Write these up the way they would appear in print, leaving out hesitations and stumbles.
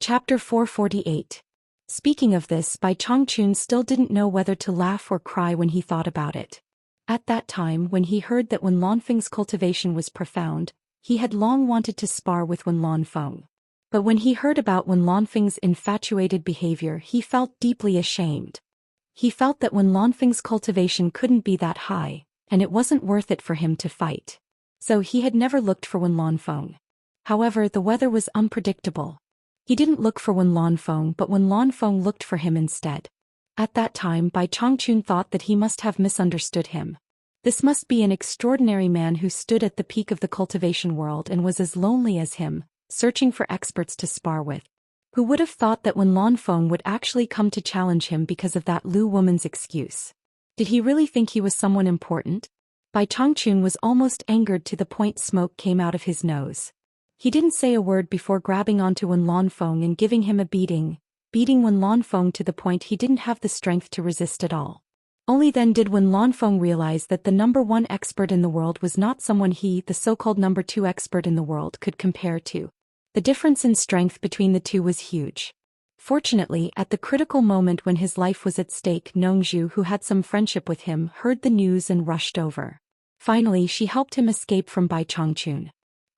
Chapter 448. Speaking of this, Bai Chongqun still didn't know whether to laugh or cry when he thought about it. At that time, when he heard that Wen Lanfeng's cultivation was profound, he had long wanted to spar with Wen Lanfeng. But when he heard about Wen Lanfeng's infatuated behavior, he felt deeply ashamed. He felt that Wen Lanfeng's cultivation couldn't be that high, and it wasn't worth it for him to fight. So he had never looked for Wen Lanfeng. However, the weather was unpredictable. He didn't look for Wen Lanfeng, but Wen Lanfeng looked for him instead. At that time, Bai Chongqun thought that he must have misunderstood him. This must be an extraordinary man who stood at the peak of the cultivation world and was as lonely as him, searching for experts to spar with. Who would have thought that Wen Lanfeng would actually come to challenge him because of that Lu woman's excuse? Did he really think he was someone important? Bai Chongqun was almost angered to the point smoke came out of his nose. He didn't say a word before grabbing onto Wen Lanfeng and giving him a beating Wen Lanfeng to the point he didn't have the strength to resist at all. Only then did Wen Lanfeng realize that the number one expert in the world was not someone he, the so-called number two expert in the world, could compare to. The difference in strength between the two was huge. Fortunately, at the critical moment when his life was at stake, Nongzhu, who had some friendship with him, heard the news and rushed over. Finally, she helped him escape from Bai Chongqun.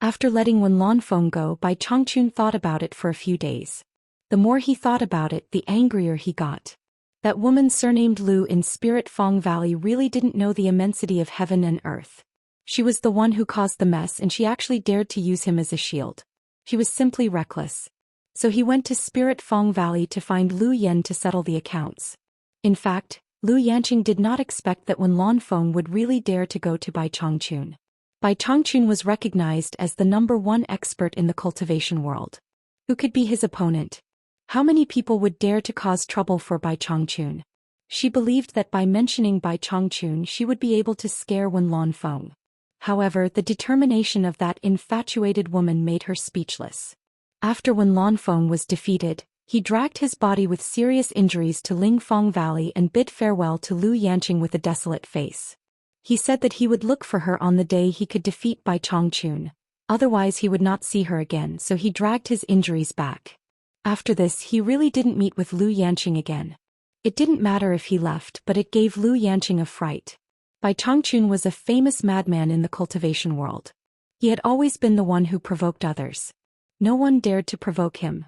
After letting Wen Lanfeng go, Bai Chongqun thought about it for a few days. The more he thought about it, the angrier he got. That woman surnamed Lu in Spirit Fong Valley really didn't know the immensity of heaven and earth. She was the one who caused the mess, and she actually dared to use him as a shield. She was simply reckless. So he went to Spirit Fong Valley to find Lu Yen to settle the accounts. In fact, Lu Yanqing did not expect that Wen Lanfeng would really dare to go to Bai Chongqun. Bai Chongqun was recognized as the number one expert in the cultivation world. Who could be his opponent? How many people would dare to cause trouble for Bai Chongqun? She believed that by mentioning Bai Chongqun she would be able to scare Wen Lanfeng. However, the determination of that infatuated woman made her speechless. After Wen Lanfeng was defeated, he dragged his body with serious injuries to Lingfeng Valley and bid farewell to Lu Yanqing with a desolate face. He said that he would look for her on the day he could defeat Bai Chongqun, otherwise he would not see her again, so he dragged his injuries back. After this, he really didn't meet with Lu Yanqing again. It didn't matter if he left, but it gave Lu Yanqing a fright. Bai Chongqun was a famous madman in the cultivation world. He had always been the one who provoked others. No one dared to provoke him.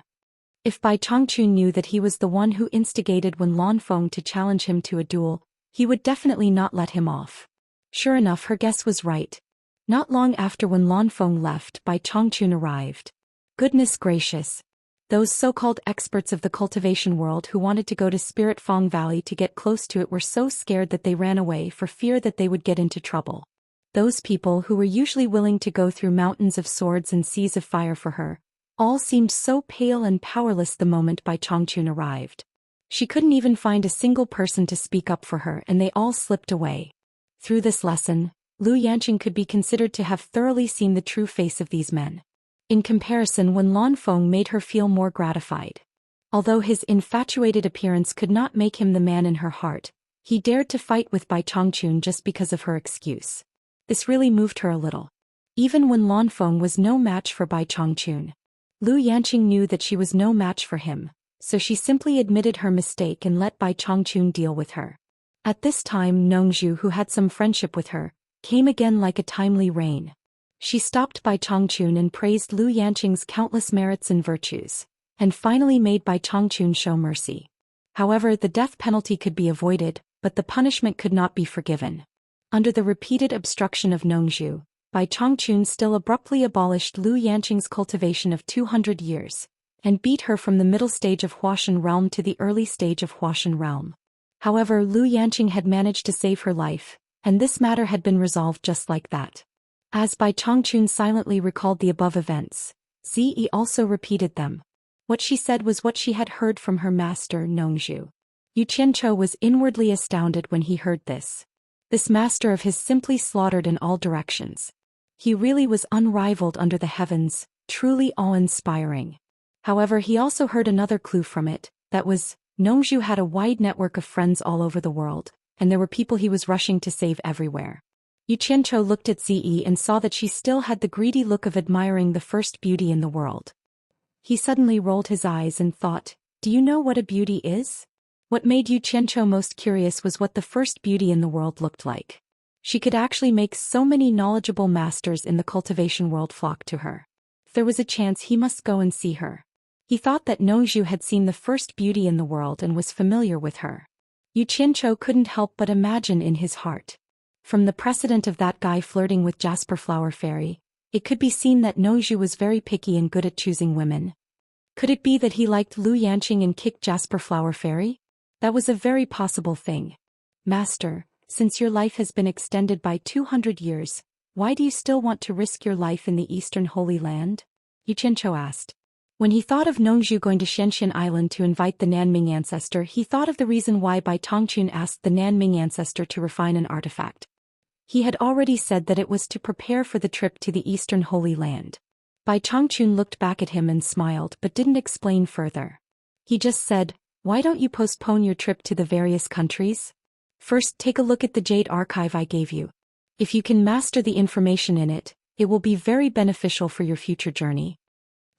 If Bai Chongqun knew that he was the one who instigated Wen Lanfeng to challenge him to a duel, he would definitely not let him off. Sure enough, her guess was right. Not long after Wen Lanfeng left, Bai Chongqun arrived. Goodness gracious! Those so-called experts of the cultivation world who wanted to go to Spirit Fong Valley to get close to it were so scared that they ran away for fear that they would get into trouble. Those people who were usually willing to go through mountains of swords and seas of fire for her, all seemed so pale and powerless the moment Bai Chongqun arrived. She couldn't even find a single person to speak up for her, and they all slipped away. Through this lesson, Lu Yanqing could be considered to have thoroughly seen the true face of these men. In comparison, Wen Lanfeng made her feel more gratified. Although his infatuated appearance could not make him the man in her heart, he dared to fight with Bai Chongqun just because of her excuse. This really moved her a little. Even Wen Lanfeng was no match for Bai Chongqun. Lu Yanqing knew that she was no match for him, so she simply admitted her mistake and let Bai Chongqun deal with her. At this time, Nongzhu, who had some friendship with her, came again like a timely rain. She stopped Bai Chongqun and praised Lu Yanqing's countless merits and virtues, and finally made Bai Chongqun show mercy. However, the death penalty could be avoided, but the punishment could not be forgiven. Under the repeated obstruction of Nongzhu, Bai Chongqun still abruptly abolished Lu Yanqing's cultivation of 200 years, and beat her from the middle stage of Huashan realm to the early stage of Huashan realm. However, Lu Yanqing had managed to save her life, and this matter had been resolved just like that. As Bai Chongqun silently recalled the above events, Zi also repeated them. What she said was what she had heard from her master, Nongzhu. Yu Qianchou was inwardly astounded when he heard this. This master of his simply slaughtered in all directions. He really was unrivaled under the heavens, truly awe-inspiring. However, he also heard another clue from it, that was, Nongzhu had a wide network of friends all over the world, and there were people he was rushing to save everywhere. Yu Qianchou looked at Zi and saw that she still had the greedy look of admiring the first beauty in the world. He suddenly rolled his eyes and thought, do you know what a beauty is? What made Yu Qianzhou most curious was what the first beauty in the world looked like. She could actually make so many knowledgeable masters in the cultivation world flock to her. If there was a chance, he must go and see her. He thought that Nongzhu had seen the first beauty in the world and was familiar with her. Yu Qianzhou couldn't help but imagine in his heart. From the precedent of that guy flirting with Jasper Flower Fairy, it could be seen that Nongzhu was very picky and good at choosing women. Could it be that he liked Lu Yanqing and kicked Jasper Flower Fairy? That was a very possible thing. Master, since your life has been extended by 200 years, why do you still want to risk your life in the Eastern Holy Land? Yu Qianzhou asked. When he thought of Nongzhu going to Xianxian Island to invite the Nanming ancestor, he thought of the reason why Bai Tongqun asked the Nanming ancestor to refine an artifact. He had already said that it was to prepare for the trip to the Eastern Holy Land. Bai Tongqun looked back at him and smiled but didn't explain further. He just said, why don't you postpone your trip to the various countries? First, take a look at the Jade Archive I gave you. If you can master the information in it, it will be very beneficial for your future journey.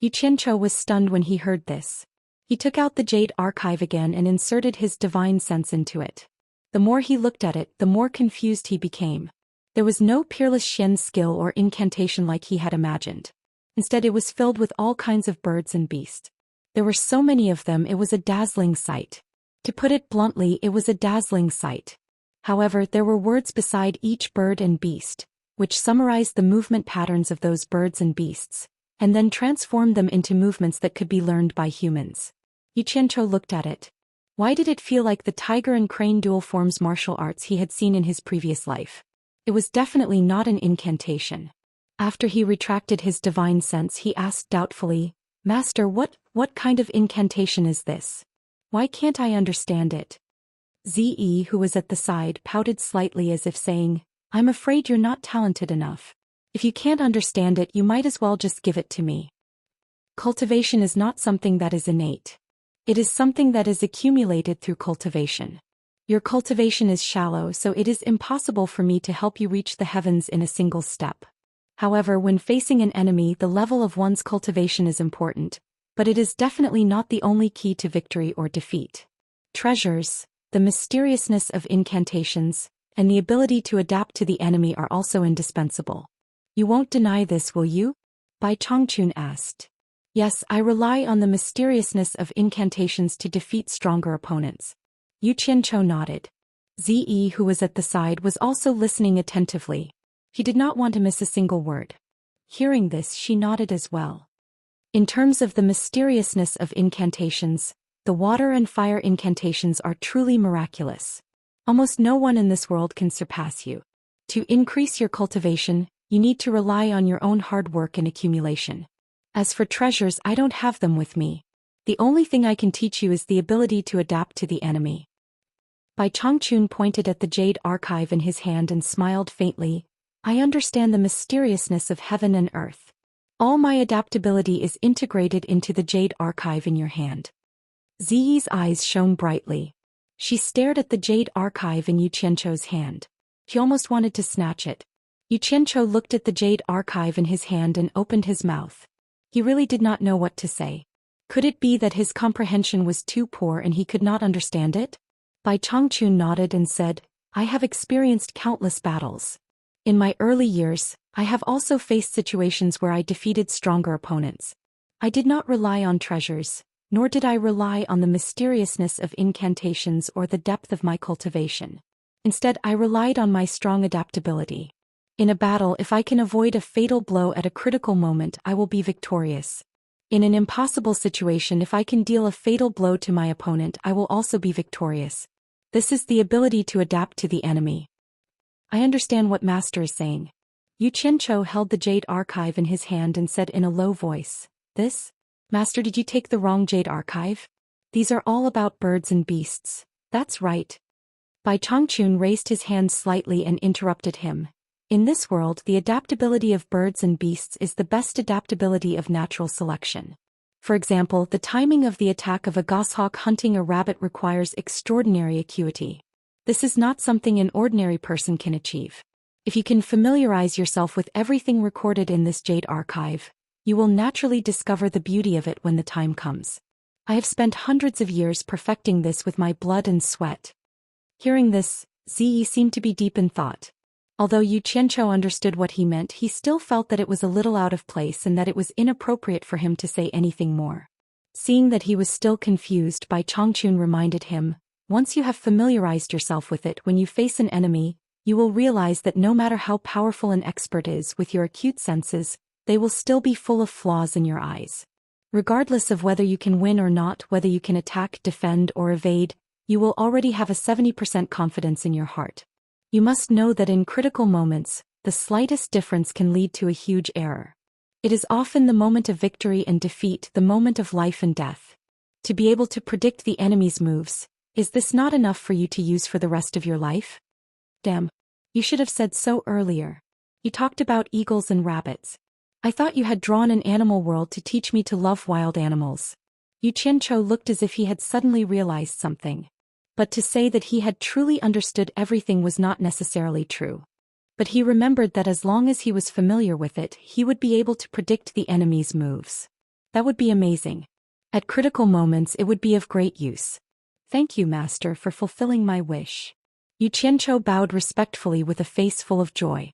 Yu Qianzhou was stunned when he heard this. He took out the Jade Archive again and inserted his divine sense into it. The more he looked at it, the more confused he became. There was no peerless Xian skill or incantation like he had imagined. Instead, it was filled with all kinds of birds and beasts. There were so many of them, it was a dazzling sight. To put it bluntly, it was a dazzling sight. However, there were words beside each bird and beast, which summarized the movement patterns of those birds and beasts, and then transformed them into movements that could be learned by humans. Yu Qianzhou looked at it. Why did it feel like the tiger and crane dual forms martial arts he had seen in his previous life? It was definitely not an incantation. After he retracted his divine sense, he asked doubtfully, Master, what kind of incantation is this? Why can't I understand it? Zi, who was at the side, pouted slightly as if saying, I'm afraid you're not talented enough. If you can't understand it, you might as well just give it to me. Cultivation is not something that is innate. It is something that is accumulated through cultivation. Your cultivation is shallow, so it is impossible for me to help you reach the heavens in a single step. However, when facing an enemy, the level of one's cultivation is important, but it is definitely not the only key to victory or defeat. Treasures, the mysteriousness of incantations, and the ability to adapt to the enemy are also indispensable. You won't deny this, will you? Bai Tongqun asked. Yes, I rely on the mysteriousness of incantations to defeat stronger opponents. Yu Qianzhou nodded. Zi, who was at the side, was also listening attentively. He did not want to miss a single word. Hearing this, she nodded as well. In terms of the mysteriousness of incantations, the water and fire incantations are truly miraculous. Almost no one in this world can surpass you. To increase your cultivation, you need to rely on your own hard work and accumulation. As for treasures, I don't have them with me. The only thing I can teach you is the ability to adapt to the enemy. Bai Tongqun pointed at the Jade Archive in his hand and smiled faintly. I understand the mysteriousness of heaven and earth. All my adaptability is integrated into the Jade Archive in your hand. Ziyi's eyes shone brightly. She stared at the Jade Archive in Yu Qianzhou's hand. She almost wanted to snatch it. Yu Qianzhou looked at the Jade Archive in his hand and opened his mouth. He really did not know what to say. Could it be that his comprehension was too poor and he could not understand it? Bai Tongqun nodded and said, I have experienced countless battles. In my early years, I have also faced situations where I defeated stronger opponents. I did not rely on treasures, nor did I rely on the mysteriousness of incantations or the depth of my cultivation. Instead, I relied on my strong adaptability. In a battle, if I can avoid a fatal blow at a critical moment, I will be victorious. In an impossible situation, if I can deal a fatal blow to my opponent, I will also be victorious. This is the ability to adapt to the enemy. I understand what Master is saying. Yu Qianzhou held the Jade Archive in his hand and said in a low voice, This? Master, did you take the wrong Jade Archive? These are all about birds and beasts. That's right. Bai Tongqun raised his hand slightly and interrupted him. In this world, the adaptability of birds and beasts is the best adaptability of natural selection. For example, the timing of the attack of a goshawk hunting a rabbit requires extraordinary acuity. This is not something an ordinary person can achieve. If you can familiarize yourself with everything recorded in this Jade Archive, You will naturally discover the beauty of it when the time comes. I have spent hundreds of years perfecting this with my blood and sweat. Hearing this, Ziyi seemed to be deep in thought. Although Yu Qianzhou understood what he meant, he still felt that it was a little out of place and that it was inappropriate for him to say anything more. Seeing that he was still confused, Bai Chongqun reminded him, once you have familiarized yourself with it, when you face an enemy, you will realize that no matter how powerful an expert is with your acute senses, they will still be full of flaws in your eyes. Regardless of whether you can win or not, whether you can attack, defend, or evade, you will already have a 70% confidence in your heart. You must know that in critical moments, the slightest difference can lead to a huge error. It is often the moment of victory and defeat, the moment of life and death. To be able to predict the enemy's moves, is this not enough for you to use for the rest of your life? Damn. You should have said so earlier. You talked about eagles and rabbits. I thought you had drawn an animal world to teach me to love wild animals. Yu Qianzhou looked as if he had suddenly realized something. But to say that he had truly understood everything was not necessarily true. But he remembered that as long as he was familiar with it, he would be able to predict the enemy's moves. That would be amazing. At critical moments it would be of great use. Thank you, Master, for fulfilling my wish. Yu Qianzhou bowed respectfully with a face full of joy.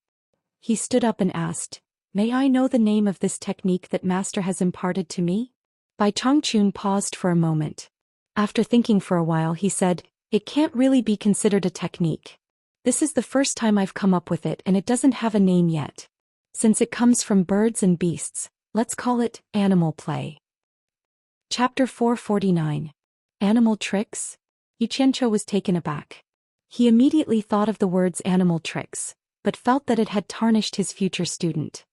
He stood up and asked, May I know the name of this technique that Master has imparted to me? Bai Chongqun paused for a moment. After thinking for a while, he said, It can't really be considered a technique. This is the first time I've come up with it and it doesn't have a name yet. Since it comes from birds and beasts, let's call it animal play. Chapter 449. Animal tricks? Yu Qianzhou was taken aback. He immediately thought of the words animal tricks, but felt that it had tarnished his future student.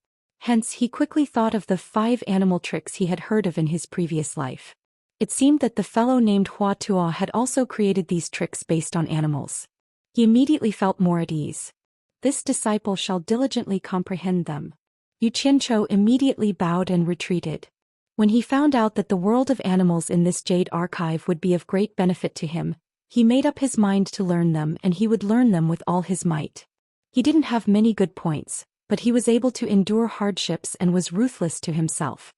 Hence he quickly thought of the 5 animal tricks he had heard of in his previous life. It seemed that the fellow named Hua Tuo had also created these tricks based on animals. He immediately felt more at ease. This disciple shall diligently comprehend them. Yu Qianzhou immediately bowed and retreated. When he found out that the world of animals in this jade archive would be of great benefit to him, he made up his mind to learn them, and he would learn them with all his might. He didn't have many good points, but he was able to endure hardships and was ruthless to himself.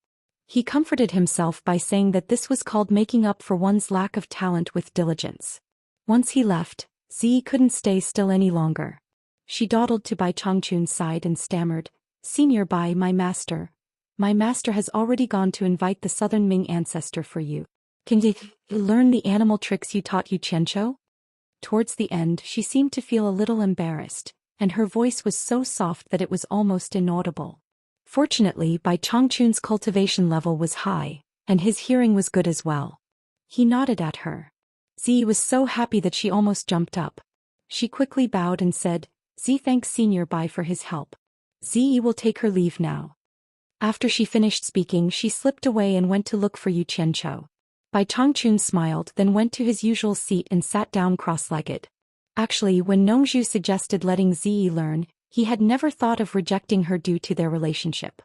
He comforted himself by saying that this was called making up for one's lack of talent with diligence. Once he left, Ziyi couldn't stay still any longer. She dawdled to Bai Chongqun's side and stammered, Senior Bai, my master has already gone to invite the Southern Ming ancestor for you. Can you learn the animal tricks you taught Yu Qianzhou? Towards the end, she seemed to feel a little embarrassed, and her voice was so soft that it was almost inaudible. Fortunately, Bai Chongqun's cultivation level was high, and his hearing was good as well. He nodded at her. Ziyi was so happy that she almost jumped up. She quickly bowed and said, Ziyi thanks Senior Bai for his help. Ziyi will take her leave now. After she finished speaking, she slipped away and went to look for Yu Qianzhou. Bai Chongqun smiled, then went to his usual seat and sat down cross-legged. Actually, when Nongzhu suggested letting Ziyi learn, he had never thought of rejecting her due to their relationship.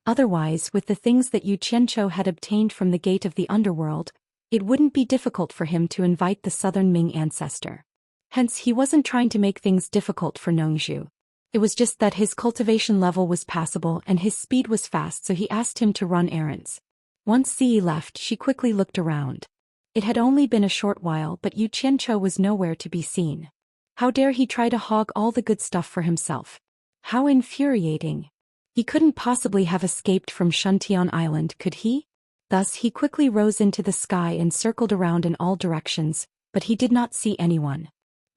Otherwise, with the things that Yu Qianzhou had obtained from the gate of the underworld, it wouldn't be difficult for him to invite the Southern Ming ancestor. Hence, he wasn't trying to make things difficult for Nongzhu. It was just that his cultivation level was passable and his speed was fast, so he asked him to run errands. Once Ziyi left, she quickly looked around. It had only been a short while, but Yu Qianzhou was nowhere to be seen. How dare he try to hog all the good stuff for himself? How infuriating. He couldn't possibly have escaped from Shuntian Island, could he? Thus he quickly rose into the sky and circled around in all directions, but he did not see anyone.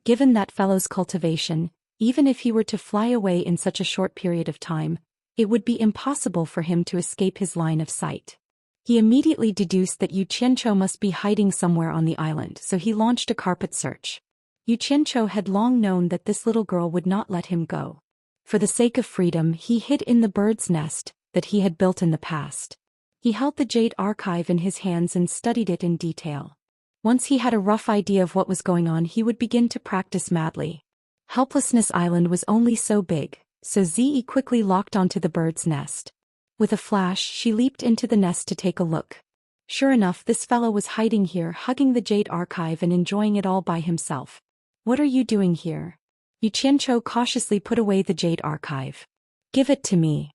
Given that fellow's cultivation, even if he were to fly away in such a short period of time, it would be impossible for him to escape his line of sight. He immediately deduced that Yu Qianzhou must be hiding somewhere on the island, so he launched a carpet search. Yu Qianzhou had long known that this little girl would not let him go. For the sake of freedom, he hid in the bird's nest that he had built in the past. He held the jade archive in his hands and studied it in detail. Once he had a rough idea of what was going on, he would begin to practice madly. Helplessness Island was only so big, so Ziyi quickly locked onto the bird's nest. With a flash, she leaped into the nest to take a look. Sure enough, this fellow was hiding here, hugging the jade archive and enjoying it all by himself. What are you doing here? Yu Qianzhou cautiously put away the jade archive. Give it to me.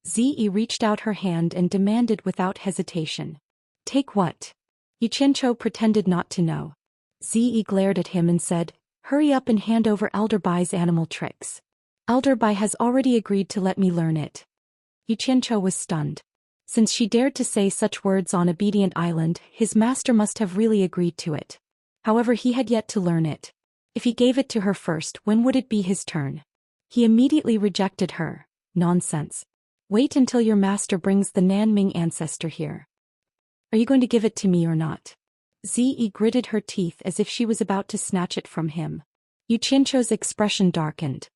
Zi reached out her hand and demanded without hesitation. Take what? Xianxia pretended not to know. Zi glared at him and said, hurry up and hand over Elder Bai's animal tricks. Elder Bai has already agreed to let me learn it. Xianxia was stunned. Since she dared to say such words on Obedient Island, his master must have really agreed to it. However, he had yet to learn it. If he gave it to her first, when would it be his turn? He immediately rejected her. Nonsense. Wait until your master brings the Nanming ancestor here. Are you going to give it to me or not? Zi gritted her teeth as if she was about to snatch it from him. Xianxia's expression darkened.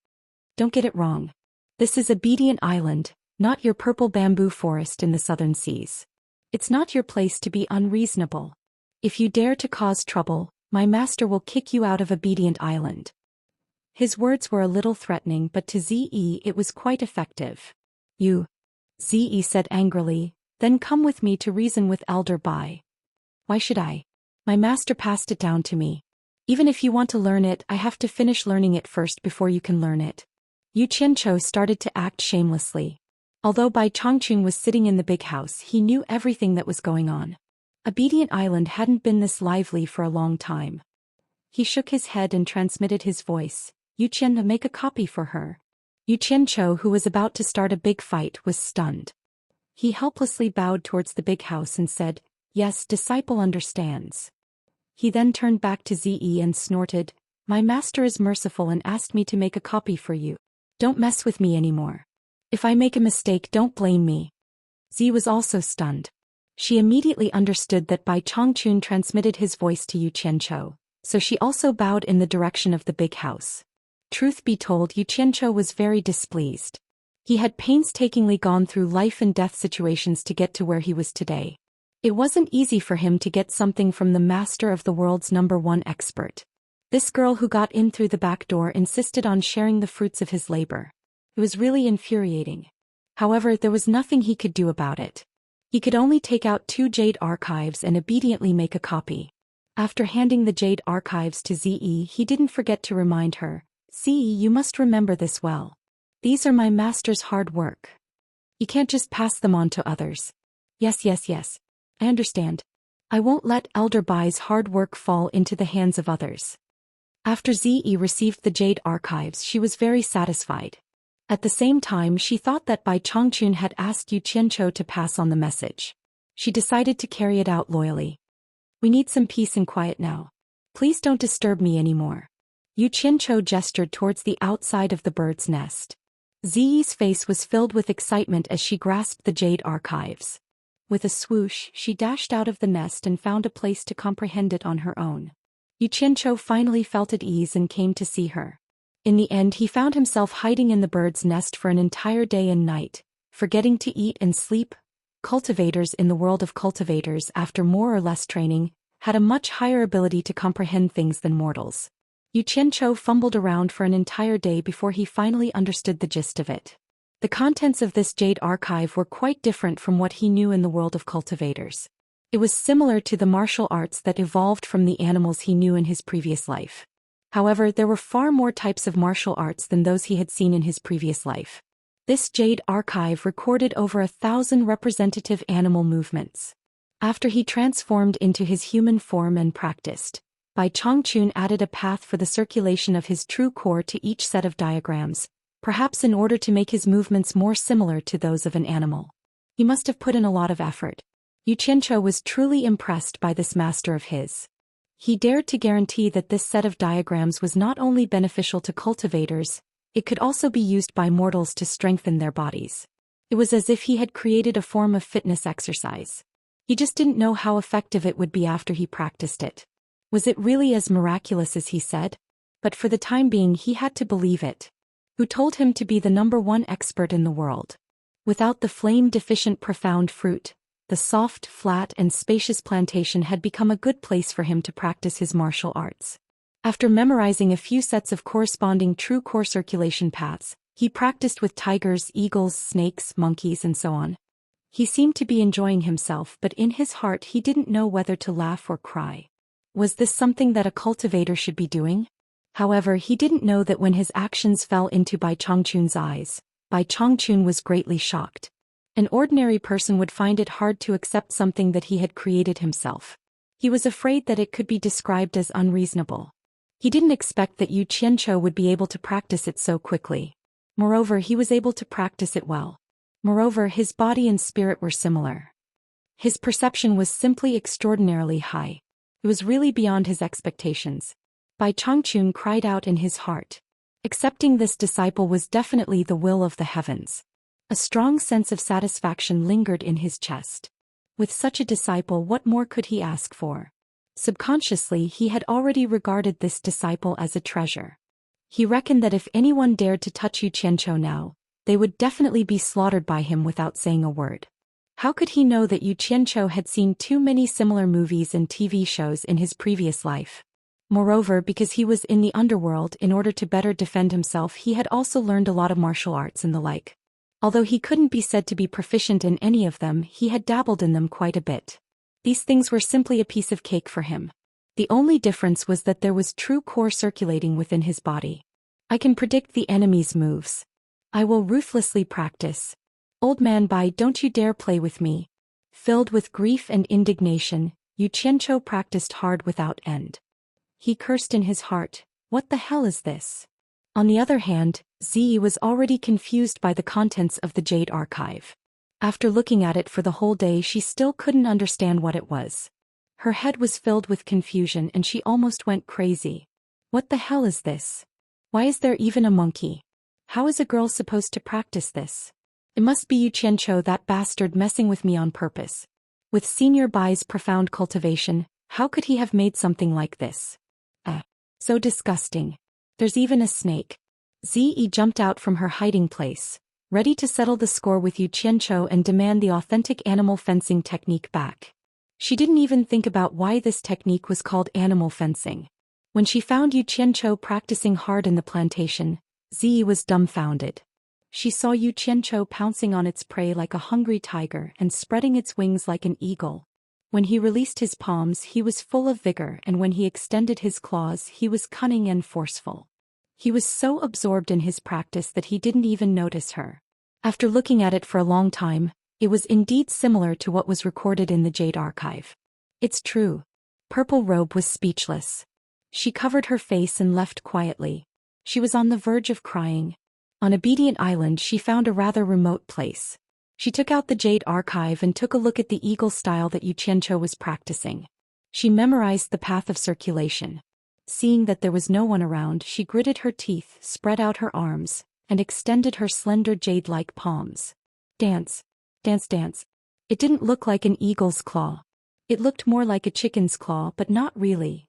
Don't get it wrong. This is Obedient Island, not your purple bamboo forest in the southern seas. It's not your place to be unreasonable. If you dare to cause trouble, my master will kick you out of Obedient Island. His words were a little threatening, but to Zi it was quite effective. You, Zi said angrily, then come with me to reason with Elder Bai. Why should I? My master passed it down to me. Even if you want to learn it, I have to finish learning it first before you can learn it. Xianxia started to act shamelessly. Although Bai Chongqun was sitting in the big house, he knew everything that was going on. Obedient Island hadn't been this lively for a long time. He shook his head and transmitted his voice. Xian, make a copy for her. Xianxia, who was about to start a big fight, was stunned. He helplessly bowed towards the big house and said, yes, disciple understands. He then turned back to Zi and snorted, my master is merciful and asked me to make a copy for you. Don't mess with me anymore. If I make a mistake, don't blame me. Zi was also stunned. She immediately understood that Bai Chongqun transmitted his voice to Xianxia, so she also bowed in the direction of the big house. Truth be told, Xianxia was very displeased. He had painstakingly gone through life and death situations to get to where he was today. It wasn't easy for him to get something from the master of the world's #1 expert. This girl who got in through the back door insisted on sharing the fruits of his labor. It was really infuriating. However, there was nothing he could do about it. He could only take out 2 jade archives and obediently make a copy. After handing the jade archives to Zi, he didn't forget to remind her, Zi, you must remember this well. These are my master's hard work. You can't just pass them on to others. Yes. I understand. I won't let Elder Bai's hard work fall into the hands of others. After Zi received the jade archives, she was very satisfied. At the same time, she thought that Bai Chongqun had asked Xianxia to pass on the message. She decided to carry it out loyally. We need some peace and quiet now. Please don't disturb me anymore. Xianxia gestured towards the outside of the bird's nest. Zi's face was filled with excitement as she grasped the jade archives. With a swoosh, she dashed out of the nest and found a place to comprehend it on her own. Xianxia finally felt at ease and came to see her. In the end, he found himself hiding in the bird's nest for an entire day and night, forgetting to eat and sleep. Cultivators in the world of cultivators, after more or less training, had a much higher ability to comprehend things than mortals. Xianxia fumbled around for an entire day before he finally understood the gist of it. The contents of this jade archive were quite different from what he knew in the world of cultivators. It was similar to the martial arts that evolved from the animals he knew in his previous life. However, there were far more types of martial arts than those he had seen in his previous life. This jade archive recorded over 1,000 representative animal movements. After he transformed into his human form and practiced, Bai Chongqun added a path for the circulation of his true core to each set of diagrams, perhaps in order to make his movements more similar to those of an animal. He must have put in a lot of effort. Xianxia was truly impressed by this master of his. He dared to guarantee that this set of diagrams was not only beneficial to cultivators, it could also be used by mortals to strengthen their bodies. It was as if he had created a form of fitness exercise. He just didn't know how effective it would be after he practiced it. Was it really as miraculous as he said? But for the time being, he had to believe it. Who told him to be the #1 expert in the world? Without the flame-deficient profound fruit, the soft, flat and spacious plantation had become a good place for him to practice his martial arts. After memorizing a few sets of corresponding true core circulation paths, he practiced with tigers, eagles, snakes, monkeys and so on. He seemed to be enjoying himself, but in his heart he didn't know whether to laugh or cry. Was this something that a cultivator should be doing? However, he didn't know that when his actions fell into Bai Chongqun's eyes, Bai Chongqun was greatly shocked. An ordinary person would find it hard to accept something that he had created himself. He was afraid that it could be described as unreasonable. He didn't expect that Yu Qianqiu would be able to practice it so quickly. Moreover, he was able to practice it well. Moreover, his body and spirit were similar. His perception was simply extraordinarily high. It was really beyond his expectations. Bai Changchun cried out in his heart. Accepting this disciple was definitely the will of the heavens. A strong sense of satisfaction lingered in his chest. With such a disciple, what more could he ask for? Subconsciously, he had already regarded this disciple as a treasure. He reckoned that if anyone dared to touch Yu Qianqiu now, they would definitely be slaughtered by him without saying a word. How could he know that Yu Qianqiu had seen too many similar movies and TV shows in his previous life? Moreover, because he was in the underworld, in order to better defend himself, he had also learned a lot of martial arts and the like. Although he couldn't be said to be proficient in any of them, he had dabbled in them quite a bit. These things were simply a piece of cake for him. The only difference was that there was true core circulating within his body. I can predict the enemy's moves. I will ruthlessly practice. Old man Bai, don't you dare play with me. Filled with grief and indignation, Yu Qianqiu practiced hard without end. He cursed in his heart, what the hell is this? On the other hand, Ziyi was already confused by the contents of the Jade Archive. After looking at it for the whole day, she still couldn't understand what it was. Her head was filled with confusion and she almost went crazy. What the hell is this? Why is there even a monkey? How is a girl supposed to practice this? It must be Yu Qianqiu, that bastard, messing with me on purpose. With Senior Bai's profound cultivation, how could he have made something like this? So disgusting. There's even a snake. Ziyi jumped out from her hiding place, ready to settle the score with Yu Qianqiu and demand the authentic animal fencing technique back. She didn't even think about why this technique was called animal fencing. When she found Yu Qianqiu practicing hard in the plantation, Ziyi was dumbfounded. She saw Yu Qianqiu pouncing on its prey like a hungry tiger and spreading its wings like an eagle. When he released his palms, he was full of vigor, and when he extended his claws, he was cunning and forceful. He was so absorbed in his practice that he didn't even notice her. After looking at it for a long time, it was indeed similar to what was recorded in the Jade Archive. It's true. Purple Robe was speechless. She covered her face and left quietly. She was on the verge of crying. On Obedient Island, she found a rather remote place. She took out the Jade Archive and took a look at the eagle style that Yu Qianqiu was practicing. She memorized the path of circulation. Seeing that there was no one around, she gritted her teeth, spread out her arms, and extended her slender jade-like palms. Dance. Dance, dance. It didn't look like an eagle's claw. It looked more like a chicken's claw, but not really.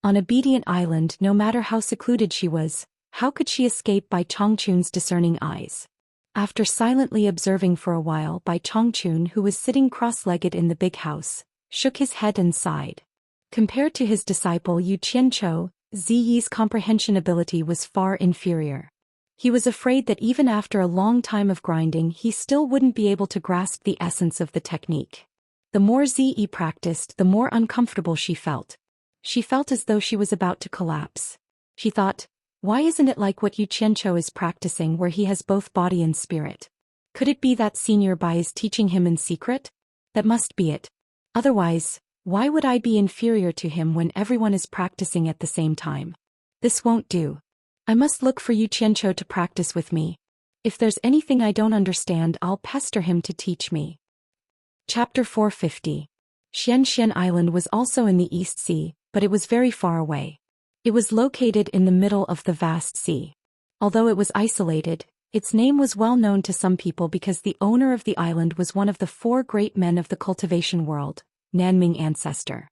On Obedient Island, no matter how secluded she was, how could she escape Bai Changchun's discerning eyes? After silently observing for a while, Bai Changchun, who was sitting cross-legged in the big house, shook his head and sighed. Compared to his disciple Yu Qianqiu, Ziyi's comprehension ability was far inferior. He was afraid that even after a long time of grinding, he still wouldn't be able to grasp the essence of the technique. The more Ziyi practiced, the more uncomfortable she felt. She felt as though she was about to collapse. She thought, why isn't it like what Yu Qianqiu is practicing, where he has both body and spirit? Could it be that Senior Bai is teaching him in secret? That must be it. Otherwise, why would I be inferior to him when everyone is practicing at the same time? This won't do. I must look for Yu Qianqiu to practice with me. If there's anything I don't understand, I'll pester him to teach me. Chapter 450. Xianxia Island was also in the East Sea, but it was very far away. It was located in the middle of the vast sea. Although it was isolated, its name was well known to some people because the owner of the island was one of the 4 great men of the cultivation world, Nanming ancestor.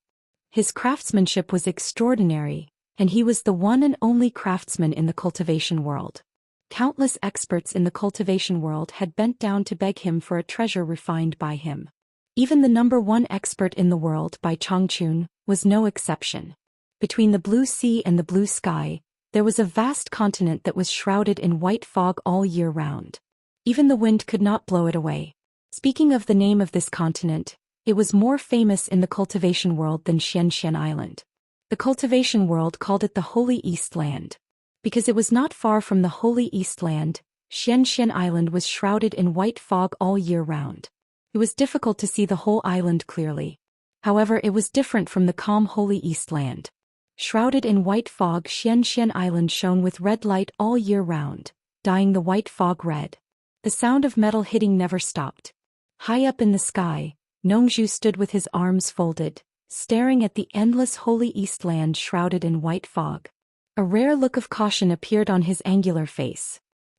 His craftsmanship was extraordinary, and he was the one and only craftsman in the cultivation world. Countless experts in the cultivation world had bent down to beg him for a treasure refined by him. Even the #1 expert in the world, Bai Changchun, was no exception. Between the blue sea and the blue sky, there was a vast continent that was shrouded in white fog all year round. Even the wind could not blow it away. Speaking of the name of this continent, it was more famous in the cultivation world than Xianxia Island. The cultivation world called it the Holy East Land. Because it was not far from the Holy East Land, Xianxia Island was shrouded in white fog all year round. It was difficult to see the whole island clearly. However, it was different from the calm Holy East land. Shrouded in white fog, Xianxia Island shone with red light all year round, dyeing the white fog red. The sound of metal hitting never stopped. High up in the sky, Nongzhu stood with his arms folded, staring at the endless Holy East land shrouded in white fog. A rare look of caution appeared on his angular face.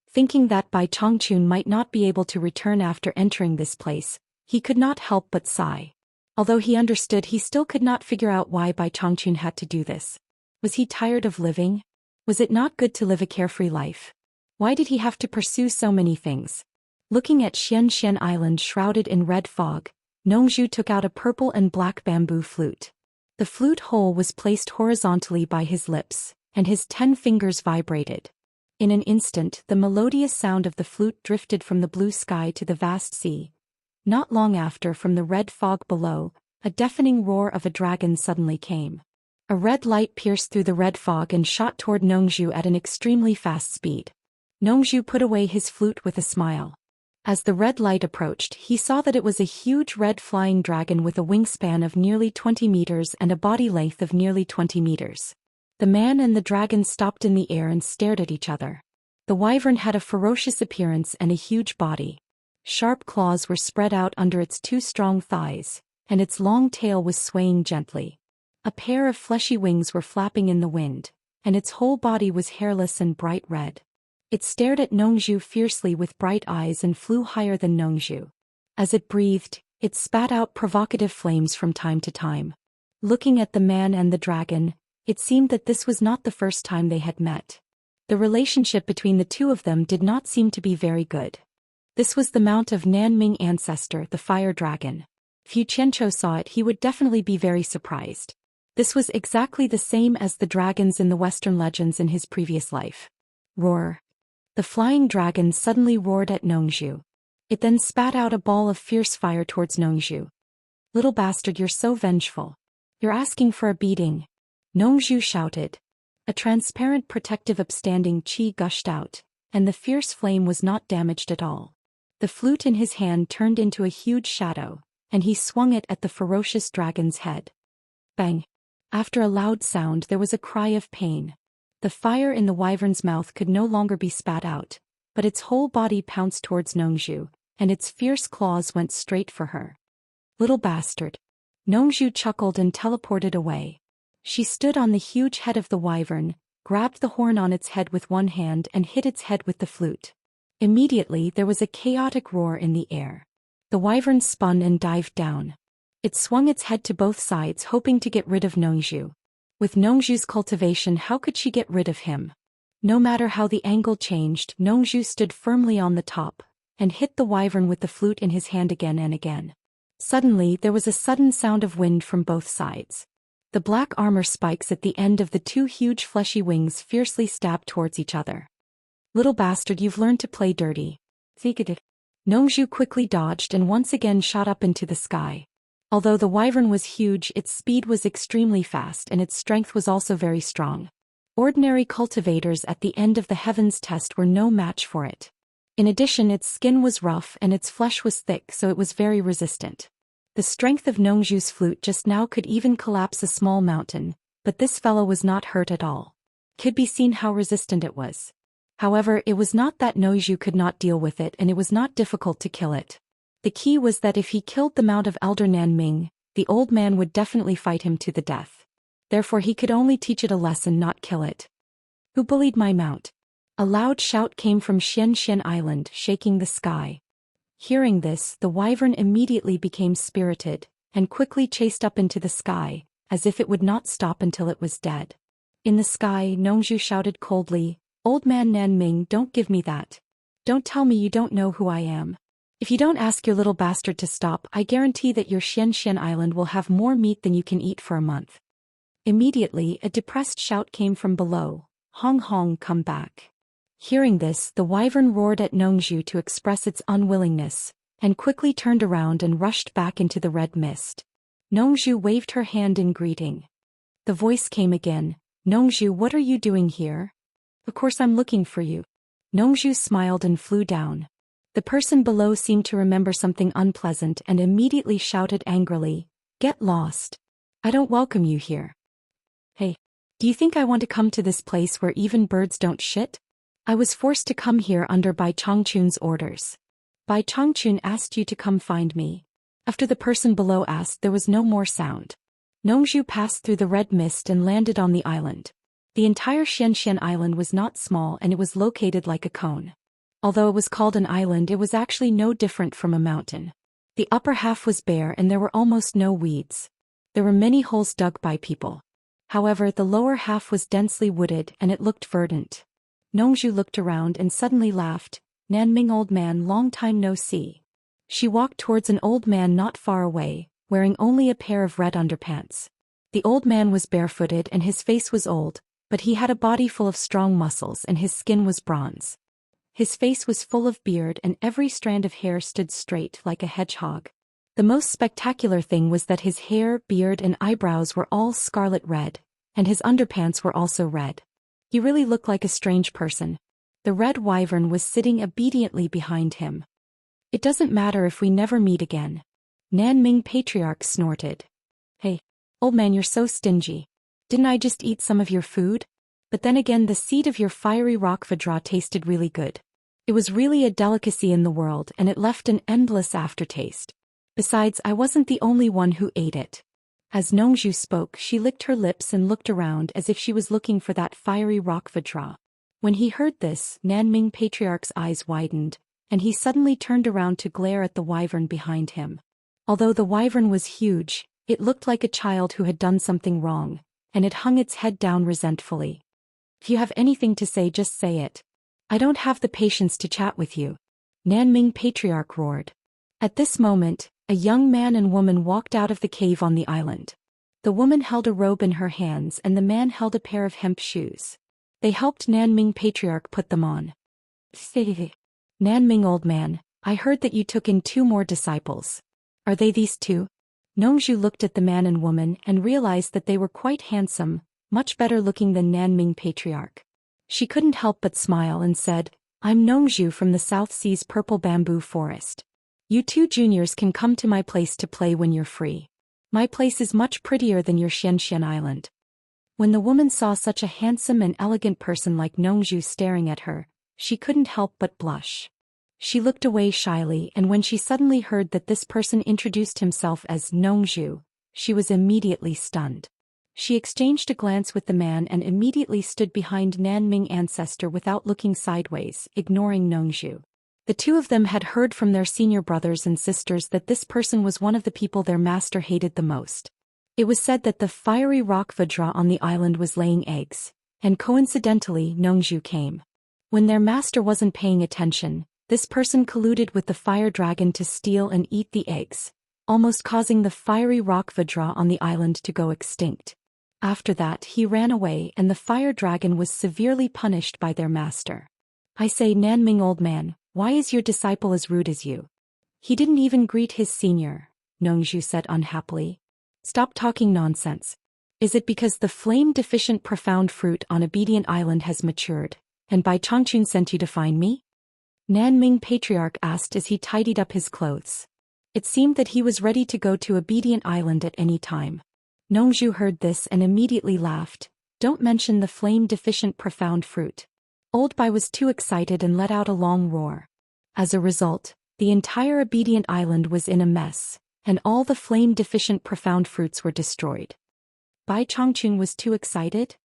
Thinking that Bai Chongqun might not be able to return after entering this place, he could not help but sigh. Although he understood, he still could not figure out why Bai Chongqun had to do this. Was he tired of living? Was it not good to live a carefree life? Why did he have to pursue so many things? Looking at Xianxia Island shrouded in red fog, Nongzhu took out a purple and black bamboo flute. The flute hole was placed horizontally by his lips, and his 10 fingers vibrated. In an instant, the melodious sound of the flute drifted from the blue sky to the vast sea. Not long after, from the red fog below, a deafening roar of a dragon suddenly came. A red light pierced through the red fog and shot toward Nongzhu at an extremely fast speed. Nongzhu put away his flute with a smile. As the red light approached, he saw that it was a huge red flying dragon with a wingspan of nearly 20 meters and a body length of nearly 20 meters. The man and the dragon stopped in the air and stared at each other. The wyvern had a ferocious appearance and a huge body. Sharp claws were spread out under its 2 strong thighs, and its long tail was swaying gently. A pair of fleshy wings were flapping in the wind, and its whole body was hairless and bright red. It stared at Nongzhu fiercely with bright eyes and flew higher than Nongzhu. As it breathed, it spat out provocative flames from time to time. Looking at the man and the dragon, it seemed that this was not the first time they had met. The relationship between the two of them did not seem to be very good. This was the mount of Nanming ancestor, the fire dragon. If Yu Qianzhou saw it, he would definitely be very surprised. This was exactly the same as the dragons in the Western legends in his previous life. Roar. The flying dragon suddenly roared at Nongzhu. It then spat out a ball of fierce fire towards Nongzhu. Little bastard, you're so vengeful. You're asking for a beating. Nongzhu shouted. A transparent protective upstanding qi gushed out, and the fierce flame was not damaged at all. The flute in his hand turned into a huge shadow, and he swung it at the ferocious dragon's head. Bang! After a loud sound, there was a cry of pain. The fire in the wyvern's mouth could no longer be spat out, but its whole body pounced towards Nongzhu, and its fierce claws went straight for her. Little bastard. Nongzhu chuckled and teleported away. She stood on the huge head of the wyvern, grabbed the horn on its head with one hand and hit its head with the flute. Immediately there was a chaotic roar in the air. The wyvern spun and dived down. It swung its head to both sides, hoping to get rid of Nongzhu. With Nongzhu's cultivation, how could she get rid of him? No matter how the angle changed, Nongzhu stood firmly on the top, and hit the wyvern with the flute in his hand again and again. Suddenly there was a sudden sound of wind from both sides. The black armor spikes at the end of the 2 huge fleshy wings fiercely stabbed towards each other. Little bastard, you've learned to play dirty. Nongzhu quickly dodged and once again shot up into the sky. Although the wyvern was huge, its speed was extremely fast and its strength was also very strong. Ordinary cultivators at the end of the heavens test were no match for it. In addition, its skin was rough and its flesh was thick, so it was very resistant. The strength of Nongzhu's flute just now could even collapse a small mountain, but this fellow was not hurt at all. Could be seen how resistant it was. However, it was not that Nongzhu could not deal with it, and it was not difficult to kill it. The key was that if he killed the Mount of Elder Nanming, the old man would definitely fight him to the death. Therefore he could only teach it a lesson, not kill it. Who bullied my mount? A loud shout came from Xianxia Island, shaking the sky. Hearing this, the wyvern immediately became spirited, and quickly chased up into the sky, as if it would not stop until it was dead. In the sky, Nongzhu shouted coldly, "Old man Nanming, don't give me that. Don't tell me you don't know who I am. If you don't ask your little bastard to stop, I guarantee that your Xianxia Island will have more meat than you can eat for a month." Immediately, a depressed shout came from below, "Hong Hong, come back." Hearing this, the wyvern roared at Nongzhu to express its unwillingness, and quickly turned around and rushed back into the red mist. Nongzhu waved her hand in greeting. The voice came again, "Nongzhu, what are you doing here?" "Of course I'm looking for you." Nongzhu smiled and flew down. The person below seemed to remember something unpleasant and immediately shouted angrily, "Get lost. I don't welcome you here. Hey, do you think I want to come to this place where even birds don't shit? I was forced to come here under Bai Changchun's orders. Bai Changchun asked you to come find me." After the person below asked, there was no more sound. Nongzhu passed through the red mist and landed on the island. The entire Xianxia island was not small and it was located like a cone. Although it was called an island, it was actually no different from a mountain. The upper half was bare and there were almost no weeds. There were many holes dug by people. However, the lower half was densely wooded and it looked verdant. Nongzhu looked around and suddenly laughed. "Nanming, old man, long time no see." She walked towards an old man not far away, wearing only a pair of red underpants. The old man was barefooted and his face was old, but he had a body full of strong muscles and his skin was bronze. His face was full of beard and every strand of hair stood straight like a hedgehog. The most spectacular thing was that his hair, beard and eyebrows were all scarlet red, and his underpants were also red. He really looked like a strange person. The red wyvern was sitting obediently behind him. "It doesn't matter if we never meet again." Nanming Patriarch snorted. "Hey, old man, you're so stingy. Didn't I just eat some of your food? But then again, the seed of your fiery rock vadra tasted really good. It was really a delicacy in the world and it left an endless aftertaste. Besides, I wasn't the only one who ate it." As Nongzhu spoke, she licked her lips and looked around as if she was looking for that fiery rock vadra. When he heard this, Nanming Patriarch's eyes widened, and he suddenly turned around to glare at the wyvern behind him. Although the wyvern was huge, it looked like a child who had done something wrong, and it hung its head down resentfully. "If you have anything to say, just say it. I don't have the patience to chat with you," Nanming Patriarch roared. At this moment, a young man and woman walked out of the cave on the island. The woman held a robe in her hands and the man held a pair of hemp shoes. They helped Nanming Patriarch put them on. "Nanming, old man, I heard that you took in 2 more disciples. Are they these 2? Nongzhu looked at the man and woman and realized that they were quite handsome, much better looking than Nanming Patriarch. She couldn't help but smile and said, "I'm Nongzhu from the South Sea's Purple Bamboo Forest. You 2 juniors can come to my place to play when you're free. My place is much prettier than your Xianxia island." When the woman saw such a handsome and elegant person like Nongzhu staring at her, she couldn't help but blush. She looked away shyly, and when she suddenly heard that this person introduced himself as Nongzhu, she was immediately stunned. She exchanged a glance with the man and immediately stood behind Nanming ancestor without looking sideways, ignoring Nongzhu. The 2 of them had heard from their senior brothers and sisters that this person was one of the people their master hated the most. It was said that the fiery rock vadra on the island was laying eggs, and coincidentally Nongzhu came. When their master wasn't paying attention, this person colluded with the fire dragon to steal and eat the eggs, almost causing the fiery rock vadra on the island to go extinct. After that, he ran away and the fire dragon was severely punished by their master. "I say, Nanming, old man, why is your disciple as rude as you? He didn't even greet his senior," Nongzhu said unhappily. "Stop talking nonsense. Is it because the flame-deficient profound fruit on Obedient Island has matured, and Bai Changchun sent you to find me?" Nanming Patriarch asked as he tidied up his clothes. It seemed that he was ready to go to Obedient Island at any time. Nongzhu heard this and immediately laughed. "Don't mention the flame-deficient profound fruit." Old Bai was too excited and let out a long roar. As a result, the entire Obedient Island was in a mess, and all the flame-deficient profound fruits were destroyed. Bai Changchun was too excited?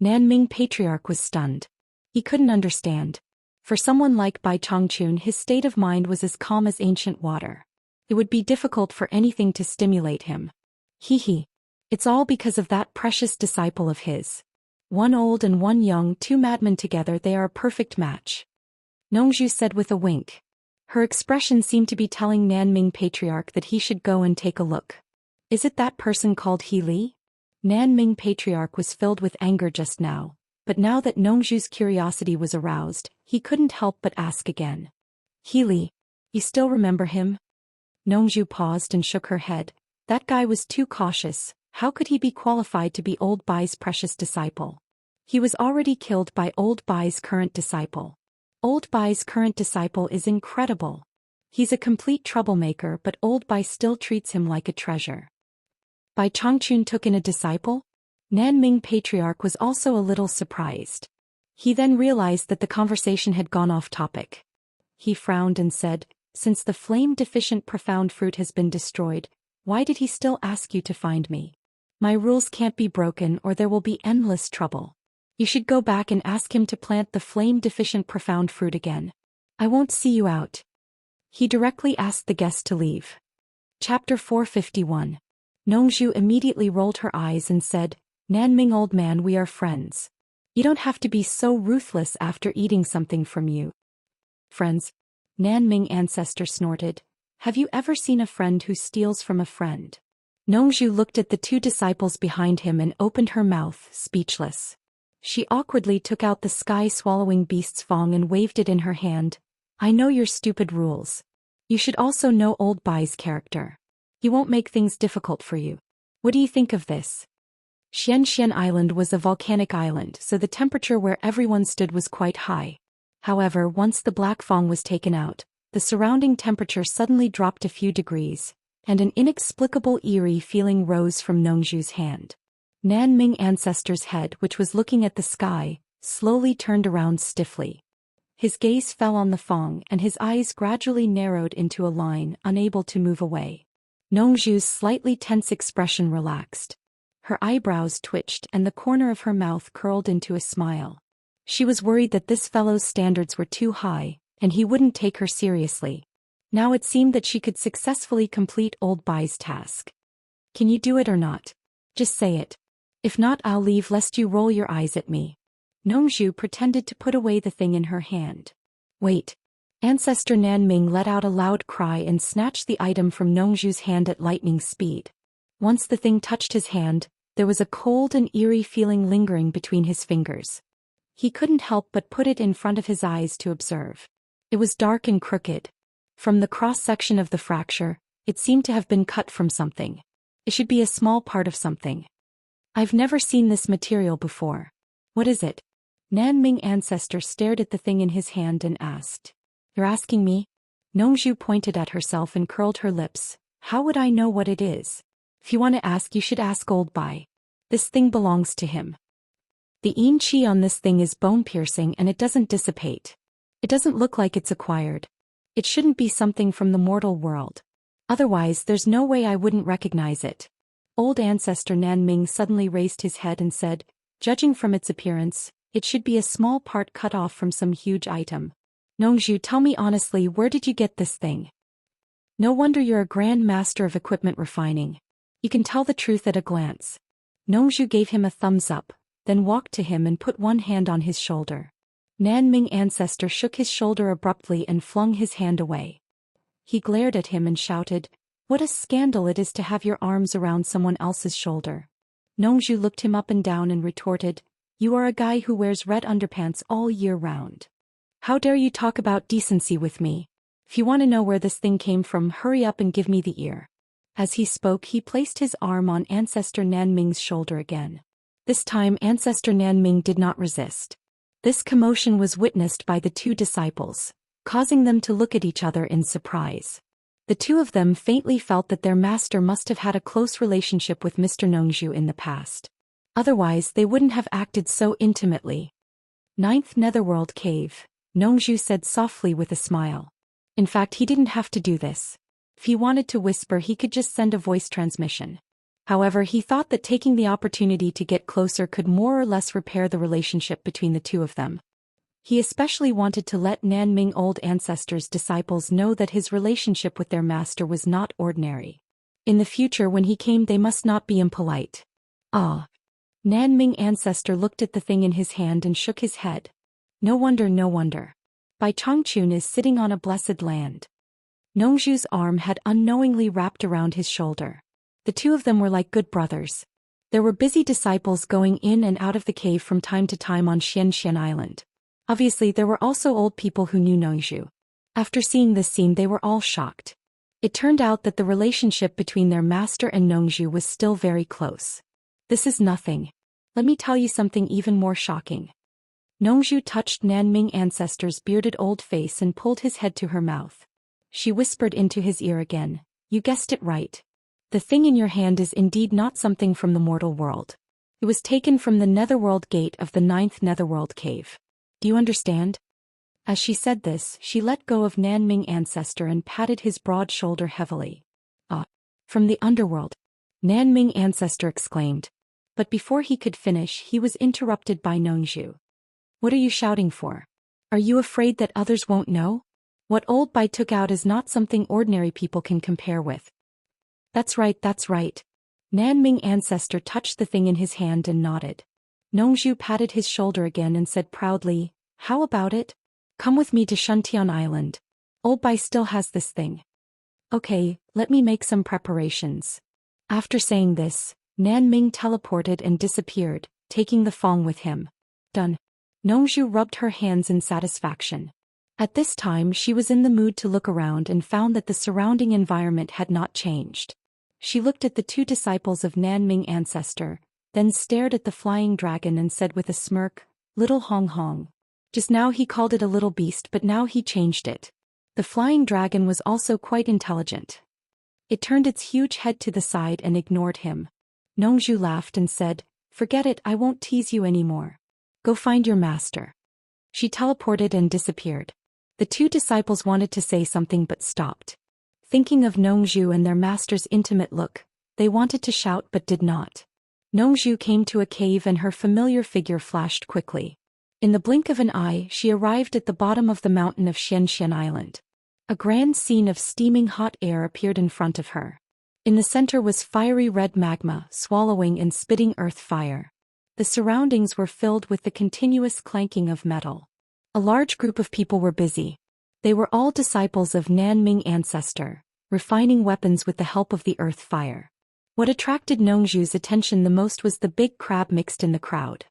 Nanming Patriarch was stunned. He couldn't understand. For someone like Bai Changchun, his state of mind was as calm as ancient water. It would be difficult for anything to stimulate him. Hee. It's all because of that precious disciple of his. One old and one young, 2 madmen together, they are a perfect match. Nongzhu said with a wink. Her expression seemed to be telling Nanming Patriarch that he should go and take a look. Is it that person called He Li? Nanming Patriarch was filled with anger just now, but now that Nongzhu's curiosity was aroused, he couldn't help but ask again. He Li, you still remember him? Nongzhu paused and shook her head. That guy was too cautious. How could he be qualified to be old Bai's precious disciple? He was already killed by old Bai's current disciple. Old Bai's current disciple is incredible. He's a complete troublemaker, but Old Bai still treats him like a treasure. Bai Changchun took in a disciple? Nanming Patriarch was also a little surprised. He then realized that the conversation had gone off topic. He frowned and said, "Since the flame-deficient profound fruit has been destroyed, why did he still ask you to find me? My rules can't be broken or there will be endless trouble. You should go back and ask him to plant the flame-deficient profound fruit again. I won't see you out." He directly asked the guest to leave. Chapter 451. Nongzhu immediately rolled her eyes and said, "Nanming old man, we are friends. You don't have to be so ruthless after eating something from you." "Friends?" Nanming ancestor snorted. "Have you ever seen a friend who steals from a friend?" Nongzhu looked at the two disciples behind him and opened her mouth, speechless. She awkwardly took out the sky-swallowing beast's fong and waved it in her hand. "I know your stupid rules. You should also know Old Bai's character. He won't make things difficult for you. What do you think of this?" Xianxia Island was a volcanic island, so the temperature where everyone stood was quite high. However, once the black fong was taken out, the surrounding temperature suddenly dropped a few degrees, and an inexplicable eerie feeling rose from Nongzhu's hand. Nanming ancestor's head, which was looking at the sky, slowly turned around stiffly. His gaze fell on the fong and his eyes gradually narrowed into a line, unable to move away. Nongzhu's slightly tense expression relaxed. Her eyebrows twitched and the corner of her mouth curled into a smile. She was worried that this fellow's standards were too high, and he wouldn't take her seriously. Now it seemed that she could successfully complete Old Bai's task. "Can you do it or not? Just say it. If not, I'll leave lest you roll your eyes at me." Nongzhu pretended to put away the thing in her hand. "Wait." Ancestor Nanming let out a loud cry and snatched the item from Nongzhu's hand at lightning speed. Once the thing touched his hand, there was a cold and eerie feeling lingering between his fingers. He couldn't help but put it in front of his eyes to observe. It was dark and crooked. From the cross-section of the fracture, it seemed to have been cut from something. It should be a small part of something. "I've never seen this material before. What is it?" Nanming ancestor stared at the thing in his hand and asked. "You're asking me?" Nongzhu pointed at herself and curled her lips. "How would I know what it is? If you want to ask, you should ask Old Bai. This thing belongs to him. The yin qi on this thing is bone-piercing and it doesn't dissipate. It doesn't look like it's acquired. It shouldn't be something from the mortal world. Otherwise, there's no way I wouldn't recognize it." Old ancestor Nanming suddenly raised his head and said, "Judging from its appearance, it should be a small part cut off from some huge item. Nongzhu, tell me honestly, where did you get this thing? No wonder you're a grand master of equipment refining. You can tell the truth at a glance." Nongzhu gave him a thumbs up, then walked to him and put one hand on his shoulder. Nanming ancestor shook his shoulder abruptly and flung his hand away. He glared at him and shouted, "What a scandal it is to have your arms around someone else's shoulder." Nongzhu looked him up and down and retorted, "You are a guy who wears red underpants all year round. How dare you talk about decency with me? If you want to know where this thing came from, hurry up and give me the ear." As he spoke, he placed his arm on Ancestor Nanming's shoulder again. This time Ancestor Nanming did not resist. This commotion was witnessed by the two disciples, causing them to look at each other in surprise. The two of them faintly felt that their master must have had a close relationship with Mr. Nongzhu in the past. Otherwise they wouldn't have acted so intimately. "Ninth Netherworld Cave," Nongzhu said softly with a smile. In fact, he didn't have to do this. If he wanted to whisper, he could just send a voice transmission. However, he thought that taking the opportunity to get closer could more or less repair the relationship between the two of them. He especially wanted to let Nanming Old Ancestor's disciples know that his relationship with their master was not ordinary. In the future, when he came, they must not be impolite. "Ah." Nanming Ancestor looked at the thing in his hand and shook his head. No wonder. Bai Changchun is sitting on a blessed land." Nongzhu's arm had unknowingly wrapped around his shoulder. The two of them were like good brothers. There were busy disciples going in and out of the cave from time to time on Xianxia Island. Obviously, there were also old people who knew Nongzhu. After seeing this scene, they were all shocked. It turned out that the relationship between their master and Nongzhu was still very close. "This is nothing. Let me tell you something even more shocking." Nongzhu touched Nanming ancestor's bearded old face and pulled his head to her mouth. She whispered into his ear again, "You guessed it right. The thing in your hand is indeed not something from the mortal world. It was taken from the netherworld gate of the 9th netherworld cave. Do you understand?" As she said this, she let go of Nanming ancestor and patted his broad shoulder heavily. "Ah, from the underworld," Nanming ancestor exclaimed. But before he could finish, he was interrupted by Nongzhu. "What are you shouting for? Are you afraid that others won't know? What old Bai took out is not something ordinary people can compare with." That's right, that's right." Nanming ancestor touched the thing in his hand and nodded. Nongzhu patted his shoulder again and said proudly, "How about it? Come with me to Shuntian Island. Old Bai still has this thing." "Okay, let me make some preparations." After saying this, Nanming teleported and disappeared, taking the Fong with him. Done. Nongzhu rubbed her hands in satisfaction. At this time she was in the mood to look around and found that the surrounding environment had not changed. She looked at the two disciples of Nanming ancestor, then stared at the flying dragon and said with a smirk, "Little Hong Hong. Just now he called it a little beast, but now he changed it." The flying dragon was also quite intelligent. It turned its huge head to the side and ignored him. Nongzhu laughed and said, "Forget it, I won't tease you anymore. Go find your master." She teleported and disappeared. The two disciples wanted to say something but stopped. Thinking of Nongzhu and their master's intimate look, they wanted to shout but did not. Nongzhu came to a cave and her familiar figure flashed quickly. In the blink of an eye, she arrived at the bottom of the mountain of Xianxia Island. A grand scene of steaming hot air appeared in front of her. In the center was fiery red magma, swallowing and spitting earth fire. The surroundings were filled with the continuous clanking of metal. A large group of people were busy. They were all disciples of Nanming ancestor, refining weapons with the help of the earth fire. What attracted Nongzhu's attention the most was the big crab mixed in the crowd.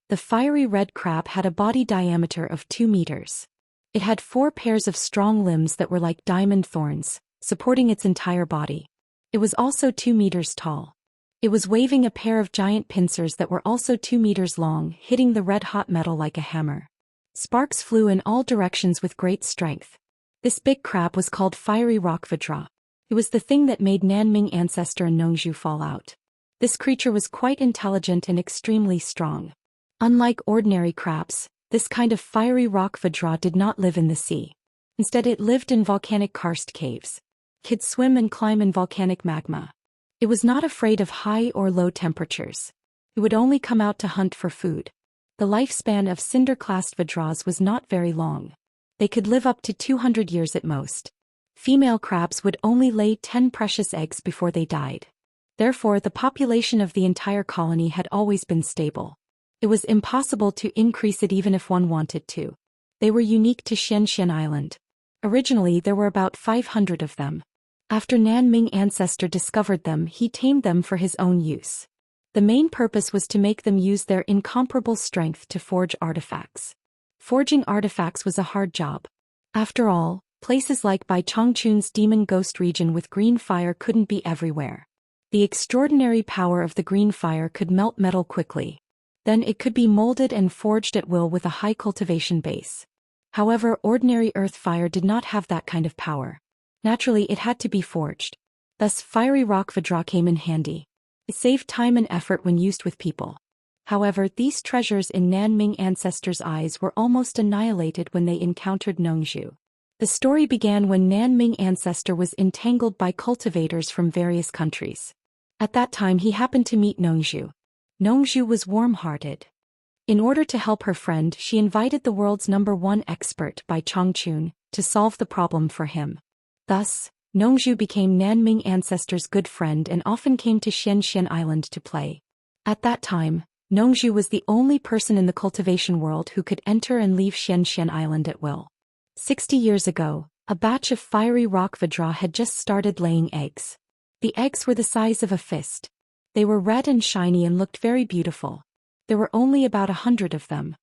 The fiery red crab had a body diameter of 2 meters. It had 4 pairs of strong limbs that were like diamond thorns, supporting its entire body. It was also 2 meters tall. It was waving a pair of giant pincers that were also 2 meters long, hitting the red-hot metal like a hammer. Sparks flew in all directions with great strength. This big crab was called Fiery Rock Vajra. It was the thing that made Nanming ancestor and Nongzhu fall out. This creature was quite intelligent and extremely strong. Unlike ordinary crabs, this kind of fiery rock Vajra did not live in the sea. Instead it lived in volcanic karst caves. It could swim and climb in volcanic magma. It was not afraid of high or low temperatures. It would only come out to hunt for food. The lifespan of cinder-classed Vajras was not very long. They could live up to 200 years at most. Female crabs would only lay 10 precious eggs before they died. Therefore, the population of the entire colony had always been stable. It was impossible to increase it even if one wanted to. They were unique to Xianxia Island. Originally, there were about 500 of them. After Nanming ancestor discovered them, he tamed them for his own use. The main purpose was to make them use their incomparable strength to forge artifacts. Forging artifacts was a hard job. After all, places like Bai Chongchun's demon ghost region with green fire couldn't be everywhere. The extraordinary power of the green fire could melt metal quickly. Then it could be molded and forged at will with a high cultivation base. However, ordinary earth fire did not have that kind of power. Naturally, it had to be forged. Thus, fiery rock Vajra came in handy. It saved time and effort when used with people. However, these treasures in Nanming ancestors' eyes were almost annihilated when they encountered Nongzhu. The story began when Nanming ancestor was entangled by cultivators from various countries. At that time he happened to meet Nongzhu. Nongzhu was warm-hearted. In order to help her friend, she invited the world's #1 expert Bai Chongchun to solve the problem for him. Thus, Nongzhu became Nanming ancestor's good friend and often came to Xianxia Island to play. At that time, Nongzhu was the only person in the cultivation world who could enter and leave Xianxia Island at will. 60 years ago, a batch of fiery rock Vajra had just started laying eggs. The eggs were the size of a fist. They were red and shiny and looked very beautiful. There were only about 100 of them.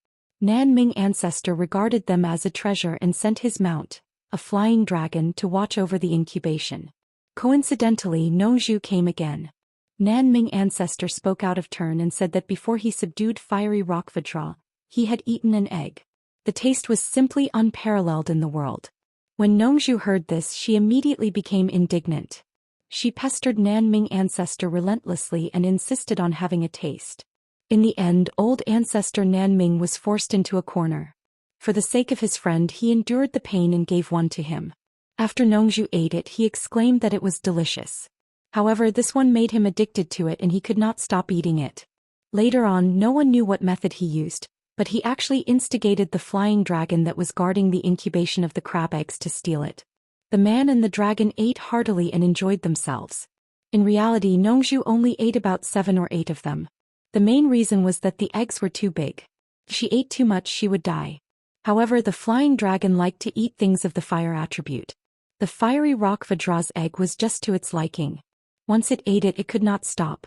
Nanming ancestor regarded them as a treasure and sent his mount, a flying dragon, to watch over the incubation. Coincidentally, Nongzhu came again. Nanming ancestor spoke out of turn and said that before he subdued fiery rock Vajra, He had eaten an egg. The taste was simply unparalleled in the world. When Nongzhu heard this, she immediately became indignant. She pestered Nanming ancestor relentlessly and insisted on having a taste. In the end, old ancestor Nanming was forced into a corner. For the sake of his friend, he endured the pain and gave one to him. After Nongzhu ate it, he exclaimed that it was delicious. However, this one made him addicted to it and he could not stop eating it. Later on, no one knew what method he used, but he actually instigated the flying dragon that was guarding the incubation of the crab eggs to steal it. The man and the dragon ate heartily and enjoyed themselves. In reality, Nongzhu only ate about 7 or 8 of them. The main reason was that the eggs were too big. If she ate too much, she would die. However, the flying dragon liked to eat things of the fire attribute. The fiery rock Vajra's egg was just to its liking. Once it ate it, it could not stop.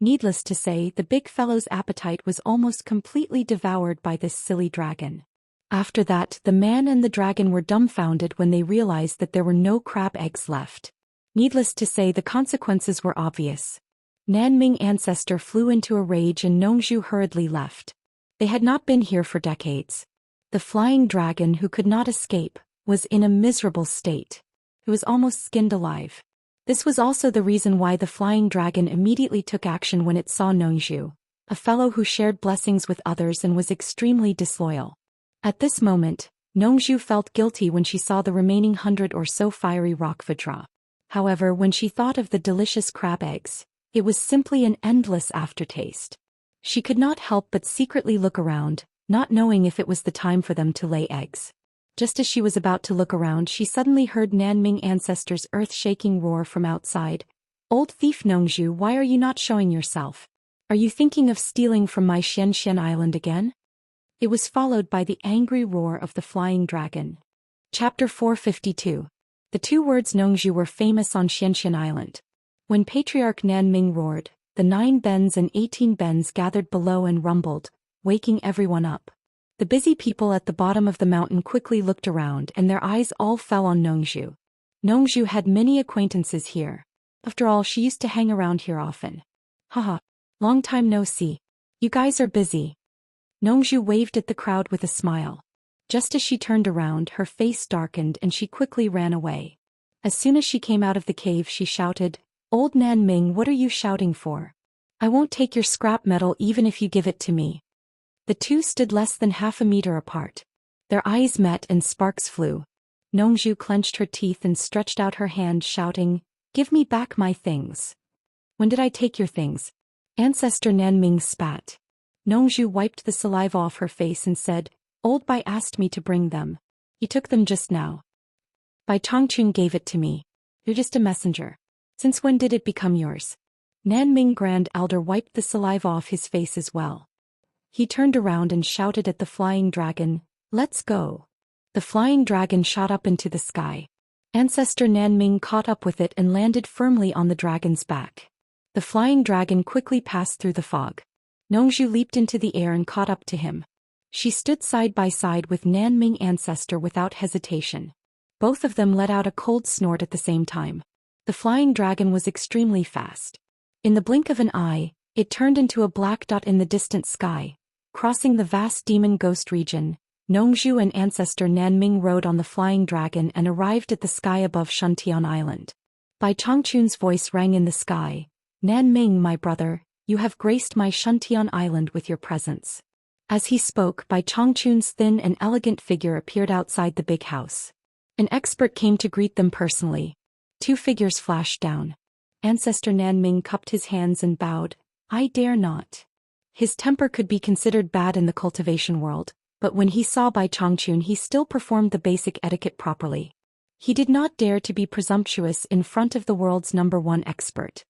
Needless to say, the big fellow's appetite was almost completely devoured by this silly dragon. After that, the man and the dragon were dumbfounded when they realized that there were no crab eggs left. Needless to say, the consequences were obvious. Nanming ancestor flew into a rage and Nongzhu hurriedly left. They had not been here for decades. The flying dragon, who could not escape, was in a miserable state. It was almost skinned alive. This was also the reason why the flying dragon immediately took action when it saw Nongzhu, a fellow who shared blessings with others and was extremely disloyal. At this moment, Nongzhu felt guilty when she saw the remaining 100 or so fiery rock Vajra. However, when she thought of the delicious crab eggs, it was simply an endless aftertaste. She could not help but secretly look around, not knowing if it was the time for them to lay eggs. Just as she was about to look around, she suddenly heard Nanming ancestor's earth-shaking roar from outside. "Old thief Nongzhu, why are you not showing yourself? Are you thinking of stealing from my Xianxia island again?" It was followed by the angry roar of the flying dragon. Chapter 452. The 2 words Nongzhu were famous on Xianxia island. When Patriarch Nanming roared, the 9 bens and 18 bens gathered below and rumbled, waking everyone up. The busy people at the bottom of the mountain quickly looked around and their eyes all fell on Nongzhu. Nongzhu had many acquaintances here. After all, she used to hang around here often. Haha, long time no see. You guys are busy. Nongzhu waved at the crowd with a smile. Just as she turned around, her face darkened and she quickly ran away. As soon as she came out of the cave, she shouted, "Old Nanming, what are you shouting for? I won't take your scrap metal even if you give it to me." The 2 stood less than half a meter apart. Their eyes met and sparks flew. Nongzhu clenched her teeth and stretched out her hand, shouting, "Give me back my things." "When did I take your things?" Ancestor Nanming spat. Nongzhu wiped the saliva off her face and said, "Old Bai asked me to bring them. He took them just now. Bai Chongqun gave it to me. You're just a messenger. Since when did it become yours?" Nanming Grand Elder wiped the saliva off his face as well. He turned around and shouted at the flying dragon, "Let's go." The flying dragon shot up into the sky. Ancestor Nanming caught up with it and landed firmly on the dragon's back. The flying dragon quickly passed through the fog. Nongzhu leaped into the air and caught up to him. She stood side by side with Nanming ancestor without hesitation. Both of them let out a cold snort at the same time. The flying dragon was extremely fast. In the blink of an eye, it turned into a black dot in the distant sky. Crossing the vast demon ghost region, Nongzhu and ancestor Nanming rode on the flying dragon and arrived at the sky above Xiantian Island. Bai Chongqun's voice rang in the sky, "Nanming, my brother, you have graced my Xiantian Island with your presence." As he spoke, Bai Chongqun's thin and elegant figure appeared outside the big house. An expert came to greet them personally. 2 figures flashed down. Ancestor Nanming cupped his hands and bowed, "I dare not." His temper could be considered bad in the cultivation world, but when he saw Bai Chongqun, he still performed the basic etiquette properly. He did not dare to be presumptuous in front of the world's #1 expert.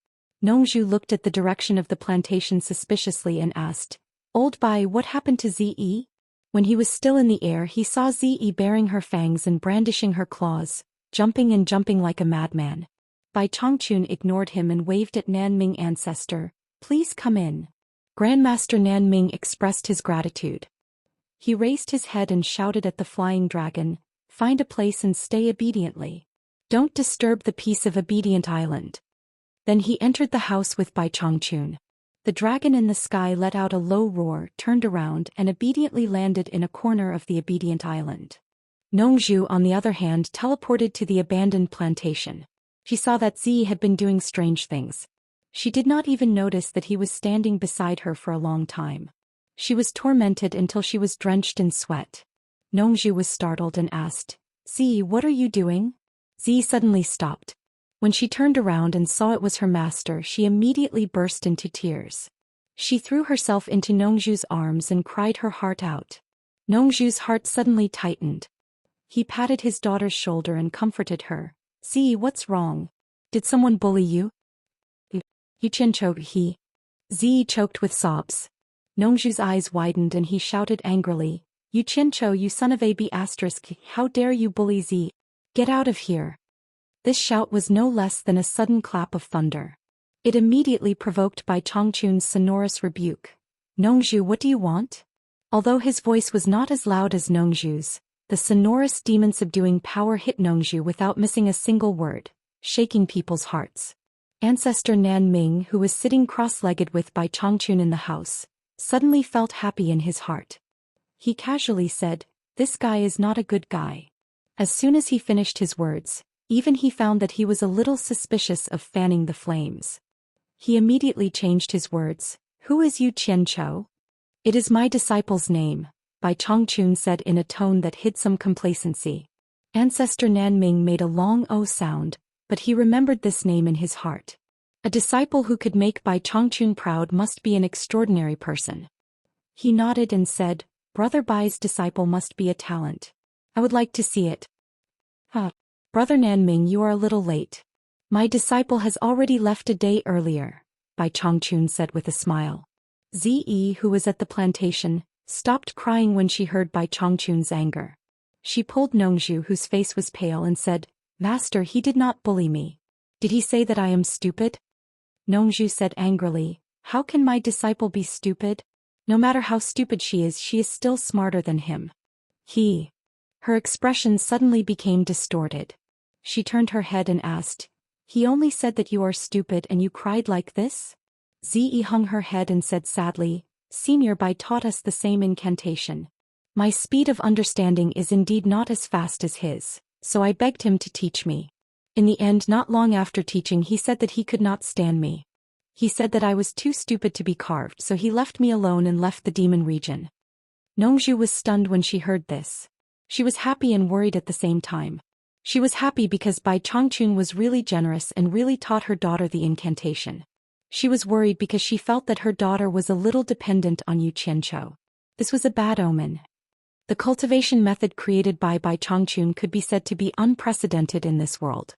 Nongzhu looked at the direction of the plantation suspiciously and asked, "Old Bai, what happened to Ze?" When he was still in the air, he saw Ze baring her fangs and brandishing her claws, jumping and jumping like a madman. Bai Chongqun ignored him and waved at Nanming ancestor, "Please come in." Grandmaster Nanming expressed his gratitude. He raised his head and shouted at the flying dragon, "Find a place and stay obediently. Don't disturb the peace of Obedient Island." Then he entered the house with Bai Chongqun. The dragon in the sky let out a low roar, turned around and obediently landed in a corner of the obedient island. Nongzhu, on the other hand, teleported to the abandoned plantation. She saw that Zi had been doing strange things. She did not even notice that he was standing beside her for a long time. She was tormented until she was drenched in sweat. Nongzhu was startled and asked, "Zi, what are you doing?" Zi suddenly stopped. When she turned around and saw it was her master, she immediately burst into tears. She threw herself into Nongzhu's arms and cried her heart out. Nongzhu's heart suddenly tightened. He patted his daughter's shoulder and comforted her. "Zi, what's wrong? Did someone bully you?" Yu choked. Zi choked with sobs. Nongzhu's eyes widened and he shouted angrily, "You Chincho, you son of a b***, how dare you bully Zi? Get out of here." This shout was no less than a sudden clap of thunder. It immediately provoked Bai Chongqun's sonorous rebuke. "Nongzhu, what do you want?" Although his voice was not as loud as Nongzhu's, the sonorous demon-subduing power hit Nongzhu without missing a single word, shaking people's hearts. Ancestor Nan Ming, who was sitting cross-legged with Bai Chongqun in the house, suddenly felt happy in his heart. He casually said, "This guy is not a good guy." As soon as he finished his words, even he found that he was a little suspicious of fanning the flames. He immediately changed his words. "Who is Yu Qiancho?" "It is my disciple's name," Bai Chongqun said in a tone that hid some complacency. Ancestor Nanming made a long O sound, but he remembered this name in his heart. A disciple who could make Bai Chongqun proud must be an extraordinary person. He nodded and said, "Brother Bai's disciple must be a talent. I would like to see it." Brother Nanming, you are a little late. My disciple has already left a day earlier, Bai Chongqun said with a smile. Zi, who was at the plantation, stopped crying when she heard Bai Chongqun's anger. She pulled Nongzhu, whose face was pale, and said, "Master, he did not bully me. Did he say that I am stupid?" Nongzhu said angrily, "How can my disciple be stupid? No matter how stupid she is still smarter than him." Her expression suddenly became distorted. She turned her head and asked, "He only said that you are stupid and you cried like this?" Zi hung her head and said sadly, "Senior Bai taught us the same incantation. My speed of understanding is indeed not as fast as his, so I begged him to teach me. In the end, not long after teaching, he said that he could not stand me. He said that I was too stupid to be carved, so he left me alone and left the demon region." Nongzhu was stunned when she heard this. She was happy and worried at the same time. She was happy because Bai Chongqun was really generous and really taught her daughter the incantation. She was worried because she felt that her daughter was a little dependent on Yu Qiancho. This was a bad omen. The cultivation method created by Bai Chongqun could be said to be unprecedented in this world.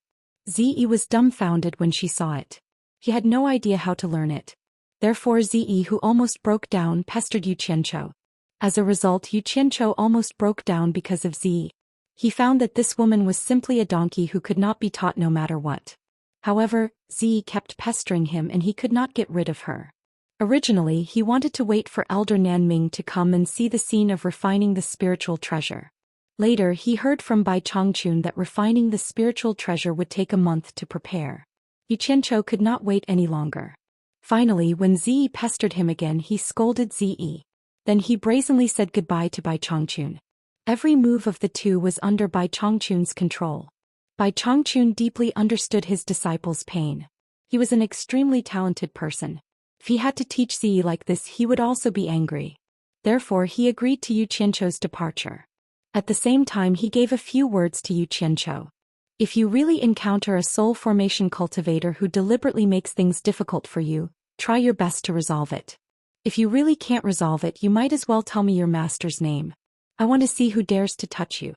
Zi was dumbfounded when she saw it. He had no idea how to learn it. Therefore Zi, who almost broke down, pestered Yu Qiancho. As a result, Yu Qiancho almost broke down because of Zi. He found that this woman was simply a donkey who could not be taught no matter what. However, Zi kept pestering him and he could not get rid of her. Originally, he wanted to wait for Elder Nanming to come and see the scene of refining the spiritual treasure. Later, he heard from Bai Chongqun that refining the spiritual treasure would take a month to prepare. Yu Qiancho could not wait any longer. Finally, when Zi pestered him again, he scolded Zi. Then he brazenly said goodbye to Bai Chongqun. Every move of the two was under Bai Chongqun's control. Bai Chongqun deeply understood his disciple's pain. He was an extremely talented person. If he had to teach Zi like this, he would also be angry. Therefore, he agreed to Yu Qiancho's departure. At the same time, he gave a few words to Yu Qiancho. If you really encounter a soul formation cultivator who deliberately makes things difficult for you, try your best to resolve it. If you really can't resolve it, you might as well tell me your master's name. I want to see who dares to touch you.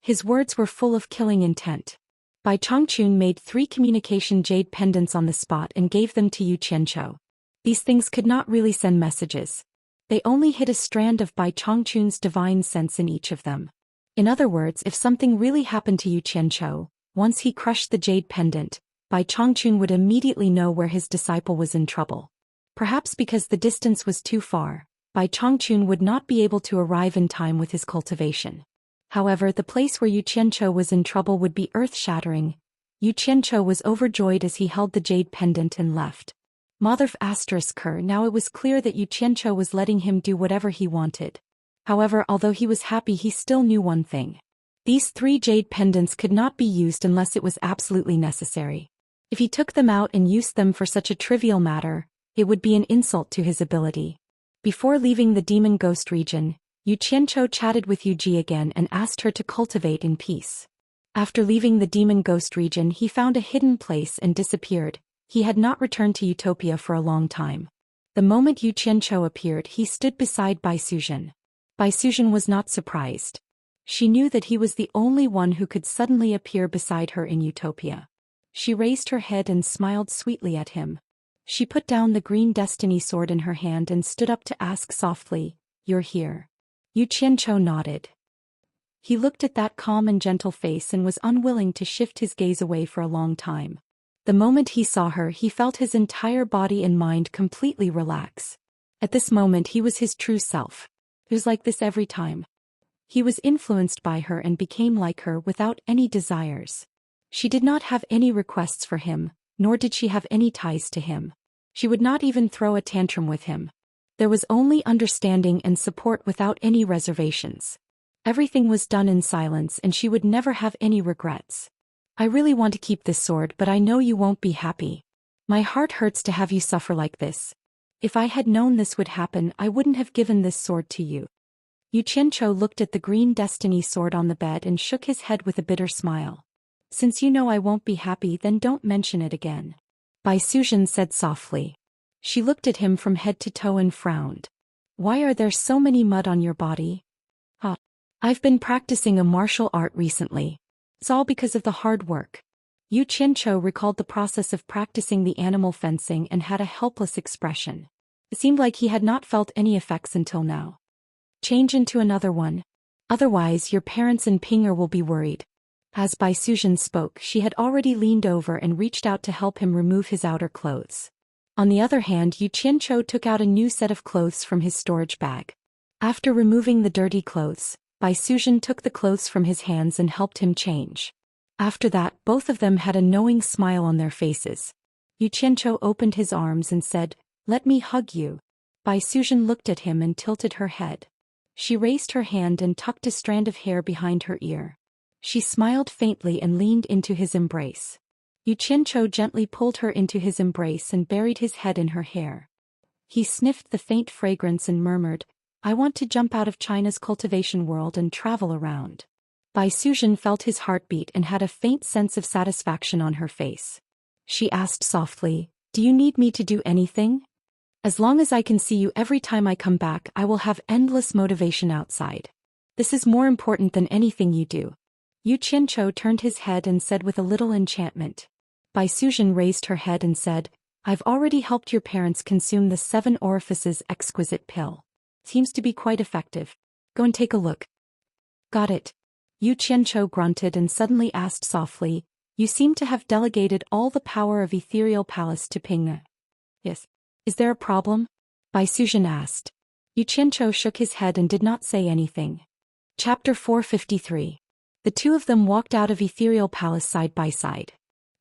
His words were full of killing intent. Bai Chongqun made 3 communication jade pendants on the spot and gave them to Yu Qiancho. These things could not really send messages. They only hid a strand of Bai Chongqun's divine sense in each of them. In other words, if something really happened to Yu Qiancho, once he crushed the jade pendant, Bai Chongqun would immediately know where his disciple was in trouble. Perhaps because the distance was too far, Bai Chongqun would not be able to arrive in time with his cultivation. However, the place where Yu Qiancho was in trouble would be earth-shattering. Yu Qiancho was overjoyed as he held the jade pendant and left. Motherf asterisk her. Now it was clear that Yu Qianqiu was letting him do whatever he wanted. However, although he was happy, he still knew one thing. These 3 jade pendants could not be used unless it was absolutely necessary. If he took them out and used them for such a trivial matter, it would be an insult to his ability. Before leaving the Demon Ghost region, Yu Qianqiu chatted with Yu Ji again and asked her to cultivate in peace. After leaving the Demon Ghost region, he found a hidden place and disappeared. He had not returned to Utopia for a long time. The moment Yu Qianqiu appeared, he stood beside Bai Suzhen. Bai Suzhen was not surprised. She knew that he was the only one who could suddenly appear beside her in Utopia. She raised her head and smiled sweetly at him. She put down the green destiny sword in her hand and stood up to ask softly, "You're here?" Yu Qianqiu nodded. He looked at that calm and gentle face and was unwilling to shift his gaze away for a long time. The moment he saw her, he felt his entire body and mind completely relax. At this moment he was his true self. It was like this every time. He was influenced by her and became like her without any desires. She did not have any requests for him, nor did she have any ties to him. She would not even throw a tantrum with him. There was only understanding and support without any reservations. Everything was done in silence and she would never have any regrets. "I really want to keep this sword, but I know you won't be happy. My heart hurts to have you suffer like this. If I had known this would happen, I wouldn't have given this sword to you." Yu Qianqiu looked at the green destiny sword on the bed and shook his head with a bitter smile. "Since you know I won't be happy, then don't mention it again," Bai Suzhen said softly. She looked at him from head to toe and frowned. "Why are there so many mud on your body?" "I've been practicing a martial art recently. It's all because of the hard work." Yu Qianqiu recalled the process of practicing the animal fencing and had a helpless expression. It seemed like he had not felt any effects until now. "Change into another one. Otherwise your parents and Pinger will be worried." As Bai Suzhen spoke, she had already leaned over and reached out to help him remove his outer clothes. On the other hand, Yu Qianqiu took out a new set of clothes from his storage bag. After removing the dirty clothes, Bai Suzhen took the clothes from his hands and helped him change. After that, both of them had a knowing smile on their faces. Yu Qianqiu opened his arms and said, "Let me hug you." Bai Suzhen looked at him and tilted her head. She raised her hand and tucked a strand of hair behind her ear. She smiled faintly and leaned into his embrace. Yu Qianqiu gently pulled her into his embrace and buried his head in her hair. He sniffed the faint fragrance and murmured, "I want to jump out of China's cultivation world and travel around." Bai Suzhen felt his heartbeat and had a faint sense of satisfaction on her face. She asked softly, "Do you need me to do anything? As long as I can see you every time I come back, I will have endless motivation outside. This is more important than anything you do." Yu Qianqiu turned his head and said with a little enchantment. Bai Suzhen raised her head and said, "I've already helped your parents consume the 7 orifices exquisite pill. Seems to be quite effective. Go and take a look." "Got it." Yu Qianqiu grunted and suddenly asked softly, "You seem to have delegated all the power of Ethereal Palace to Ping." "Yes. Is there a problem?" Bai Suzhen asked. Yu Qianqiu shook his head and did not say anything. Chapter 453. The two of them walked out of Ethereal Palace side by side.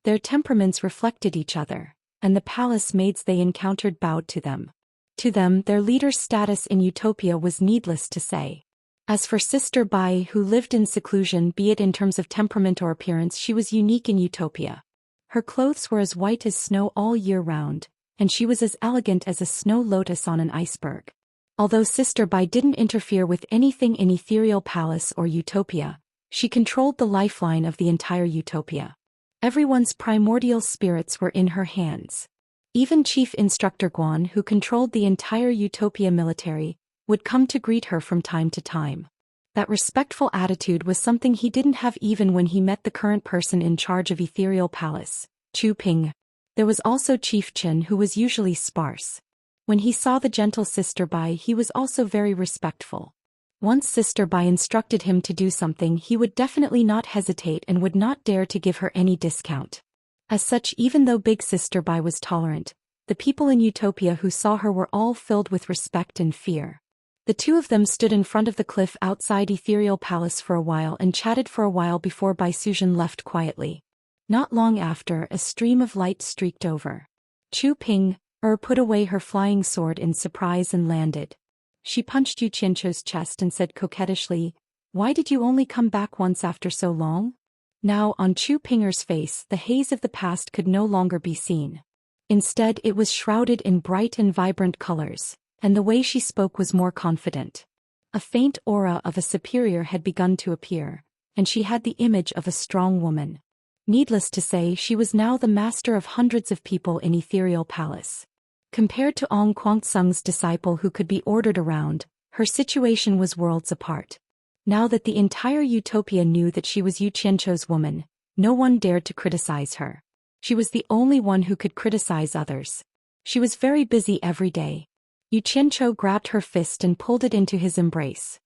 Their temperaments reflected each other, and the palace maids they encountered bowed to them. To them, their leader's status in Utopia was needless to say. As for Sister Bai, who lived in seclusion, be it in terms of temperament or appearance, she was unique in Utopia. Her clothes were as white as snow all year round, and she was as elegant as a snow lotus on an iceberg. Although Sister Bai didn't interfere with anything in Ethereal Palace or Utopia, she controlled the lifeline of the entire Utopia. Everyone's primordial spirits were in her hands. Even Chief Instructor Guan, who controlled the entire Utopia military, would come to greet her from time to time. That respectful attitude was something he didn't have even when he met the current person in charge of Ethereal Palace, Chu Ping. There was also Chief Chen, who was usually sparse. When he saw the gentle Sister Bai, he was also very respectful. Once Sister Bai instructed him to do something, he would definitely not hesitate and would not dare to give her any discount. As such, even though Big Sister Bai was tolerant, the people in Utopia who saw her were all filled with respect and fear. The two of them stood in front of the cliff outside Ethereal Palace for a while and chatted for a while before Bai Suzhen left quietly. Not long after, a stream of light streaked over. Chu Ping, Put away her flying sword in surprise and landed. She punched Yu Qianzhou's chest and said coquettishly, "Why did you only come back once after so long?" Now on Chu Pinger's face the haze of the past could no longer be seen. Instead it was shrouded in bright and vibrant colors, and the way she spoke was more confident. A faint aura of a superior had begun to appear, and she had the image of a strong woman. Needless to say, she was now the master of hundreds of people in Ethereal Palace. Compared to Ong Guangtsung's disciple who could be ordered around, her situation was worlds apart. Now that the entire utopia knew that she was Yu Qianzhou's woman, no one dared to criticize her. She was the only one who could criticize others. She was very busy every day. Yu Qianzhou grabbed her fist and pulled it into his embrace.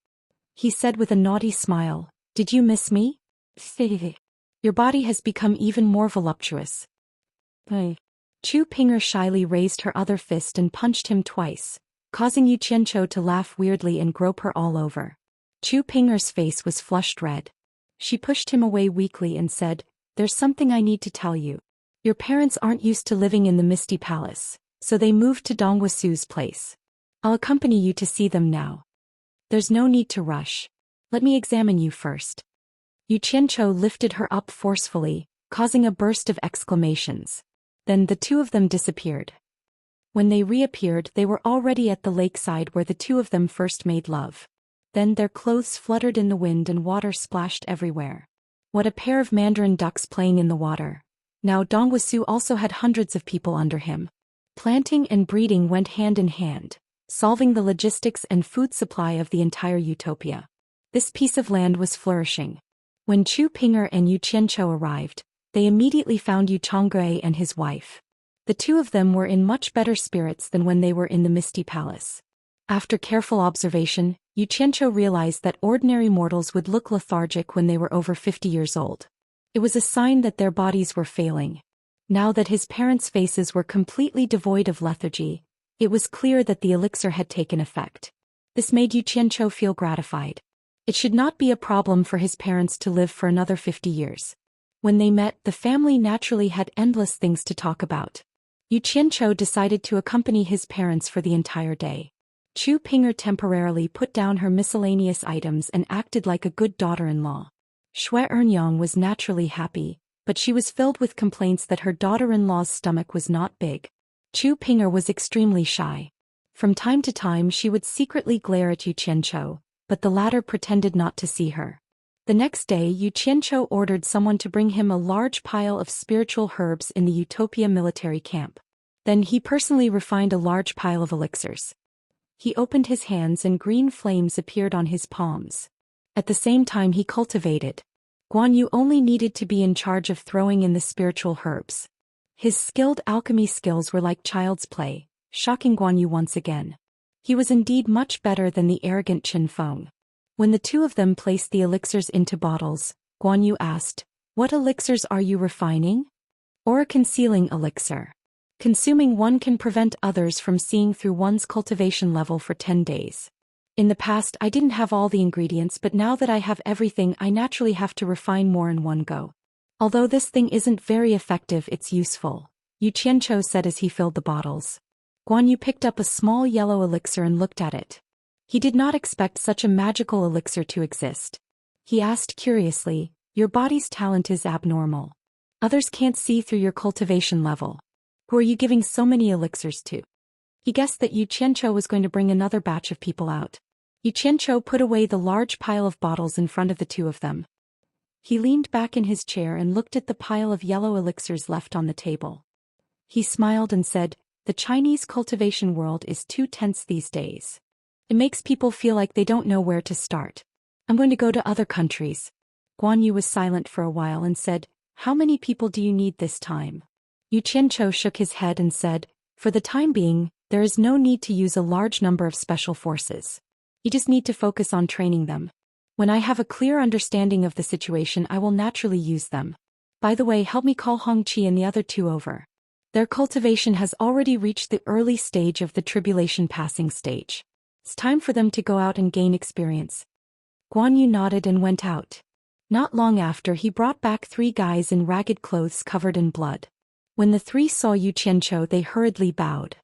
He said with a naughty smile, "Did you miss me? Your body has become even more voluptuous." Chu Pinger shyly raised her other fist and punched him twice, causing Yu Qianzhou to laugh weirdly and grope her all over. Chu Pinger's face was flushed red. She pushed him away weakly and said, "There's something I need to tell you. Your parents aren't used to living in the Misty Palace, so they moved to Dongwusu's place. I'll accompany you to see them now. There's no need to rush. Let me examine you first." Yu Qianzhou lifted her up forcefully, causing a burst of exclamations. Then the two of them disappeared. When they reappeared, they were already at the lakeside where the two of them first made love. Then their clothes fluttered in the wind and water splashed everywhere. What a pair of mandarin ducks playing in the water. Now Dongwusu also had hundreds of people under him. Planting and breeding went hand in hand, solving the logistics and food supply of the entire utopia. This piece of land was flourishing. When Chu Pinger and Yu Qianzhou arrived, they immediately found Yu Chonggui and his wife. The two of them were in much better spirits than when they were in the Misty Palace. After careful observation, Yu Qianzhou realized that ordinary mortals would look lethargic when they were over 50 years old. It was a sign that their bodies were failing. Now that his parents' faces were completely devoid of lethargy, it was clear that the elixir had taken effect. This made Yu Qianzhou feel gratified. It should not be a problem for his parents to live for another 50 years. When they met, the family naturally had endless things to talk about. Yu Qianzhou decided to accompany his parents for the entire day. Chu Pinger temporarily put down her miscellaneous items and acted like a good daughter-in-law. Xue Ernyang was naturally happy, but she was filled with complaints that her daughter-in-law's stomach was not big. Chu Pinger was extremely shy. From time to time she would secretly glare at Yu Qianzhou, but the latter pretended not to see her. The next day Yu Qianzhou ordered someone to bring him a large pile of spiritual herbs in the Utopia military camp. Then he personally refined a large pile of elixirs. He opened his hands and green flames appeared on his palms. At the same time he cultivated. Guan Yu only needed to be in charge of throwing in the spiritual herbs. His skilled alchemy skills were like child's play, shocking Guan Yu once again. He was indeed much better than the arrogant Qin Feng. When the two of them placed the elixirs into bottles, Guan Yu asked, "What elixirs are you refining?" "Or a concealing elixir. Consuming one can prevent others from seeing through one's cultivation level for 10 days. In the past I didn't have all the ingredients, but now that I have everything I naturally have to refine more in one go. Although this thing isn't very effective, it's useful," Yu Qianzhou said as he filled the bottles. Guan Yu picked up a small yellow elixir and looked at it. He did not expect such a magical elixir to exist. He asked curiously, "Your body's talent is abnormal. Others can't see through your cultivation level. Who are you giving so many elixirs to?" He guessed that Yu Qianzhou was going to bring another batch of people out. Yu Qianzhou put away the large pile of bottles in front of the two of them. He leaned back in his chair and looked at the pile of yellow elixirs left on the table. He smiled and said, "The Chinese cultivation world is too tense these days. It makes people feel like they don't know where to start. I'm going to go to other countries." Guan Yu was silent for a while and said, "How many people do you need this time?" Yu Qianzhou shook his head and said, "For the time being, there is no need to use a large number of special forces. You just need to focus on training them. When I have a clear understanding of the situation, I will naturally use them. By the way, help me call Hongqi and the other two over. Their cultivation has already reached the early stage of the tribulation passing stage. It's time for them to go out and gain experience." Guan Yu nodded and went out. Not long after, he brought back 3 guys in ragged clothes covered in blood. When the 3 saw Yu Qianzhou, they hurriedly bowed.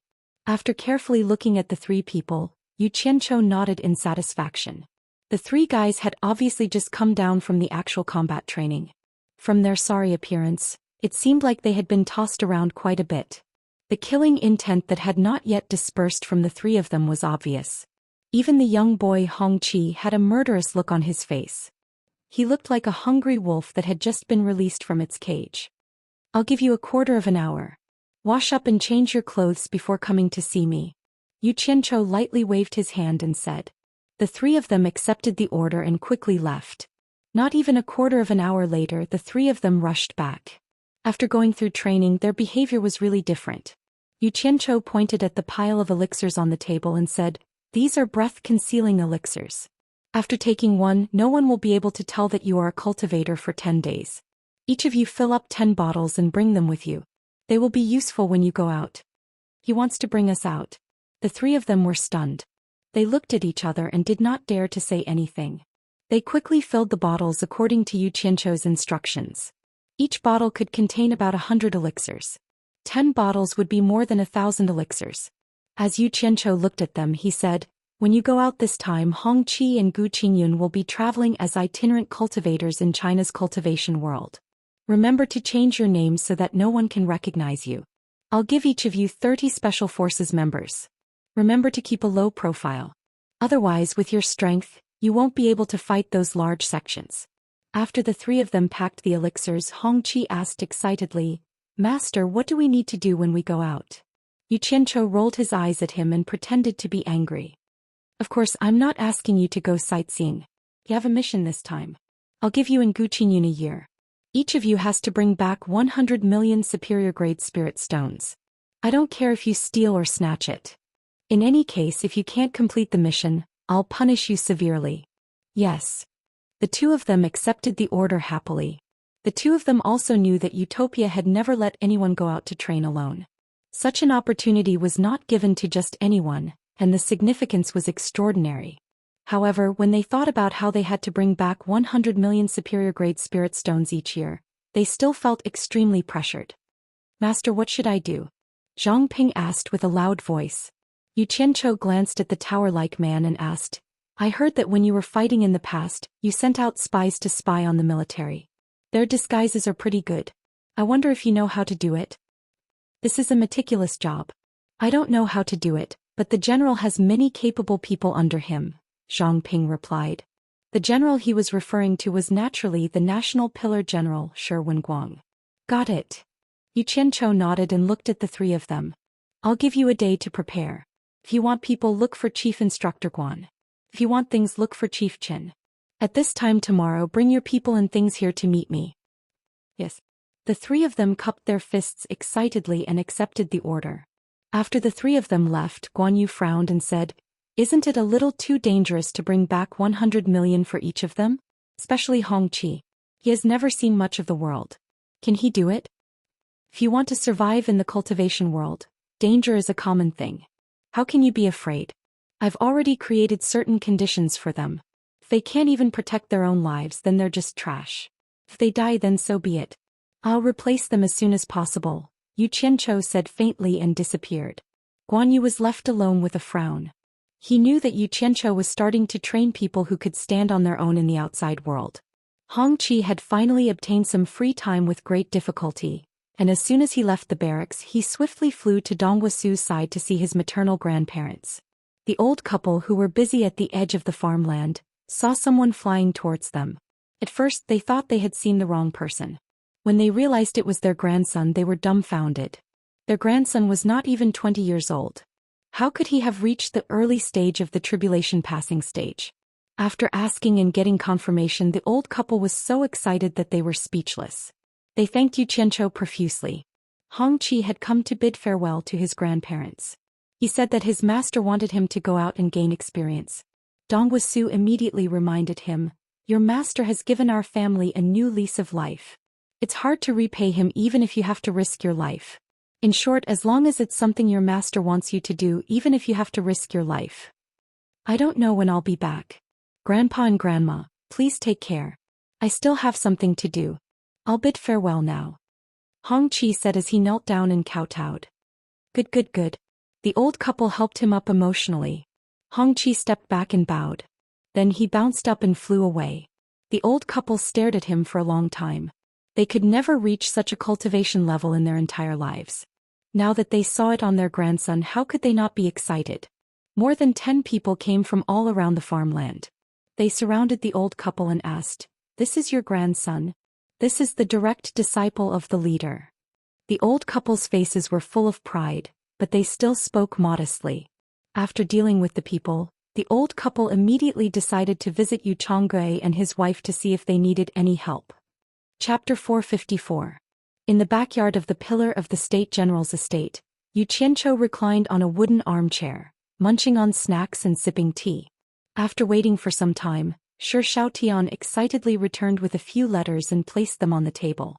After carefully looking at the three people, Yu Qianzhou nodded in satisfaction. The three guys had obviously just come down from the actual combat training. From their sorry appearance, it seemed like they had been tossed around quite a bit. The killing intent that had not yet dispersed from the three of them was obvious. Even the young boy Hong Qi had a murderous look on his face. He looked like a hungry wolf that had just been released from its cage. "I'll give you a quarter of an hour. Wash up and change your clothes before coming to see me." Yu Qianzhou lightly waved his hand and said. The three of them accepted the order and quickly left. Not even a quarter of an hour later, the three of them rushed back. After going through training, their behavior was really different. Yu Qianzhou pointed at the pile of elixirs on the table and said, "These are breath-concealing elixirs. After taking one, no one will be able to tell that you are a cultivator for 10 days. Each of you fill up 10 bottles and bring them with you. They will be useful when you go out." "He wants to bring us out." The three of them were stunned. They looked at each other and did not dare to say anything. They quickly filled the bottles according to Yu Qianzhou's instructions. Each bottle could contain about 100 elixirs. 10 bottles would be more than 1,000 elixirs. As Yu Qianzhou looked at them, he said, "When you go out this time, Hong Qi and Gu Qingyun will be traveling as itinerant cultivators in China's cultivation world. Remember to change your names so that no one can recognize you. I'll give each of you 30 Special Forces members. Remember to keep a low profile. Otherwise, with your strength, you won't be able to fight those large sections." After the three of them packed the elixirs, Hong Qi asked excitedly, "Master, what do we need to do when we go out?" Yu Qianzhou rolled his eyes at him and pretended to be angry. "Of course, I'm not asking you to go sightseeing. You have a mission this time. I'll give you and Gu Qingyun a year. Each of you has to bring back 100 million superior-grade spirit stones. I don't care if you steal or snatch it. In any case, if you can't complete the mission, I'll punish you severely." "Yes." The two of them accepted the order happily. The two of them also knew that Utopia had never let anyone go out to train alone. Such an opportunity was not given to just anyone, and the significance was extraordinary. However, when they thought about how they had to bring back 100 million superior-grade spirit stones each year, they still felt extremely pressured. "Master, what should I do?" Zhang Ping asked with a loud voice. Yu Qianzhou glanced at the tower-like man and asked, "I heard that when you were fighting in the past, you sent out spies to spy on the military. Their disguises are pretty good. I wonder if you know how to do it?" "This is a meticulous job. I don't know how to do it, but the general has many capable people under him," Zhang Ping replied. The general he was referring to was naturally the National Pillar General Shi Wenguang. "Got it." Yu Qianzhou nodded and looked at the three of them. "I'll give you a day to prepare. If you want people, look for Chief Instructor Guan. If you want things, look for Chief Qin. At this time tomorrow, bring your people and things here to meet me." "Yes." The three of them cupped their fists excitedly and accepted the order. After the three of them left, Guan Yu frowned and said, "Isn't it a little too dangerous to bring back 100 million for each of them? Especially Hong Qi. He has never seen much of the world. Can he do it?" "If you want to survive in the cultivation world, danger is a common thing. How can you be afraid? I've already created certain conditions for them. If they can't even protect their own lives, then they're just trash. If they die, then so be it. I'll replace them as soon as possible," Yu Qianzhou said faintly and disappeared. Guan Yu was left alone with a frown. He knew that Yu Qianzhou was starting to train people who could stand on their own in the outside world. Hong Qi had finally obtained some free time with great difficulty, and as soon as he left the barracks, he swiftly flew to Dongguosu's side to see his maternal grandparents. The old couple, who were busy at the edge of the farmland, saw someone flying towards them. At first, they thought they had seen the wrong person. When they realized it was their grandson, they were dumbfounded. Their grandson was not even 20 years old. How could he have reached the early stage of the tribulation passing stage? After asking and getting confirmation, the old couple was so excited that they were speechless. They thanked Yu Qianzhou profusely. Hong Qi had come to bid farewell to his grandparents. He said that his master wanted him to go out and gain experience. Dongguosu immediately reminded him, "Your master has given our family a new lease of life. It's hard to repay him even if you have to risk your life. In short, as long as it's something your master wants you to do, even if you have to risk your life. I don't know when I'll be back. Grandpa and Grandma, please take care. I still have something to do. I'll bid farewell now." Hong Qi said as he knelt down and kowtowed. Good. The old couple helped him up emotionally. Hongqi stepped back and bowed. Then he bounced up and flew away. The old couple stared at him for a long time. They could never reach such a cultivation level in their entire lives. Now that they saw it on their grandson, how could they not be excited? More than 10 people came from all around the farmland. They surrounded the old couple and asked, "This is your grandson?" "This is the direct disciple of the leader." The old couple's faces were full of pride, but they still spoke modestly. After dealing with the people, the old couple immediately decided to visit Yu Chonggui and his wife to see if they needed any help. Chapter 454. In the backyard of the pillar of the State General's estate, Yu Qianqiu reclined on a wooden armchair, munching on snacks and sipping tea. After waiting for some time, Shi Xiaotian excitedly returned with a few letters and placed them on the table.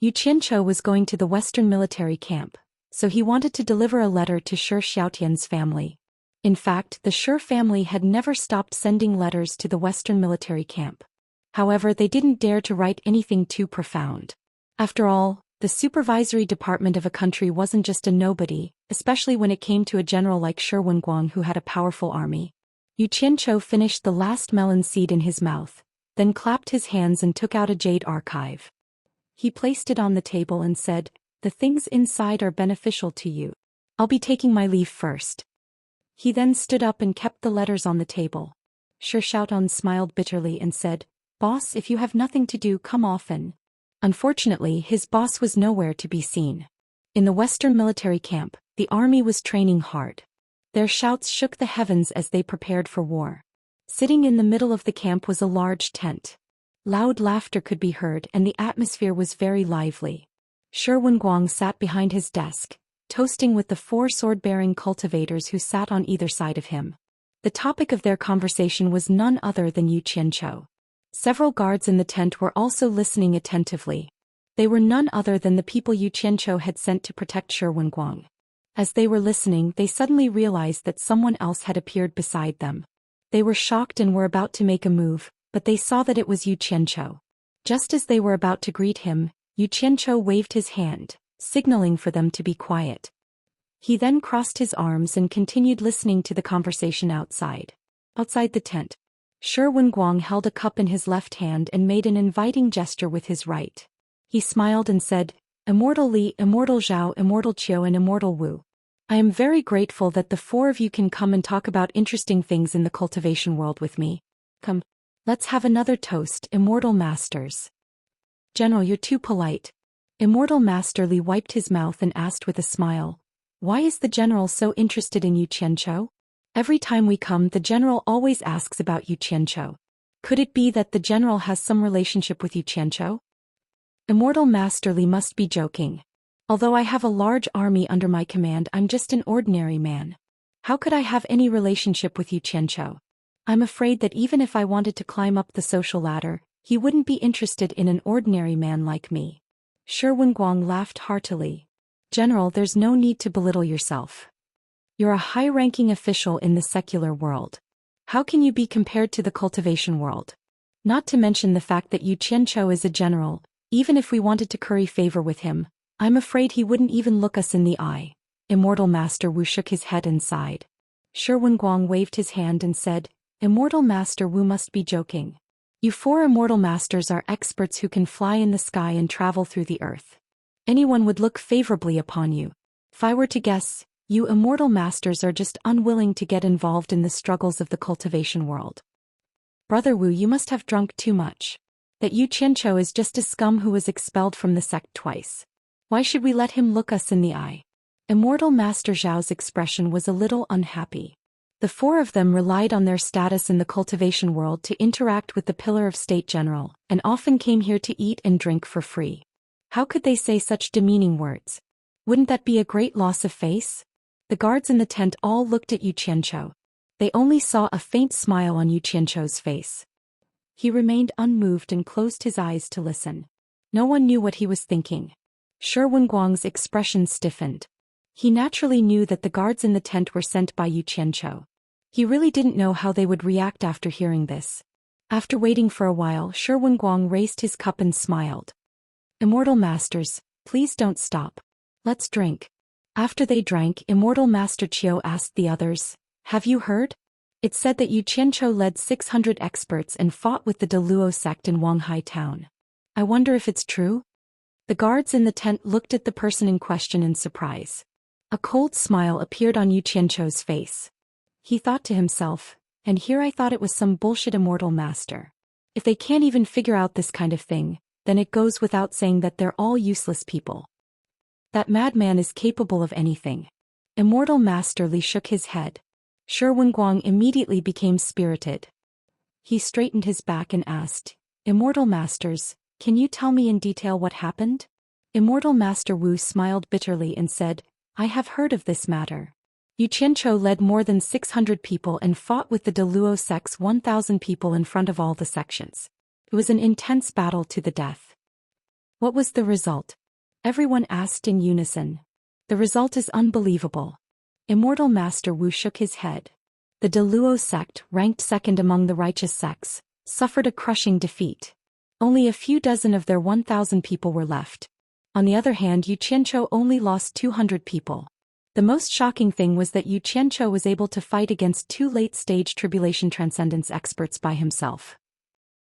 Yu Qianqiu was going to the Western military camp, so he wanted to deliver a letter to Shi Xiaotian's family. In fact, the Shi family had never stopped sending letters to the Western military camp. However, they didn't dare to write anything too profound. After all, the supervisory department of a country wasn't just a nobody, especially when it came to a general like Shi Wenguang who had a powerful army. Yu Qianqiu finished the last melon seed in his mouth, then clapped his hands and took out a jade archive. He placed it on the table and said, "The things inside are beneficial to you. I'll be taking my leave first." He then stood up and kept the letters on the table. Shi Xiaotian smiled bitterly and said, "Boss, if you have nothing to do, come often." Unfortunately, his boss was nowhere to be seen. In the Western military camp, the army was training hard. Their shouts shook the heavens as they prepared for war. Sitting in the middle of the camp was a large tent. Loud laughter could be heard and the atmosphere was very lively. Shi Wenguang sat behind his desk, toasting with the 4 sword-bearing cultivators who sat on either side of him. The topic of their conversation was none other than Yu Qianqiu. Several guards in the tent were also listening attentively. They were none other than the people Yu Qianqiu had sent to protect Shi Wenguang. As they were listening, they suddenly realized that someone else had appeared beside them. They were shocked and were about to make a move, but they saw that it was Yu Qianqiu. Just as they were about to greet him, Yu Qianqiu waved his hand, signaling for them to be quiet. He then crossed his arms and continued listening to the conversation outside. Outside the tent, Shi Wenguang held a cup in his left hand and made an inviting gesture with his right. He smiled and said, "Immortal Li, Immortal Zhao, Immortal Qiu and Immortal Wu. I am very grateful that the 4 of you can come and talk about interesting things in the cultivation world with me. Come, let's have another toast, Immortal Masters." "General, you're too polite." Immortal Master Li wiped his mouth and asked with a smile, "Why is the general so interested in Yu Qianqiu? Every time we come, the general always asks about Yu Qianqiu. Could it be that the general has some relationship with Yu Qianqiu?" Immortal Master Li must be joking. "Although I have a large army under my command, I'm just an ordinary man. How could I have any relationship with Yu Qianqiu? I'm afraid that even if I wanted to climb up the social ladder, he wouldn't be interested in an ordinary man like me." Shi Wenguang laughed heartily. "General, there's no need to belittle yourself. You're a high-ranking official in the secular world. How can you be compared to the cultivation world? Not to mention the fact that Yu Qianqiu is a general. Even if we wanted to curry favor with him, I'm afraid he wouldn't even look us in the eye." Immortal Master Wu shook his head and sighed. Shi Wenguang waved his hand and said, "Immortal Master Wu must be joking. You 4 immortal masters are experts who can fly in the sky and travel through the earth. Anyone would look favorably upon you. If I were to guess, you immortal masters are just unwilling to get involved in the struggles of the cultivation world. Brother Wu, you must have drunk too much. That Yu Qianqiu is just a scum who was expelled from the sect twice. Why should we let him look us in the eye?" Immortal Master Zhao's expression was a little unhappy. The 4 of them relied on their status in the cultivation world to interact with the Pillar of State General, and often came here to eat and drink for free. How could they say such demeaning words? Wouldn't that be a great loss of face? The guards in the tent all looked at Yu Qianqiu. They only saw a faint smile on Yu Qianqiu's face. He remained unmoved and closed his eyes to listen. No one knew what he was thinking. Shi Wenguang's expression stiffened. He naturally knew that the guards in the tent were sent by Yu Qianqiu. He really didn't know how they would react after hearing this. After waiting for a while, Shi Wenguang raised his cup and smiled. "Immortal Masters, please don't stop. Let's drink." After they drank, Immortal Master Qiu asked the others, "Have you heard? It said that Yu Qianzhou led 600 experts and fought with the Deluo sect in Wanghai town. I wonder if it's true?" The guards in the tent looked at the person in question in surprise. A cold smile appeared on Yu Qianzhou's face. He thought to himself, and here I thought it was some bullshit Immortal Master. If they can't even figure out this kind of thing, then it goes without saying that they're all useless people. That madman is capable of anything. Immortal Master Li shook his head. Shi Wenguang immediately became spirited. He straightened his back and asked, "Immortal Masters, can you tell me in detail what happened?" Immortal Master Wu smiled bitterly and said, "I have heard of this matter. Yu Qianzhou led more than 600 people and fought with the Deluo sect's 1,000 people in front of all the sections. It was an intense battle to the death." "What was the result?" everyone asked in unison. "The result is unbelievable." Immortal Master Wu shook his head. The Deluo sect, ranked second among the righteous sects, suffered a crushing defeat. Only a few dozen of their 1,000 people were left. On the other hand, Yu Qianzhou only lost 200 people. The most shocking thing was that Yu Qianzhou was able to fight against 2 late-stage tribulation transcendence experts by himself.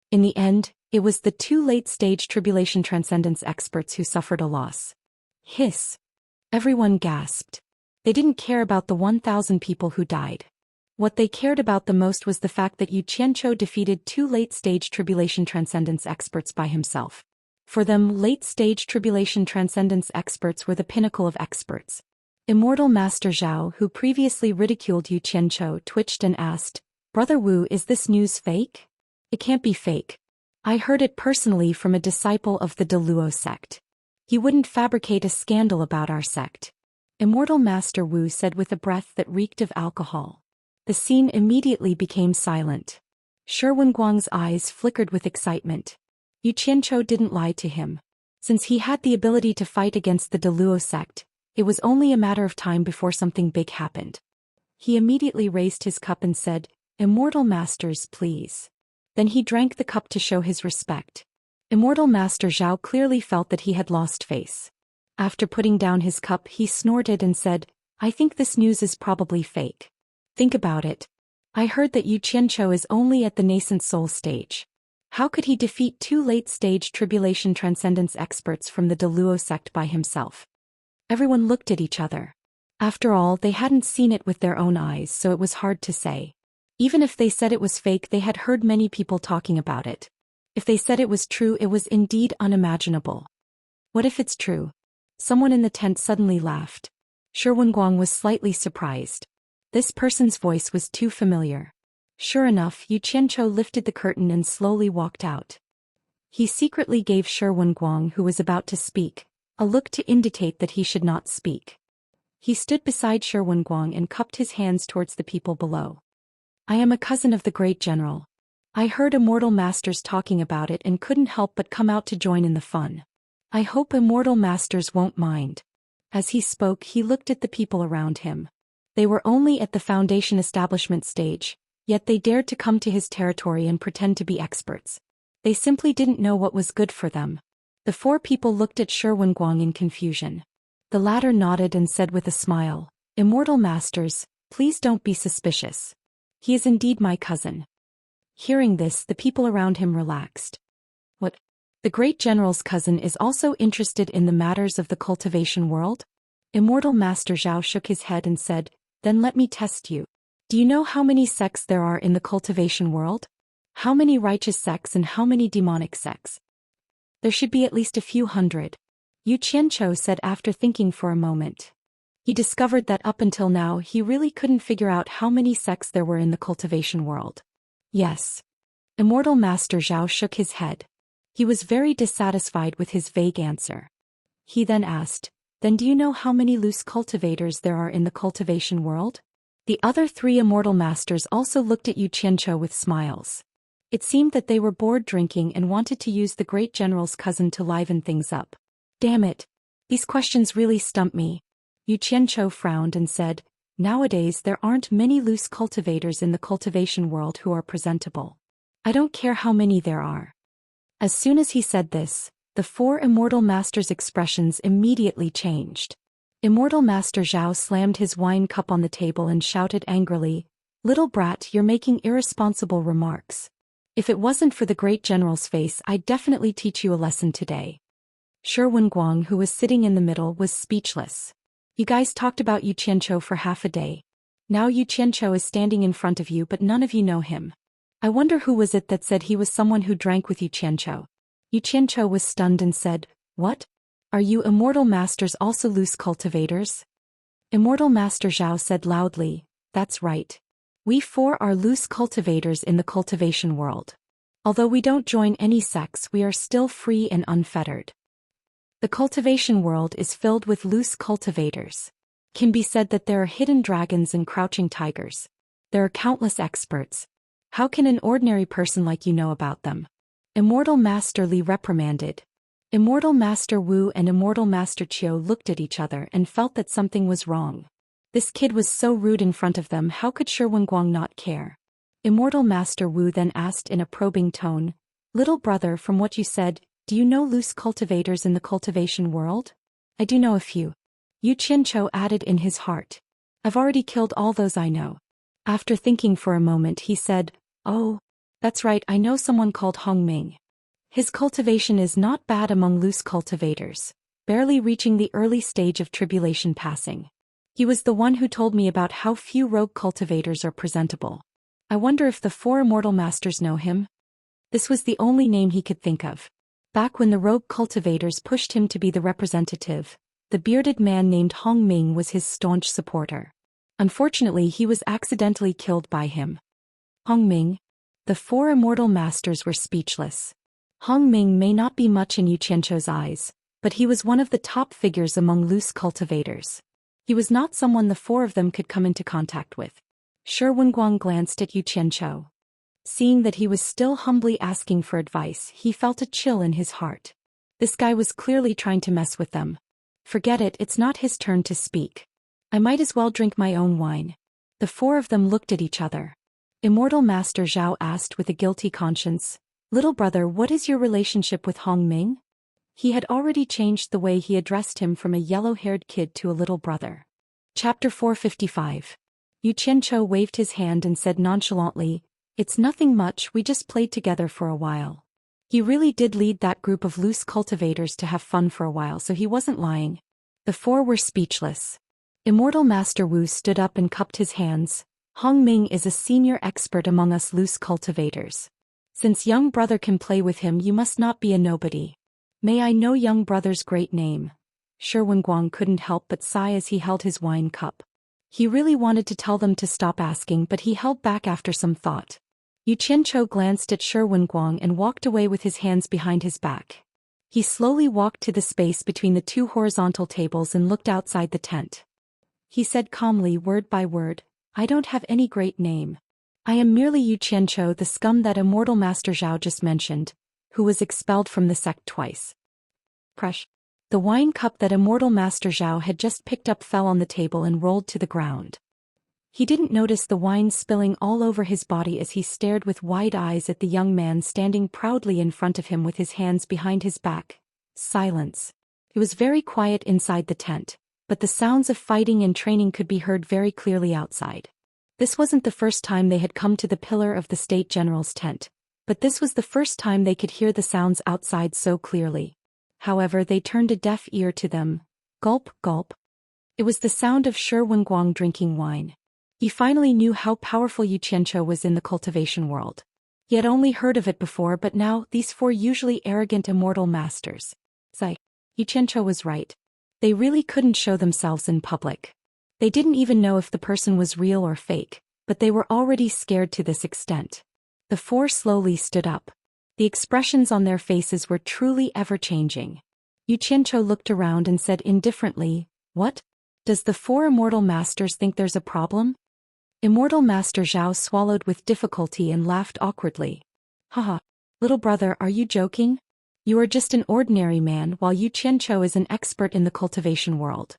In the end, it was the 2 late-stage tribulation transcendence experts who suffered a loss. Hiss. Everyone gasped. They didn't care about the 1,000 people who died. What they cared about the most was the fact that Yu Qianzhou defeated 2 late-stage tribulation transcendence experts by himself. For them, late-stage tribulation transcendence experts were the pinnacle of experts. Immortal Master Zhao, who previously ridiculed Yu Qianzhou, twitched and asked, "Brother Wu, is this news fake?" "It can't be fake. I heard it personally from a disciple of the Deluo sect. He wouldn't fabricate a scandal about our sect," Immortal Master Wu said with a breath that reeked of alcohol. The scene immediately became silent. Shi Wenguang's eyes flickered with excitement. Yu Qianzhou didn't lie to him. Since he had the ability to fight against the Deluo sect, it was only a matter of time before something big happened. He immediately raised his cup and said, "Immortal Masters, please." Then he drank the cup to show his respect. Immortal Master Zhao clearly felt that he had lost face. After putting down his cup, he snorted and said, "I think this news is probably fake. Think about it. I heard that Yu Qianzhou is only at the nascent soul stage. How could he defeat 2 late-stage tribulation transcendence experts from the Deluo sect by himself?" Everyone looked at each other. After all, they hadn't seen it with their own eyes, so it was hard to say. Even if they said it was fake, they had heard many people talking about it. If they said it was true, it was indeed unimaginable. What if it's true? Someone in the tent suddenly laughed. Shi Wenguang was slightly surprised. This person's voice was too familiar. Sure enough, Yu Qianzhou lifted the curtain and slowly walked out. He secretly gave Shi Wenguang, who was about to speak, a look to indicate that he should not speak. He stood beside Shi Wenguang and cupped his hands towards the people below. "I am a cousin of the great general. I heard Immortal Masters talking about it and couldn't help but come out to join in the fun. I hope Immortal Masters won't mind." As he spoke, he looked at the people around him. They were only at the foundation establishment stage, yet they dared to come to his territory and pretend to be experts. They simply didn't know what was good for them. The 4 people looked at Shi Wenguang in confusion. The latter nodded and said with a smile, "Immortal Masters, please don't be suspicious. He is indeed my cousin." Hearing this, the people around him relaxed. "What? The great general's cousin is also interested in the matters of the cultivation world?" Immortal Master Zhao shook his head and said, "Then let me test you. Do you know how many sects there are in the cultivation world? How many righteous sects and how many demonic sects?" "There should be at least a few hundred," Yu Qianzhou said after thinking for a moment. He discovered that up until now he really couldn't figure out how many sects there were in the cultivation world. "Yes." Immortal Master Zhao shook his head. He was very dissatisfied with his vague answer. He then asked, "Then do you know how many loose cultivators there are in the cultivation world?" The other 3 Immortal Masters also looked at Yu Qianzhou with smiles. It seemed that they were bored drinking and wanted to use the great general's cousin to liven things up. "Damn it. These questions really stump me." Yu Qianzhou frowned and said, "Nowadays there aren't many loose cultivators in the cultivation world who are presentable. I don't care how many there are." As soon as he said this, the 4 Immortal Masters' expressions immediately changed. Immortal Master Zhao slammed his wine cup on the table and shouted angrily, "Little brat, you're making irresponsible remarks. If it wasn't for the great general's face, I'd definitely teach you a lesson today." Shi Wenguang, who was sitting in the middle, was speechless. You guys talked about Yu Qianqiu for half a day. Now Yu Qianqiu is standing in front of you, but none of you know him. I wonder who was it that said he was someone who drank with Yu Qianqiu. Yu Qianqiu was stunned and said, "What? Are you Immortal Masters also loose cultivators?" Immortal Master Zhao said loudly, "That's right. We four are loose cultivators in the cultivation world. Although we don't join any sects, we are still free and unfettered. The cultivation world is filled with loose cultivators. Can be said that there are hidden dragons and crouching tigers. There are countless experts. How can an ordinary person like you know about them?" Immortal Master Li reprimanded. Immortal Master Wu and Immortal Master Qiu looked at each other and felt that something was wrong. This kid was so rude in front of them, how could Shi Wenguang not care? Immortal Master Wu then asked in a probing tone, "Little brother, from what you said, do you know loose cultivators in the cultivation world?" "I do know a few." Yu Qianqiu added in his heart. "I've already killed all those I know." After thinking for a moment, he said, "Oh, that's right, I know someone called Hongming. His cultivation is not bad among loose cultivators, barely reaching the early stage of tribulation passing. He was the one who told me about how few rogue cultivators are presentable. I wonder if the four Immortal Masters know him?" This was the only name he could think of. Back when the rogue cultivators pushed him to be the representative, the bearded man named Hong Ming was his staunch supporter. Unfortunately, he was accidentally killed by him. Hong Ming? The four Immortal Masters were speechless. Hong Ming may not be much in Yu Qianqiu's eyes, but he was one of the top figures among loose cultivators. He was not someone the four of them could come into contact with. Shi Wenguang glanced at Yu Qianqiu. Seeing that he was still humbly asking for advice, he felt a chill in his heart. This guy was clearly trying to mess with them. Forget it, it's not his turn to speak. I might as well drink my own wine. The four of them looked at each other. Immortal Master Zhao asked with a guilty conscience, "Little brother, what is your relationship with Hong Ming?" He had already changed the way he addressed him from a yellow-haired kid to a little brother. Chapter 455. Yu Qianqiu waved his hand and said nonchalantly, "It's nothing much, we just played together for a while." He really did lead that group of loose cultivators to have fun for a while, so he wasn't lying. The four were speechless. Immortal Master Wu stood up and cupped his hands. "Hong Ming is a senior expert among us loose cultivators. Since young brother can play with him, you must not be a nobody. May I know young brother's great name?" Shi Wenguang couldn't help but sigh as he held his wine cup. He really wanted to tell them to stop asking, but he held back after some thought. Yu Qianqiu glanced at Shi Wenguang and walked away with his hands behind his back. He slowly walked to the space between the two horizontal tables and looked outside the tent. He said calmly, word by word, "I don't have any great name. I am merely Yu Qianqiu, the scum that Immortal Master Zhao just mentioned, who was expelled from the sect twice." Crush. The wine cup that Immortal Master Zhao had just picked up fell on the table and rolled to the ground. He didn't notice the wine spilling all over his body as he stared with wide eyes at the young man standing proudly in front of him with his hands behind his back. Silence. It was very quiet inside the tent, but the sounds of fighting and training could be heard very clearly outside. This wasn't the first time they had come to the pillar of the state general's tent, but this was the first time they could hear the sounds outside so clearly. However, they turned a deaf ear to them. Gulp, gulp. It was the sound of Shi Wenguang drinking wine. He finally knew how powerful Yu Qianqiu was in the cultivation world. He had only heard of it before, but now, these four usually arrogant immortal masters. Yu Qianqiu was right. They really couldn't show themselves in public. They didn't even know if the person was real or fake, but they were already scared to this extent. The four slowly stood up. The expressions on their faces were truly ever-changing. Yu Qianqiu looked around and said indifferently, "What? Does the four immortal masters think there's a problem?" Immortal Master Zhao swallowed with difficulty and laughed awkwardly. "Haha. Little brother, are you joking? You are just an ordinary man, while Yu Qianqiu is an expert in the cultivation world.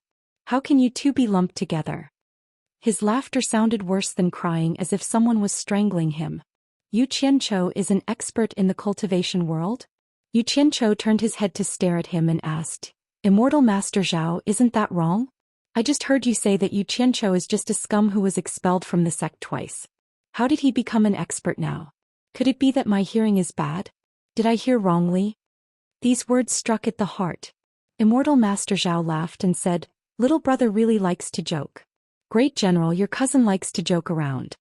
How can you two be lumped together?" His laughter sounded worse than crying, as if someone was strangling him. "Yu Qianqiu is an expert in the cultivation world?" Yu Qianqiu turned his head to stare at him and asked, "Immortal Master Zhao, isn't that wrong?" I just heard you say that Yu Qianzhou is just a scum who was expelled from the sect twice. How did he become an expert now? Could it be that my hearing is bad? Did I hear wrongly? These words struck at the heart. Immortal Master Zhao laughed and said, "Little brother really likes to joke. Great General, your cousin likes to joke around."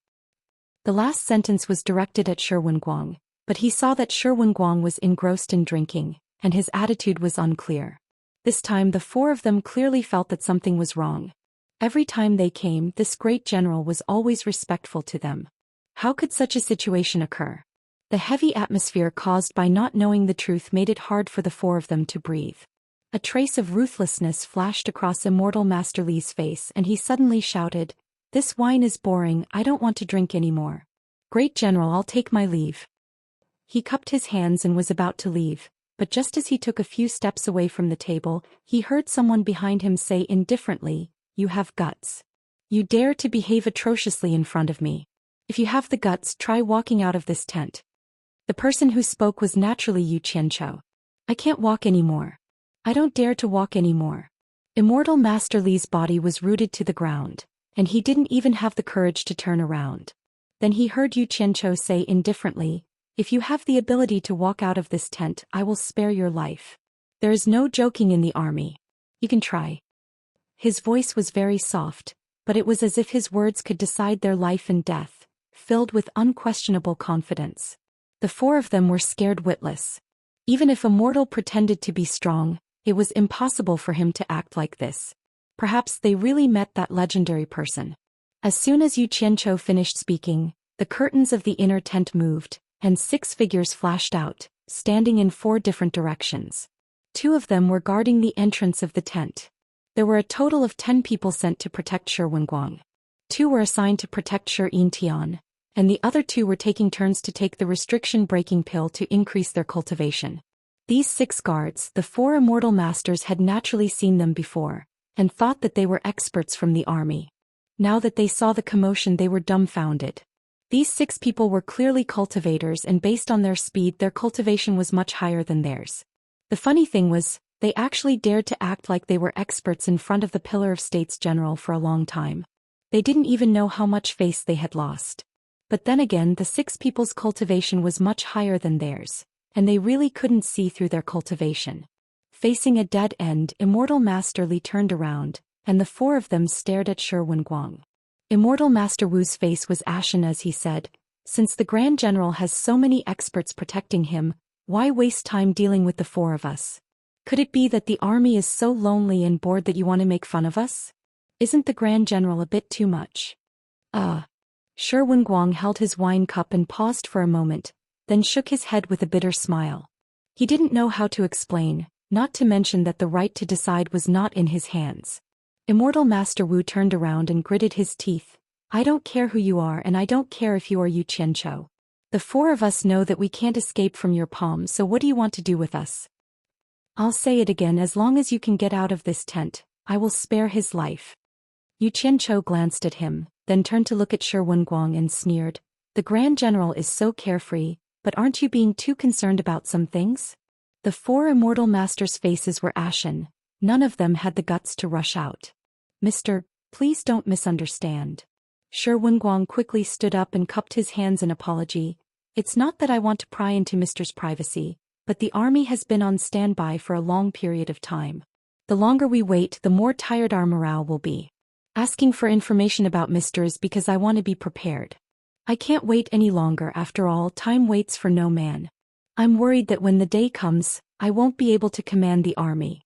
The last sentence was directed at Shi Wenguang, but he saw that Shi Wenguang was engrossed in drinking, and his attitude was unclear. This time the four of them clearly felt that something was wrong. Every time they came, this great general was always respectful to them. How could such a situation occur? The heavy atmosphere caused by not knowing the truth made it hard for the four of them to breathe. A trace of ruthlessness flashed across Immortal Master Li's face and he suddenly shouted, "This wine is boring, I don't want to drink anymore. Great General, I'll take my leave." He cupped his hands and was about to leave, but just as he took a few steps away from the table, he heard someone behind him say indifferently, "You have guts. You dare to behave atrociously in front of me. If you have the guts, try walking out of this tent." The person who spoke was naturally Yu Qianzhou. "I can't walk anymore. I don't dare to walk anymore." Immortal Master Li's body was rooted to the ground, and he didn't even have the courage to turn around. Then he heard Yu Qianzhou say indifferently, "If you have the ability to walk out of this tent, I will spare your life. There is no joking in the army. You can try." His voice was very soft, but it was as if his words could decide their life and death, filled with unquestionable confidence. The four of them were scared witless. Even if Immortal pretended to be strong, it was impossible for him to act like this. Perhaps they really met that legendary person. As soon as Yu Qianzhou finished speaking, the curtains of the inner tent moved, and 6 figures flashed out, standing in 4 different directions. 2 of them were guarding the entrance of the tent. There were a total of 10 people sent to protect Shi Wenguang. 2 were assigned to protect Shi Xian, and the other 2 were taking turns to take the restriction-breaking pill to increase their cultivation. These 6 guards, the 4 immortal masters had naturally seen them before, and thought that they were experts from the army. Now that they saw the commotion, they were dumbfounded. These 6 people were clearly cultivators, and based on their speed, their cultivation was much higher than theirs. The funny thing was, they actually dared to act like they were experts in front of the Pillar of States General for a long time. They didn't even know how much face they had lost. But then again, the 6 people's cultivation was much higher than theirs, and they really couldn't see through their cultivation. Facing a dead end, Immortal Master Li turned around, and the 4 of them stared at Shi Wenguang. Immortal Master Wu's face was ashen as he said, "Since the Grand General has so many experts protecting him, why waste time dealing with the 4 of us? Could it be that the army is so lonely and bored that you want to make fun of us? Isn't the Grand General a bit too much?" Shi Wenguang held his wine cup and paused for a moment, then shook his head with a bitter smile. He didn't know how to explain, not to mention that the right to decide was not in his hands. Immortal Master Wu turned around and gritted his teeth. "I don't care who you are, and I don't care if you are Yu Qianzhou. The 4 of us know that we can't escape from your palm, so what do you want to do with us? I'll say it again, as long as you can get out of this tent, I will spare his life." Yu Qianzhou glanced at him, then turned to look at Shi Wenguang and sneered, "The Grand General is so carefree, but aren't you being too concerned about some things?" The 4 immortal masters' faces were ashen. None of them had the guts to rush out. "Mister, please don't misunderstand." Shi Wenguang quickly stood up and cupped his hands in apology. "It's not that I want to pry into Mister's privacy, but the army has been on standby for a long period of time. The longer we wait, the more tired our morale will be. Asking for information about Mister is because I want to be prepared. I can't wait any longer. After all, time waits for no man. I'm worried that when the day comes, I won't be able to command the army."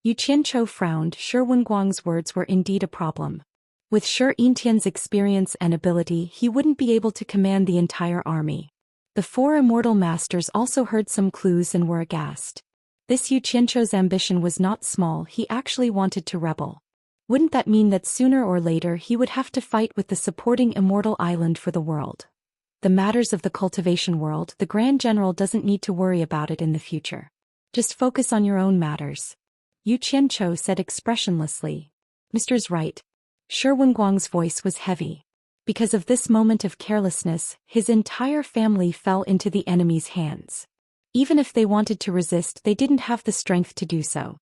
Yu Qianzhou frowned. Shi Wenguang's words were indeed a problem. With Shi Xian's experience and ability, he wouldn't be able to command the entire army. The 4 immortal masters also heard some clues and were aghast. This Yu Qianzhou's ambition was not small. He actually wanted to rebel. Wouldn't that mean that sooner or later he would have to fight with the supporting Immortal Island for the world? The matters of the cultivation world, the Grand General doesn't need to worry about it in the future. Just focus on your own matters. Yu Qianzhou said expressionlessly. "Mister's right." Shi Wenguang's voice was heavy. Because of this moment of carelessness, his entire family fell into the enemy's hands. Even if they wanted to resist, they didn't have the strength to do so.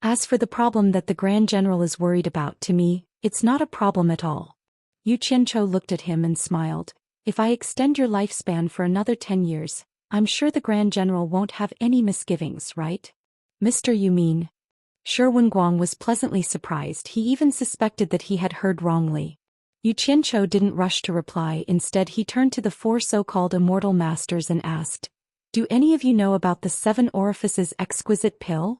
As for the problem that the Grand General is worried about, to me, it's not a problem at all. Yu Qianzhou looked at him and smiled. If I extend your lifespan for another 10 years, I'm sure the Grand General won't have any misgivings, right? Mister, you mean? Shi Wenguang was pleasantly surprised. He even suspected that he had heard wrongly. Yu Qianzhou didn't rush to reply. Instead, he turned to the 4 so-called immortal masters and asked, "Do any of you know about the 7 orifices exquisite pill?"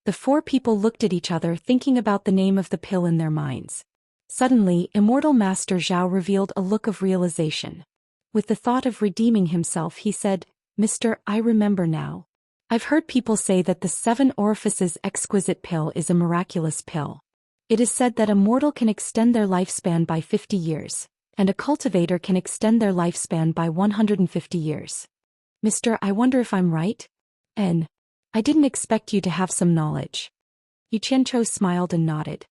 The 4 people looked at each other, thinking about the name of the pill in their minds. Suddenly, Immortal Master Zhao revealed a look of realization. With the thought of redeeming himself, he said, "Mister, I remember now. I've heard people say that the 7 orifices exquisite pill is a miraculous pill. It is said that a mortal can extend their lifespan by 50 years, and a cultivator can extend their lifespan by 150 years. Mister, I wonder if I'm right? I didn't expect you to have some knowledge." Yu Qianzhou smiled and nodded.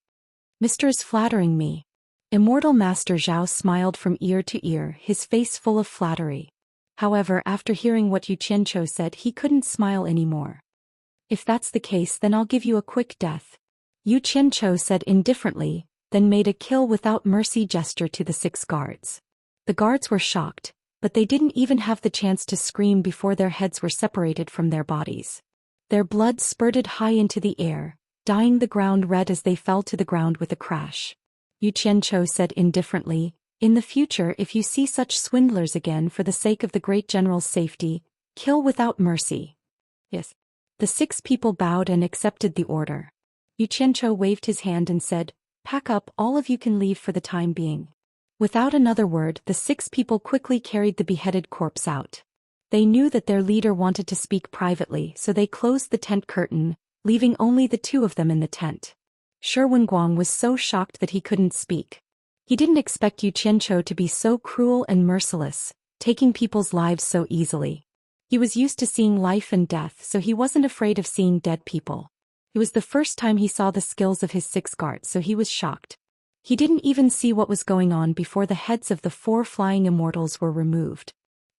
"Mister is flattering me." Immortal Master Zhao smiled from ear to ear, his face full of flattery. However, after hearing what Yu Qianzhou said, he couldn't smile anymore. "If that's the case, then I'll give you a quick death," Yu Qianzhou said indifferently, then made a kill without mercy gesture to the 6 guards. The guards were shocked, but they didn't even have the chance to scream before their heads were separated from their bodies. Their blood spurted high into the air, dyeing the ground red as they fell to the ground with a crash. Yu Qianzhou said indifferently, "In the future, if you see such swindlers again, for the sake of the great general's safety, kill without mercy." Yes. The 6 people bowed and accepted the order. Yu Qianzhou waved his hand and said, "Pack up, all of you can leave for the time being." Without another word, the 6 people quickly carried the beheaded corpse out. They knew that their leader wanted to speak privately, so they closed the tent curtain, leaving only the 2 of them in the tent. Shi Wenguang was so shocked that he couldn't speak. He didn't expect Yu Qianzhou to be so cruel and merciless, taking people's lives so easily. He was used to seeing life and death, so he wasn't afraid of seeing dead people. It was the first time he saw the skills of his 6 guards, so he was shocked. He didn't even see what was going on before the heads of the 4 flying immortals were removed.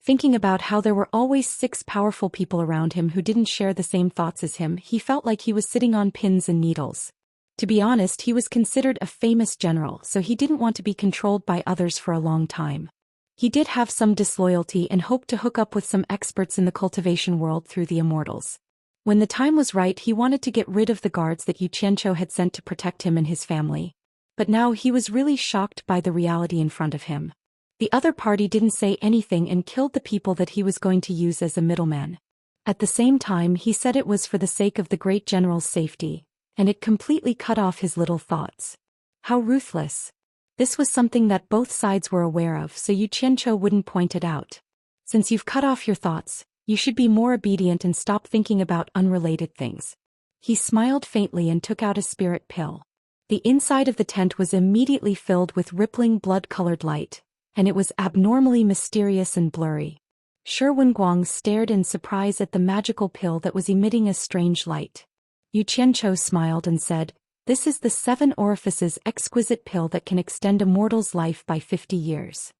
Thinking about how there were always 6 powerful people around him who didn't share the same thoughts as him, he felt like he was sitting on pins and needles. To be honest, he was considered a famous general, so he didn't want to be controlled by others for a long time. He did have some disloyalty and hoped to hook up with some experts in the cultivation world through the immortals. When the time was right, he wanted to get rid of the guards that Yu Qianzhou had sent to protect him and his family. But now he was really shocked by the reality in front of him. The other party didn't say anything and killed the people that he was going to use as a middleman. At the same time, he said it was for the sake of the great general's safety, and it completely cut off his little thoughts. How ruthless. This was something that both sides were aware of, so Yu Qianzhou wouldn't point it out. Since you've cut off your thoughts, you should be more obedient and stop thinking about unrelated things. He smiled faintly and took out a spirit pill. The inside of the tent was immediately filled with rippling blood-colored light, and it was abnormally mysterious and blurry. Shi Wenguang stared in surprise at the magical pill that was emitting a strange light. Yu Qianzhou smiled and said, "This is the 7 orifices exquisite pill that can extend a mortal's life by 50 years.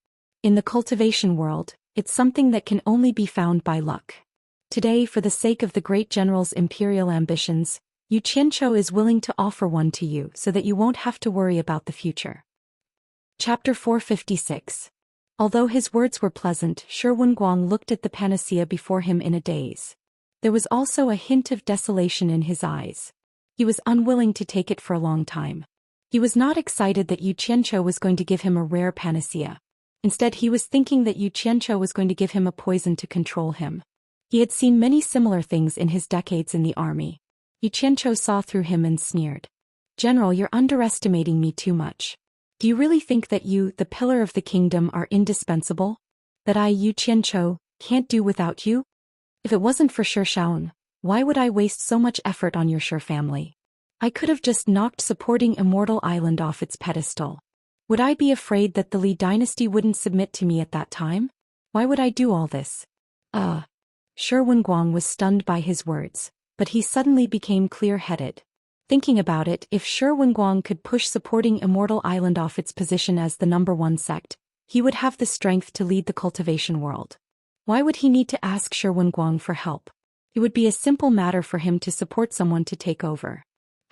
In the cultivation world, it's something that can only be found by luck. Today, for the sake of the great general's imperial ambitions, Yu Qianzhou is willing to offer one to you so that you won't have to worry about the future." Chapter 456. Although his words were pleasant, Shi Wenguang looked at the panacea before him in a daze. There was also a hint of desolation in his eyes. He was unwilling to take it for a long time. He was not excited that Yu Qianzhou was going to give him a rare panacea. Instead, he was thinking that Yu Qianzhou was going to give him a poison to control him. He had seen many similar things in his decades in the army. Yu Qianzhou saw through him and sneered. "General, you're underestimating me too much. Do you really think that you, the pillar of the kingdom, are indispensable? That I, Yu Qianzhou, can't do without you? If it wasn't for Shi Xian, why would I waste so much effort on your Shi family? I could have just knocked supporting Immortal Island off its pedestal. Would I be afraid that the Li dynasty wouldn't submit to me at that time? Why would I do all this?" Shi Wenguang was stunned by his words, but he suddenly became clear-headed. Thinking about it, if Shi Wenguang could push supporting Immortal Island off its position as the #1 sect, he would have the strength to lead the cultivation world. Why would he need to ask Shi Wenguang for help? It would be a simple matter for him to support someone to take over.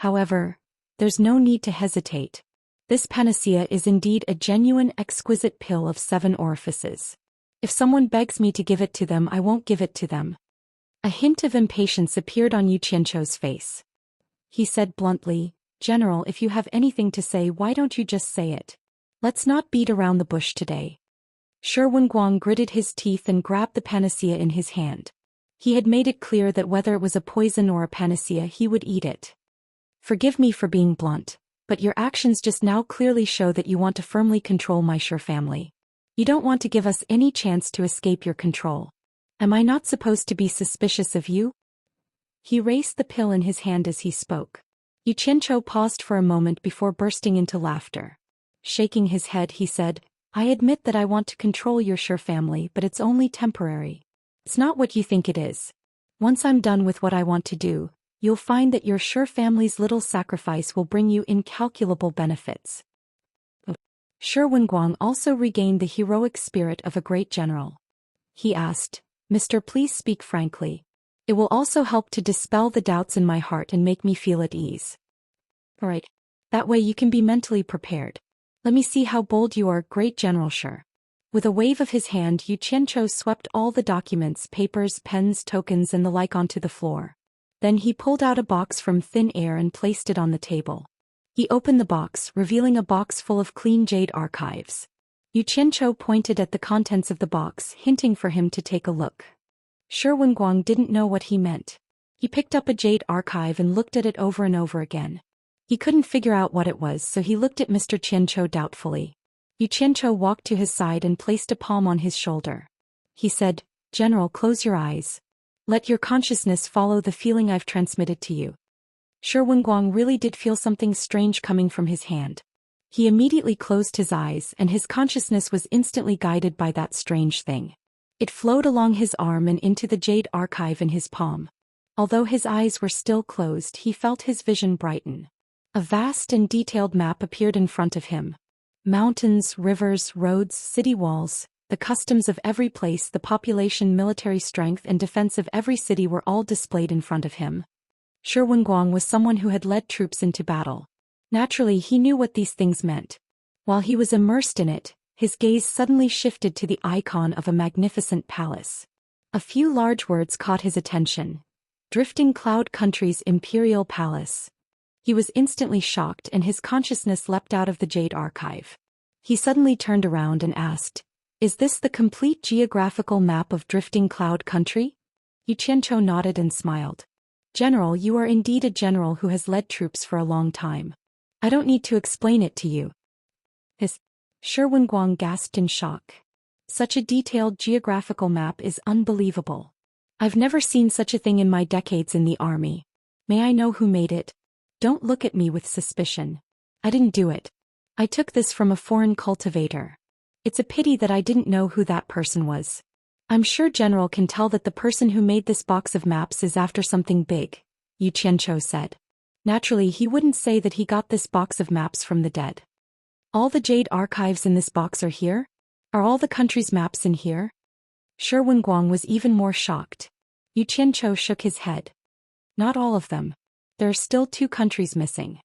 However, there's no need to hesitate. This panacea is indeed a genuine exquisite pill of 7 orifices. If someone begs me to give it to them, I won't give it to them. A hint of impatience appeared on Yu Qianchou's face. He said bluntly, General, if you have anything to say, why don't you just say it? Let's not beat around the bush today. Shi Wenguang gritted his teeth and grabbed the panacea in his hand. He had made it clear that whether it was a poison or a panacea, he would eat it. Forgive me for being blunt, but your actions just now clearly show that you want to firmly control my Shi family. You don't want to give us any chance to escape your control. Am I not supposed to be suspicious of you? He raised the pill in his hand as he spoke. Yu Qianchou paused for a moment before bursting into laughter. Shaking his head, he said, I admit that I want to control your Shi family, but it's only temporary. It's not what you think it is. Once I'm done with what I want to do, you'll find that your Shi family's little sacrifice will bring you incalculable benefits. Shi Wenguang also regained the heroic spirit of a great general. He asked, Mister, please speak frankly. It will also help to dispel the doubts in my heart and make me feel at ease. All right. That way you can be mentally prepared. Let me see how bold you are, great General Shi. With a wave of his hand, Yu Qianchou swept all the documents, papers, pens, tokens and the like onto the floor. Then he pulled out a box from thin air and placed it on the table. He opened the box, revealing a box full of clean jade archives. Yu Qianchou pointed at the contents of the box, hinting for him to take a look. Shi Wenguang didn't know what he meant. He picked up a jade archive and looked at it over and over again. He couldn't figure out what it was, so he looked at Mr. Qianchou doubtfully. Yu Qianchou walked to his side and placed a palm on his shoulder. He said, General, close your eyes. Let your consciousness follow the feeling I've transmitted to you. Shi Wenguang really did feel something strange coming from his hand. He immediately closed his eyes and his consciousness was instantly guided by that strange thing. It flowed along his arm and into the jade archive in his palm. Although his eyes were still closed, he felt his vision brighten. A vast and detailed map appeared in front of him. Mountains, rivers, roads, city walls, the customs of every place, the population, military strength and defense of every city were all displayed in front of him. Shi Wenguang was someone who had led troops into battle. Naturally, he knew what these things meant. While he was immersed in it, his gaze suddenly shifted to the icon of a magnificent palace. A few large words caught his attention. Drifting Cloud Country's Imperial Palace. He was instantly shocked and his consciousness leapt out of the jade archive. He suddenly turned around and asked, Is this the complete geographical map of Drifting Cloud Country? Yu Qianchou nodded and smiled. General, you are indeed a general who has led troops for a long time. I don't need to explain it to you. Shi Wenguang gasped in shock. Such a detailed geographical map is unbelievable. I've never seen such a thing in my decades in the army. May I know who made it? Don't look at me with suspicion. I didn't do it. I took this from a foreign cultivator. It's a pity that I didn't know who that person was. I'm sure General can tell that the person who made this box of maps is after something big, Yu Qianchou said. Naturally, he wouldn't say that he got this box of maps from the dead. All the jade archives in this box are here? Are all the country's maps in here? Shi Wenguang was even more shocked. Yu Qianchou shook his head. Not all of them. There are still 2 countries missing.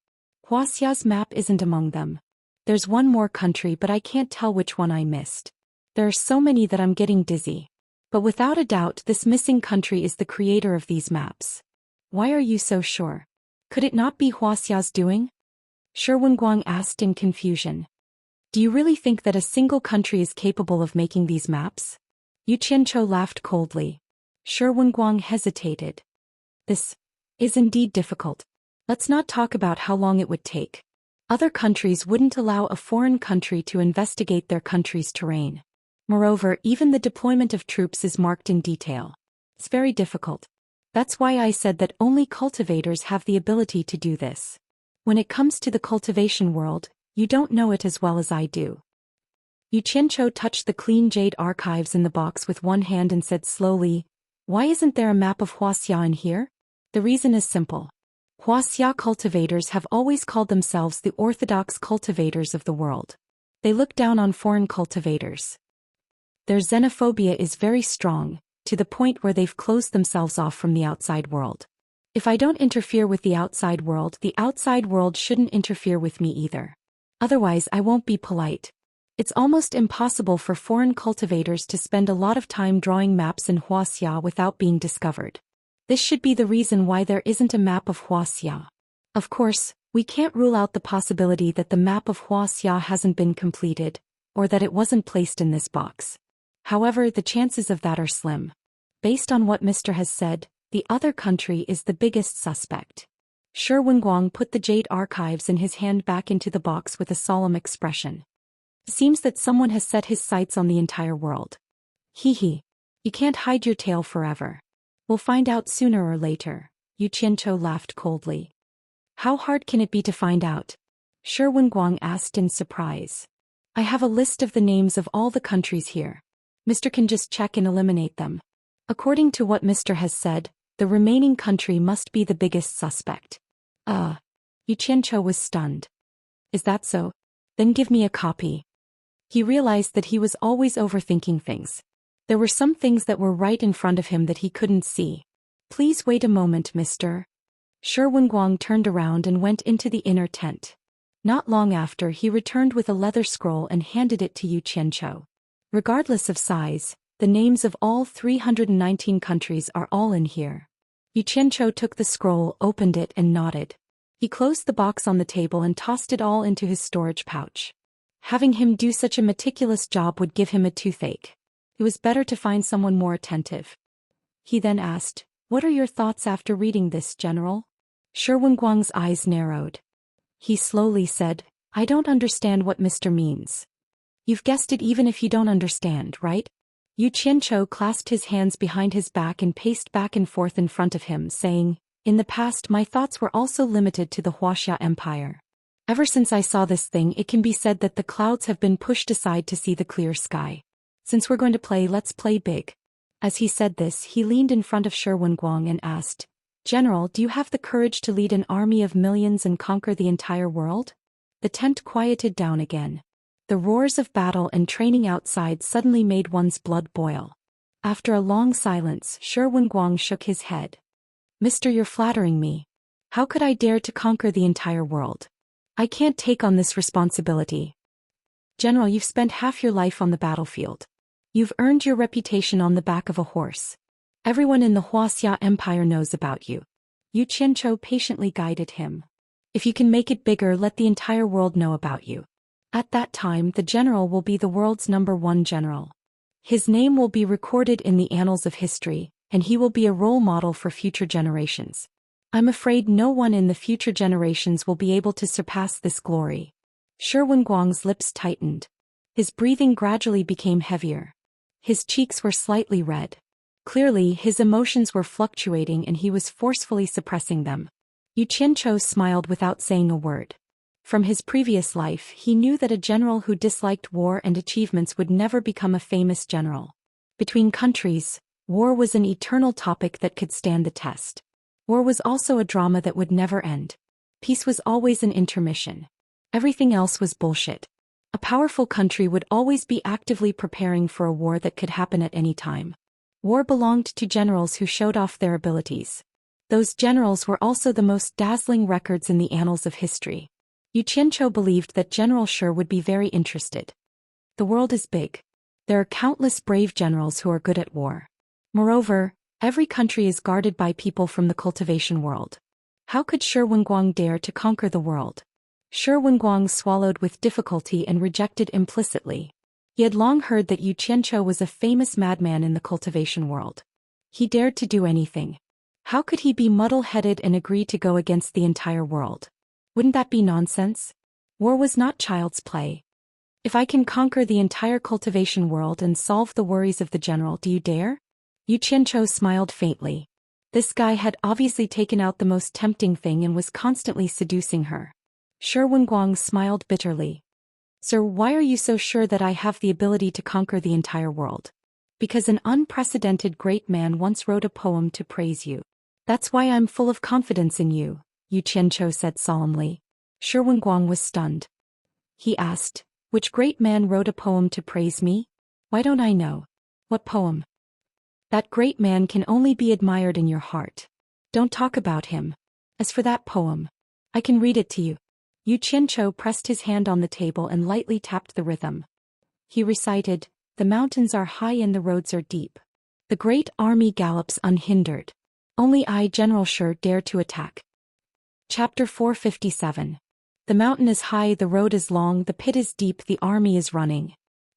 Wuxia's map isn't among them. There's one more country, but I can't tell which one I missed. There are so many that I'm getting dizzy. But without a doubt, this missing country is the creator of these maps. Why are you so sure? Could it not be Wuxia's doing? Shi Wenguang asked in confusion. Do you really think that a single country is capable of making these maps? Yu Qianchou laughed coldly. Shi Wenguang hesitated. This is indeed difficult. Let's not talk about how long it would take. Other countries wouldn't allow a foreign country to investigate their country's terrain. Moreover, even the deployment of troops is marked in detail. It's very difficult. That's why I said that only cultivators have the ability to do this. When it comes to the cultivation world, you don't know it as well as I do. Yu Qianchou touched the clean jade archives in the box with one hand and said slowly, Why isn't there a map of Wuxia in here? The reason is simple. Wuxia cultivators have always called themselves the orthodox cultivators of the world. They look down on foreign cultivators. Their xenophobia is very strong, to the point where they've closed themselves off from the outside world. If I don't interfere with the outside world shouldn't interfere with me either. Otherwise I won't be polite. It's almost impossible for foreign cultivators to spend a lot of time drawing maps in Wuxia without being discovered. This should be the reason why there isn't a map of Wuxia. Of course, we can't rule out the possibility that the map of Wuxia hasn't been completed, or that it wasn't placed in this box. However, the chances of that are slim. Based on what Mr. has said, the other country is the biggest suspect. Shi Wenguang put the jade archives in his hand back into the box with a solemn expression. Seems that someone has set his sights on the entire world. Hee hee. You can't hide your tail forever. We'll find out sooner or later, Yu Qianzhou laughed coldly. How hard can it be to find out? Shi Wenguang asked in surprise. I have a list of the names of all the countries here. Mr. can just check and eliminate them. According to what Mr. has said, the remaining country must be the biggest suspect. Yu Qianzhou was stunned. Is that so? Then give me a copy. He realized that he was always overthinking things. There were some things that were right in front of him that he couldn't see. Please wait a moment, mister. Shi Wenguang turned around and went into the inner tent. Not long after, he returned with a leather scroll and handed it to Yu Qianzhou. Regardless of size, the names of all 319 countries are all in here. Yu Qianzhou took the scroll, opened it and nodded. He closed the box on the table and tossed it all into his storage pouch. Having him do such a meticulous job would give him a toothache. It was better to find someone more attentive. He then asked, What are your thoughts after reading this, General? Shi Wenguang's eyes narrowed. He slowly said, I don't understand what Mr. means. You've guessed it even if you don't understand, right? Yu Qianzhou clasped his hands behind his back and paced back and forth in front of him, saying, In the past my thoughts were also limited to the Wuxia Empire. Ever since I saw this thing, it can be said that the clouds have been pushed aside to see the clear sky. Since we're going to play, let's play big. As he said this, he leaned in front of Shi Wenguang and asked, General, do you have the courage to lead an army of millions and conquer the entire world? The tent quieted down again. The roars of battle and training outside suddenly made one's blood boil. After a long silence, Shi Wenguang shook his head. Mister, you're flattering me. How could I dare to conquer the entire world? I can't take on this responsibility. General, you've spent half your life on the battlefield. You've earned your reputation on the back of a horse. Everyone in the Wuxia Empire knows about you. Yu Qianzhou patiently guided him. If you can make it bigger, let the entire world know about you. At that time, the general will be the world's #1 general. His name will be recorded in the annals of history, and he will be a role model for future generations. I'm afraid no one in the future generations will be able to surpass this glory. Shi Wenguang's lips tightened. His breathing gradually became heavier. His cheeks were slightly red. Clearly, his emotions were fluctuating and he was forcefully suppressing them. Yu Qianzhou smiled without saying a word. From his previous life, he knew that a general who disliked war and achievements would never become a famous general. Between countries, war was an eternal topic that could stand the test. War was also a drama that would never end. Peace was always an intermission. Everything else was bullshit. A powerful country would always be actively preparing for a war that could happen at any time. War belonged to generals who showed off their abilities. Those generals were also the most dazzling records in the annals of history. Yu Qianzhou believed that General Shi would be very interested. The world is big. There are countless brave generals who are good at war. Moreover, every country is guarded by people from the cultivation world. How could Shi Wenguang dare to conquer the world? Shi Wenguang swallowed with difficulty and rejected implicitly. He had long heard that Yu Qianzhou was a famous madman in the cultivation world. He dared to do anything. How could he be muddle-headed and agree to go against the entire world? Wouldn't that be nonsense? War was not child's play. If I can conquer the entire cultivation world and solve the worries of the general, do you dare? Yu Qianzhou smiled faintly. This guy had obviously taken out the most tempting thing and was constantly seducing her. Shi Wenguang smiled bitterly. Sir, why are you so sure that I have the ability to conquer the entire world? Because an unprecedented great man once wrote a poem to praise you. That's why I'm full of confidence in you, Yu Qianzhou said solemnly. Shi Wenguang was stunned. He asked, which great man wrote a poem to praise me? Why don't I know? What poem? That great man can only be admired in your heart. Don't talk about him. As for that poem, I can read it to you. Yu Qianqiu pressed his hand on the table and lightly tapped the rhythm. He recited, "The mountains are high and the roads are deep. The great army gallops unhindered. Only I, General Shi, dare to attack." Chapter 457. The mountain is high, the road is long, the pit is deep, the army is running.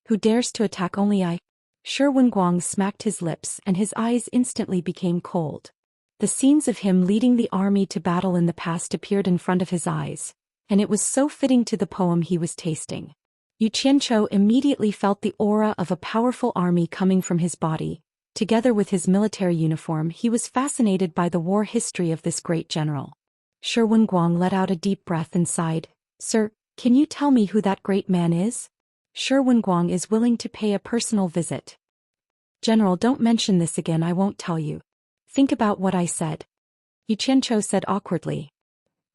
Who dares to attack? Only I. Shi Wenguang smacked his lips and his eyes instantly became cold. The scenes of him leading the army to battle in the past appeared in front of his eyes, and it was so fitting to the poem he was tasting. Yu Qianqiu immediately felt the aura of a powerful army coming from his body. Together with his military uniform, he was fascinated by the war history of this great general. Shi Wenguang let out a deep breath and sighed. "Sir, can you tell me who that great man is? Shi Wenguang is willing to pay a personal visit." "General, don't mention this again, I won't tell you. Think about what I said," Yu Qianqiu said awkwardly.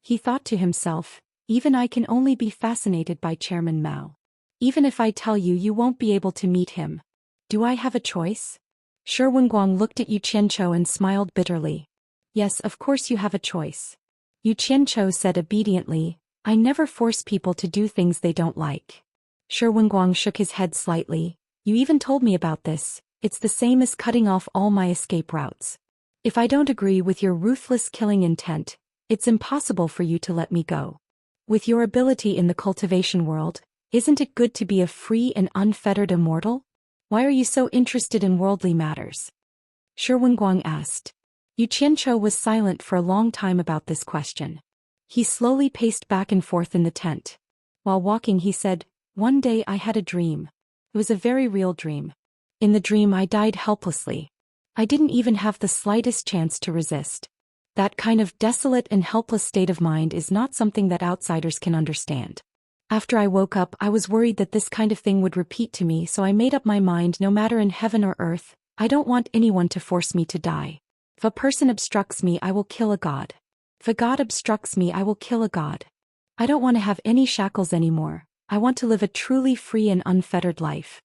He thought to himself, even I can only be fascinated by Chairman Mao. Even if I tell you, you won't be able to meet him. Do I have a choice? Shi Wenguang looked at Yu Qianqiu and smiled bitterly. "Yes, of course you have a choice." Yu Qianqiu said obediently, "I never force people to do things they don't like." Shi Wenguang shook his head slightly. "You even told me about this. It's the same as cutting off all my escape routes. If I don't agree with your ruthless killing intent, it's impossible for you to let me go. With your ability in the cultivation world, isn't it good to be a free and unfettered immortal? Why are you so interested in worldly matters?" Shi Wenguang asked. Yu Qianqiu was silent for a long time about this question. He slowly paced back and forth in the tent. While walking, he said, "One day I had a dream. It was a very real dream. In the dream I died helplessly. I didn't even have the slightest chance to resist. That kind of desolate and helpless state of mind is not something that outsiders can understand. After I woke up, I was worried that this kind of thing would repeat to me, so I made up my mind, no matter in heaven or earth, I don't want anyone to force me to die. If a person obstructs me, I will kill a god. If a god obstructs me, I will kill a god. I don't want to have any shackles anymore. I want to live a truly free and unfettered life."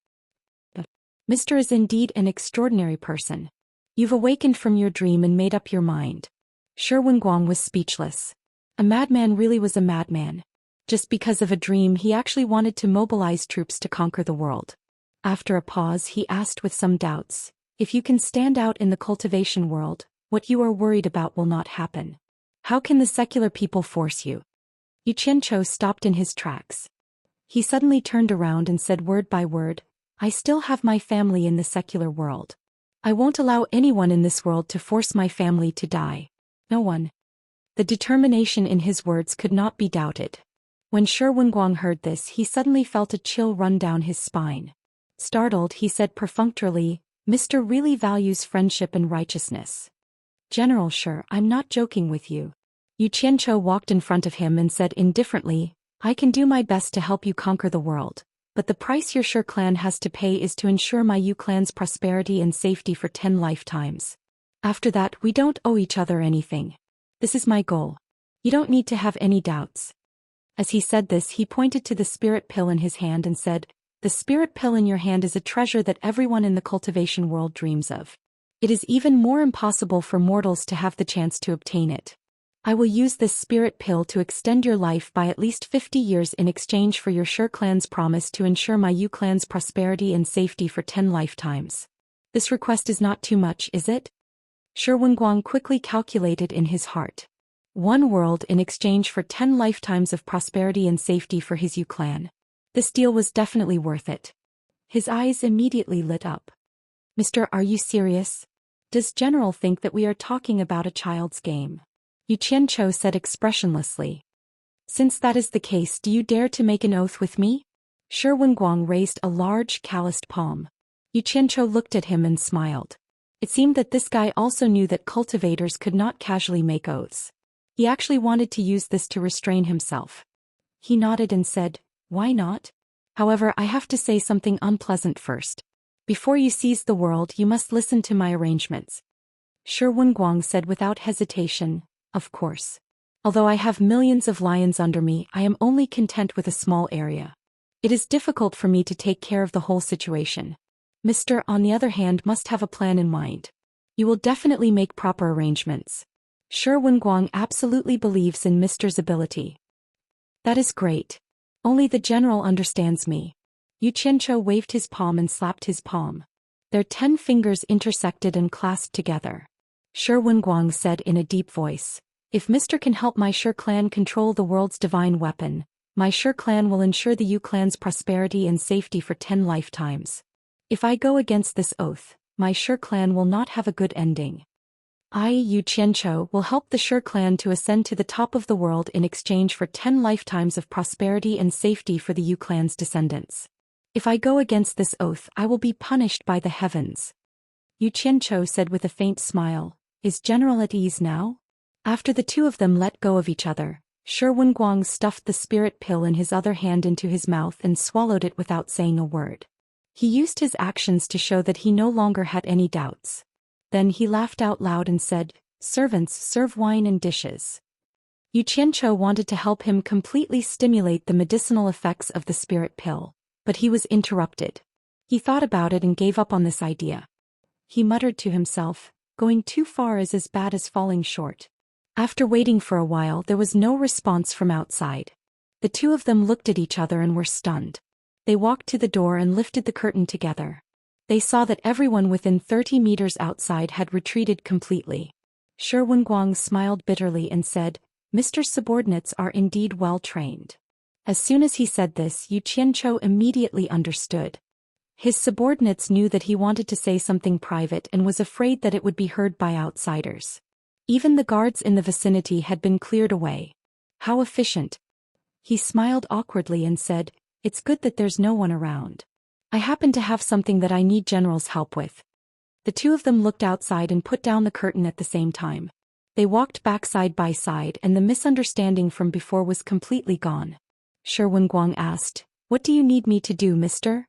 "Mr. is indeed an extraordinary person. You've awakened from your dream and made up your mind." Shi Wenguang was speechless. A madman really was a madman. Just because of a dream, he actually wanted to mobilize troops to conquer the world. After a pause, he asked with some doubts, "If you can stand out in the cultivation world, what you are worried about will not happen. How can the secular people force you?" Yu Qianqiu stopped in his tracks. He suddenly turned around and said word by word, "I still have my family in the secular world. I won't allow anyone in this world to force my family to die. No one." The determination in his words could not be doubted. When Shi Wenguang heard this, he suddenly felt a chill run down his spine. Startled, he said perfunctorily, "Mr. really values friendship and righteousness." "General Shi, I'm not joking with you." Yu Qianqiu walked in front of him and said indifferently, "I can do my best to help you conquer the world, but the price your Shi clan has to pay is to ensure my Yu clan's prosperity and safety for 10 lifetimes. After that, we don't owe each other anything. This is my goal. You don't need to have any doubts." As he said this, he pointed to the spirit pill in his hand and said, "The spirit pill in your hand is a treasure that everyone in the cultivation world dreams of. It is even more impossible for mortals to have the chance to obtain it. I will use this spirit pill to extend your life by at least 50 years in exchange for your Shi clan's promise to ensure my Yu clan's prosperity and safety for 10 lifetimes. This request is not too much, is it?" Shi Wenguang quickly calculated in his heart. 1 world in exchange for 10 lifetimes of prosperity and safety for his Yu clan. This deal was definitely worth it. His eyes immediately lit up. "Mister, are you serious? Does General think that we are talking about a child's game?" Yu Qianqiu said expressionlessly. "Since that is the case, do you dare to make an oath with me?" Shi Wenguang raised a large calloused palm. Yu Qianqiu looked at him and smiled. It seemed that this guy also knew that cultivators could not casually make oaths. He actually wanted to use this to restrain himself. He nodded and said, "Why not? However, I have to say something unpleasant first. Before you seize the world, you must listen to my arrangements." Shi Wenguang said without hesitation, "Of course. Although I have millions of lions under me, I am only content with a small area. It is difficult for me to take care of the whole situation. Mr. on the other hand, must have a plan in mind. You will definitely make proper arrangements." Shi Wenguang absolutely believes in Mr.'s ability. That is great. Only the general understands me. Yu Qianzhou waved his palm and slapped his palm. Their 10 fingers intersected and clasped together. Shi Wenguang said in a deep voice, "If Mr. can help my Shi clan control the world's divine weapon, my Shi clan will ensure the Yu clan's prosperity and safety for 10 lifetimes. If I go against this oath, my Shi clan will not have a good ending. I, Yu Qianzhou, will help the Shi clan to ascend to the top of the world in exchange for 10 lifetimes of prosperity and safety for the Yu clan's descendants. If I go against this oath, I will be punished by the heavens." Yu Qianzhou said with a faint smile, "Is General at ease now?" After the two of them let go of each other, Shi Wenguang stuffed the spirit pill in his other hand into his mouth and swallowed it without saying a word. He used his actions to show that he no longer had any doubts. Then he laughed out loud and said, "Servants, serve wine and dishes." Yu Qianzhou wanted to help him completely stimulate the medicinal effects of the spirit pill, but he was interrupted. He thought about it and gave up on this idea. He muttered to himself, "Going too far is as bad as falling short." After waiting for a while, there was no response from outside. The two of them looked at each other and were stunned. They walked to the door and lifted the curtain together. They saw that everyone within 30 meters outside had retreated completely. Shi Wenguang smiled bitterly and said, "Mr. Subordinates are indeed well trained." As soon as he said this, Yu Qianzhou immediately understood. His subordinates knew that he wanted to say something private and was afraid that it would be heard by outsiders. Even the guards in the vicinity had been cleared away. How efficient. He smiled awkwardly and said, "It's good that there's no one around. I happen to have something that I need General's help with." The two of them looked outside and put down the curtain at the same time. They walked back side by side and the misunderstanding from before was completely gone. Shi Wenguang asked, "What do you need me to do, mister?"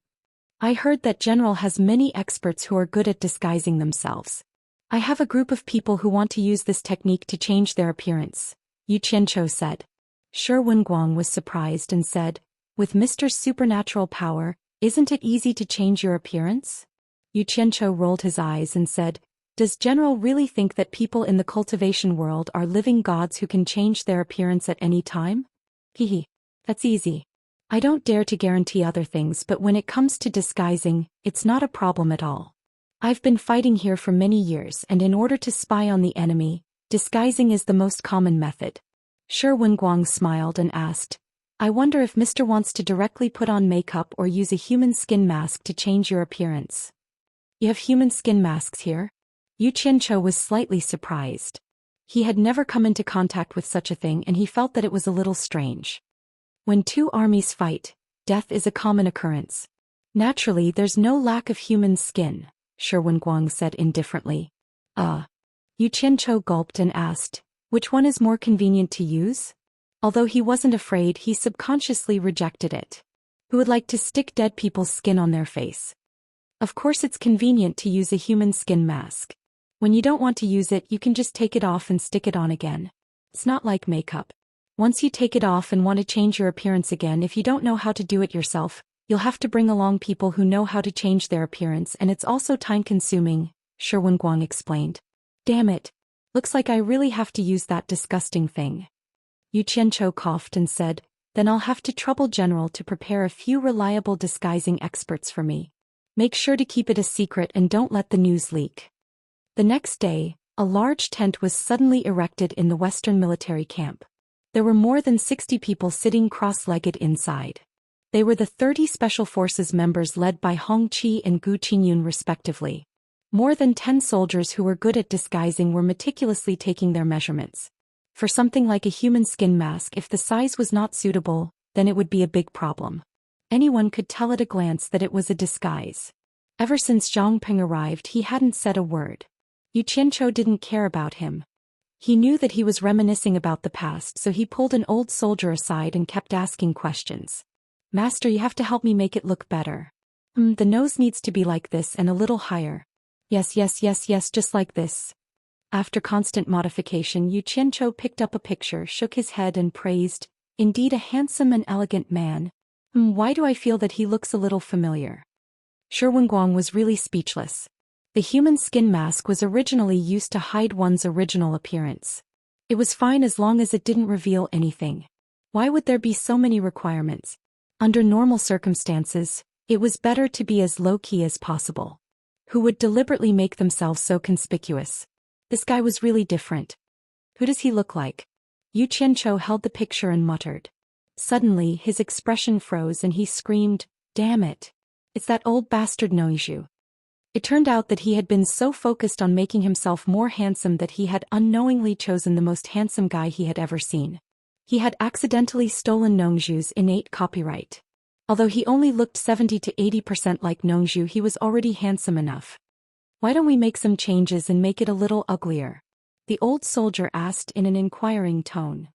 "I heard that General has many experts who are good at disguising themselves. I have a group of people who want to use this technique to change their appearance," Yu Qianzhou said. Shi Wenguang was surprised and said, "With Mr.'s supernatural power, isn't it easy to change your appearance?" Yu Qianzhou rolled his eyes and said, "Does General really think that people in the cultivation world are living gods who can change their appearance at any time? Hehe. That's easy. I don't dare to guarantee other things, but when it comes to disguising, it's not a problem at all. I've been fighting here for many years, and in order to spy on the enemy, disguising is the most common method." Shi Wenguang smiled and asked, "I wonder if Mr. wants to directly put on makeup or use a human skin mask to change your appearance." "You have human skin masks here?" Yu Qianzhou was slightly surprised. He had never come into contact with such a thing and he felt that it was a little strange. When two armies fight, death is a common occurrence. Naturally, there's no lack of human skin, Shi Wenguang said indifferently. Yu Qianzhou gulped and asked, "Which one is more convenient to use?" Although he wasn't afraid, he subconsciously rejected it. Who would like to stick dead people's skin on their face? Of course it's convenient to use a human skin mask. When you don't want to use it, you can just take it off and stick it on again. It's not like makeup. Once you take it off and want to change your appearance again, if you don't know how to do it yourself, you'll have to bring along people who know how to change their appearance, and it's also time-consuming, Shi Wenguang explained. Damn it. Looks like I really have to use that disgusting thing. Yu Qianzhou coughed and said, "Then I'll have to trouble General to prepare a few reliable disguising experts for me. Make sure to keep it a secret and don't let the news leak." The next day, a large tent was suddenly erected in the Western military camp. There were more than 60 people sitting cross-legged inside. They were the 30 Special Forces members led by Hong Qi and Gu Qingyun respectively. More than 10 soldiers who were good at disguising were meticulously taking their measurements. For something like a human skin mask, if the size was not suitable, then it would be a big problem. Anyone could tell at a glance that it was a disguise. Ever since Zhang Ping arrived, he hadn't said a word. Yu Qianzhou didn't care about him. He knew that he was reminiscing about the past, so he pulled an old soldier aside and kept asking questions. "Master, you have to help me make it look better. The nose needs to be like this and a little higher. Yes, just like this." After constant modification, Yu Qianzhou picked up a picture, shook his head and praised, "Indeed a handsome and elegant man. Why do I feel that he looks a little familiar?" Shi Wenguang was really speechless. The human skin mask was originally used to hide one's original appearance. It was fine as long as it didn't reveal anything. Why would there be so many requirements? Under normal circumstances, it was better to be as low-key as possible. Who would deliberately make themselves so conspicuous? This guy was really different. Who does he look like? Yu Qianqiu held the picture and muttered. Suddenly his expression froze and he screamed, "Damn it! It's that old bastard Noizhu." It turned out that he had been so focused on making himself more handsome that he had unknowingly chosen the most handsome guy he had ever seen. He had accidentally stolen Nongzhu's innate copyright. Although he only looked 70 to 80% like Nongzhu, he was already handsome enough. "Why don't we make some changes and make it a little uglier?" the old soldier asked in an inquiring tone.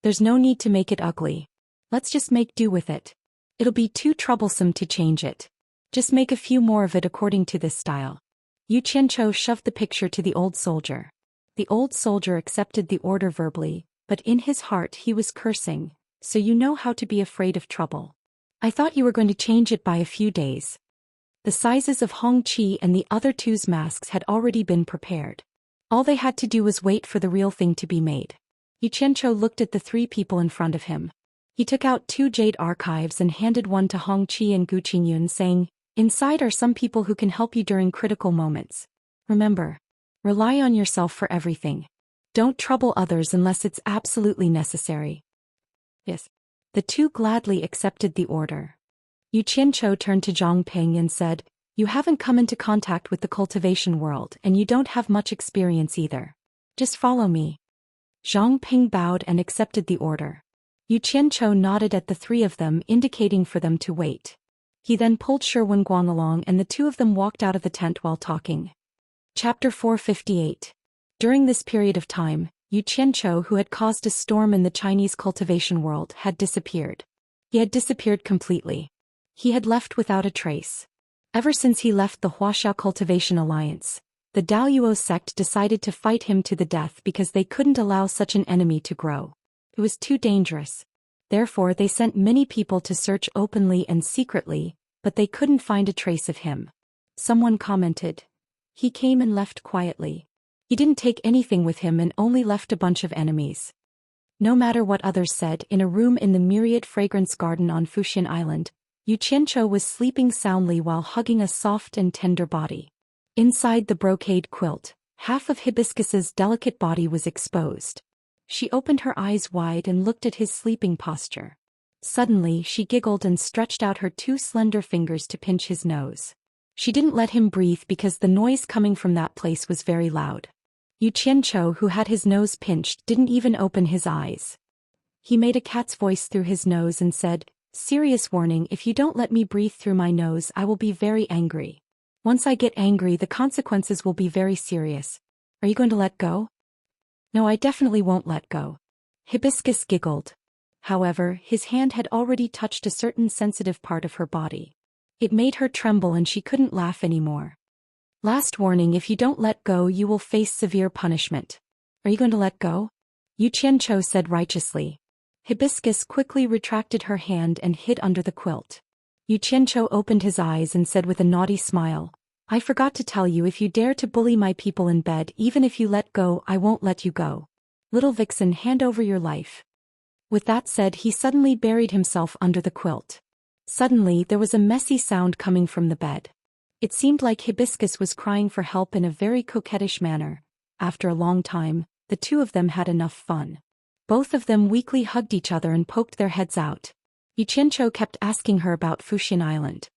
There's no need to make it ugly. Let's just make do with it. It'll be too troublesome to change it. Just make a few more of it according to this style." Yu Qianqiu shoved the picture to the old soldier. The old soldier accepted the order verbally, but in his heart he was cursing, "So you know how to be afraid of trouble. I thought you were going to change it by a few days." The sizes of Hongqi and the other two's masks had already been prepared. All they had to do was wait for the real thing to be made. Yu Qianqiu looked at the three people in front of him. He took out 2 jade archives and handed one to Hongqi and Gu Qingyun, saying, "Inside are some people who can help you during critical moments. Remember, rely on yourself for everything. Don't trouble others unless it's absolutely necessary." Yes. The two gladly accepted the order. Yu Qianqiu turned to Zhang Ping and said, "You haven't come into contact with the cultivation world and you don't have much experience either. Just follow me." Zhang Ping bowed and accepted the order. Yu Qianqiu nodded at the three of them, indicating for them to wait. He then pulled Shi Wenguang along and the two of them walked out of the tent while talking. Chapter 458. During this period of time, Yu Qianqiu, who had caused a storm in the Chinese cultivation world, had disappeared. He had disappeared completely. He had left without a trace. Ever since he left the Wuxia Cultivation Alliance, the Daoist sect decided to fight him to the death because they couldn't allow such an enemy to grow. It was too dangerous. Therefore they sent many people to search openly and secretly, but they couldn't find a trace of him. Someone commented, "He came and left quietly. He didn't take anything with him and only left a bunch of enemies." No matter what others said, in a room in the Myriad Fragrance Garden on Fuxian Island, Yu Qianqiu was sleeping soundly while hugging a soft and tender body. Inside the brocade quilt, half of Hibiscus's delicate body was exposed. She opened her eyes wide and looked at his sleeping posture. Suddenly she giggled and stretched out her 2 slender fingers to pinch his nose. She didn't let him breathe because the noise coming from that place was very loud. Yu Qianqiu, who had his nose pinched, didn't even open his eyes. He made a cat's voice through his nose and said, "Serious warning, if you don't let me breathe through my nose I will be very angry. Once I get angry the consequences will be very serious. Are you going to let go?" "No, I definitely won't let go." Hibiscus giggled. However, his hand had already touched a certain sensitive part of her body. It made her tremble and she couldn't laugh anymore. "Last warning, if you don't let go you will face severe punishment. Are you going to let go?" Yu Qianqiu said righteously. Hibiscus quickly retracted her hand and hid under the quilt. Yu Qianqiu opened his eyes and said with a naughty smile, "I forgot to tell you, if you dare to bully my people in bed, even if you let go, I won't let you go. Little vixen, hand over your life." With that said, he suddenly buried himself under the quilt. Suddenly there was a messy sound coming from the bed. It seemed like Hibiscus was crying for help in a very coquettish manner. After a long time, the two of them had enough fun. Both of them weakly hugged each other and poked their heads out. Yu Qianqiu kept asking her about Fuxian Island.